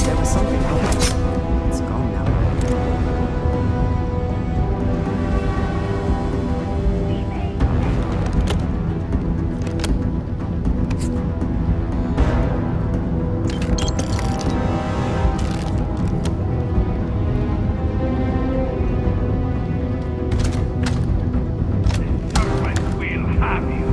There was something wrong. It's gone now. We'll have you.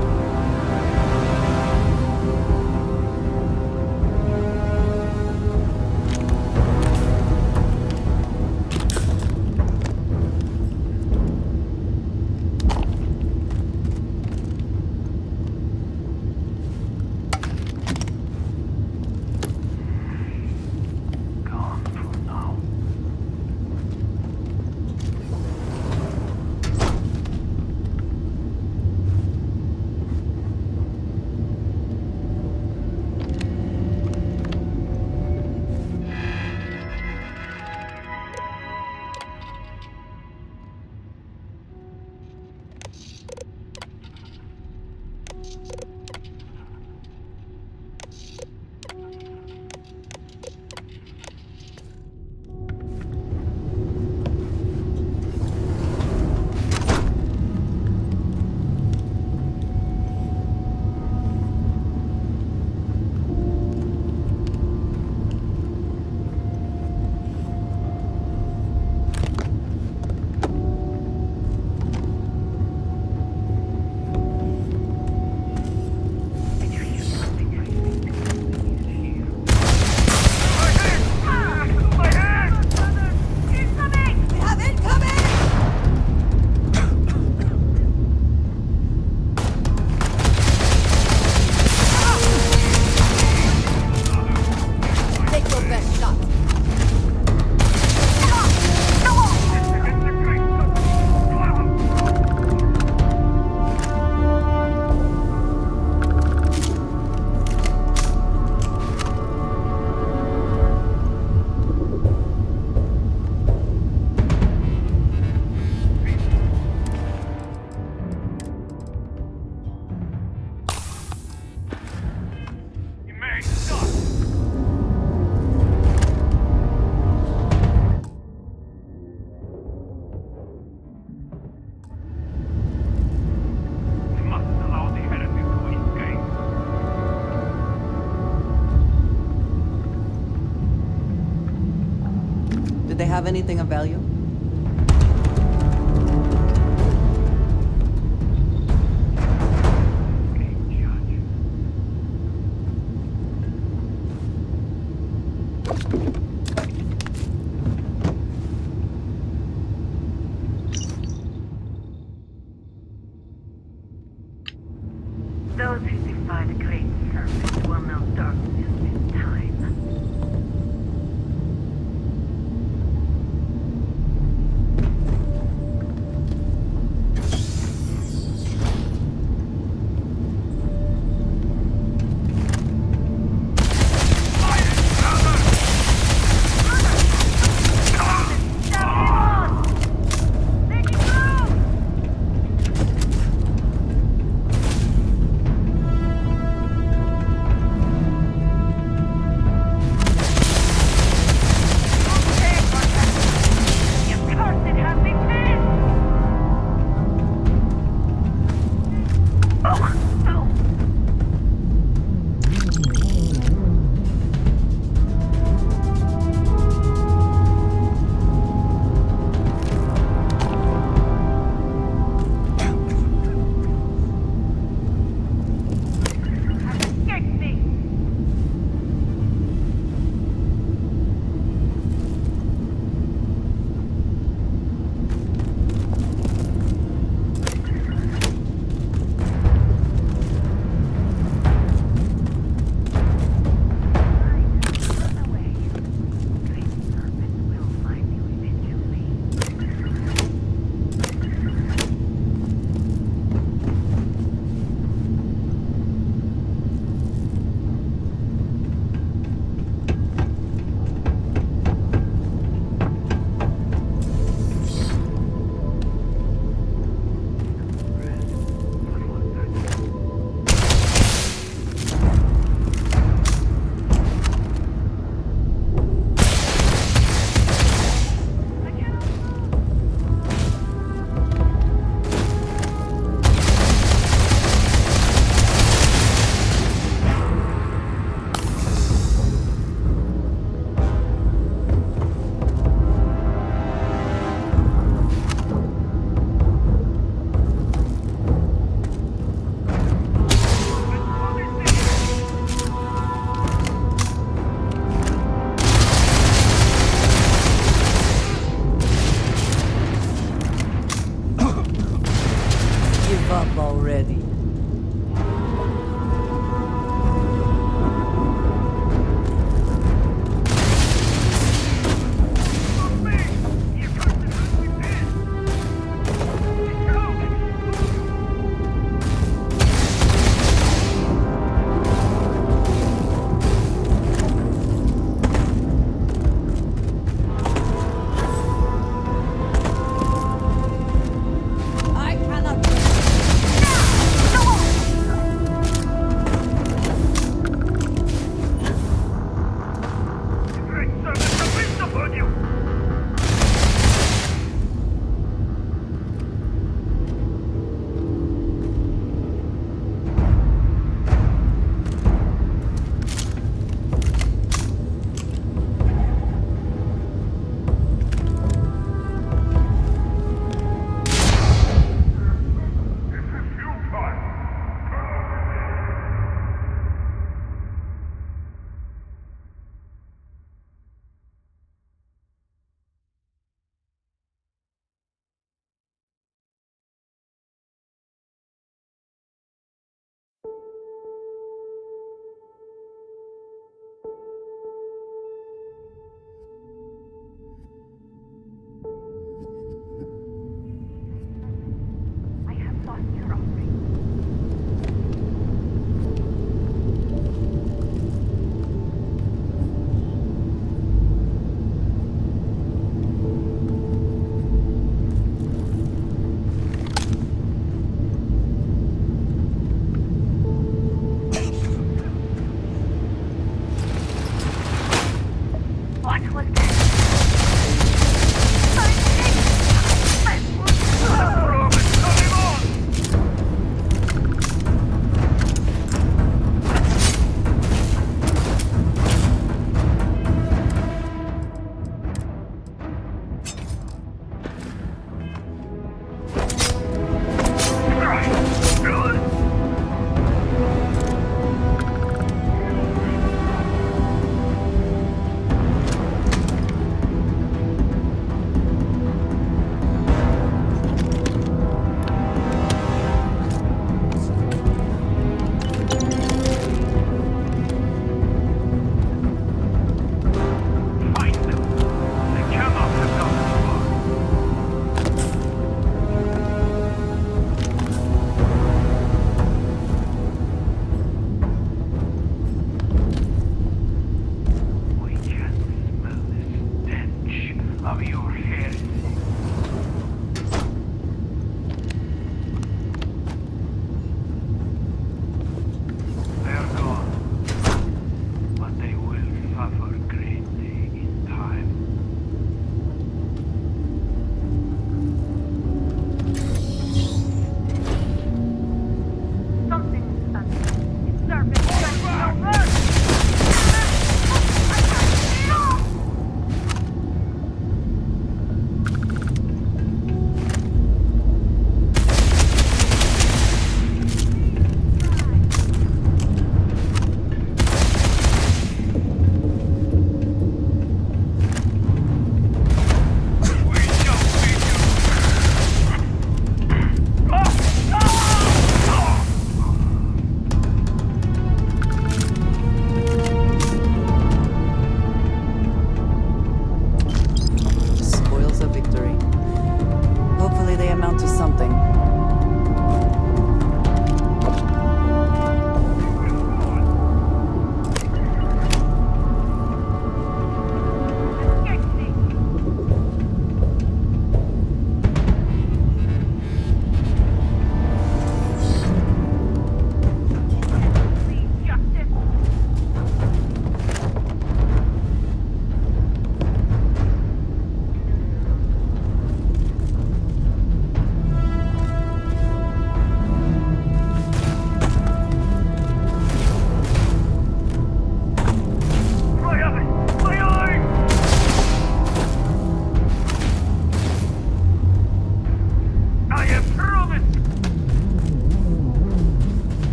Did they have anything of value? Those who defy the great serpent will know darkness in time. I cannot.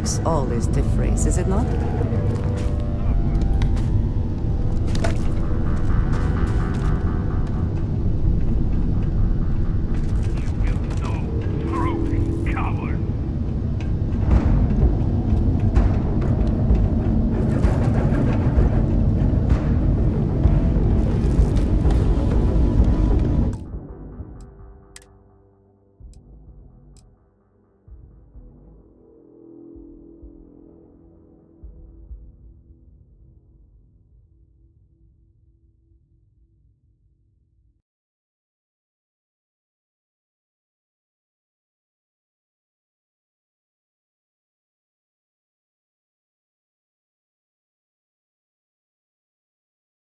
makes all this difference, is it not?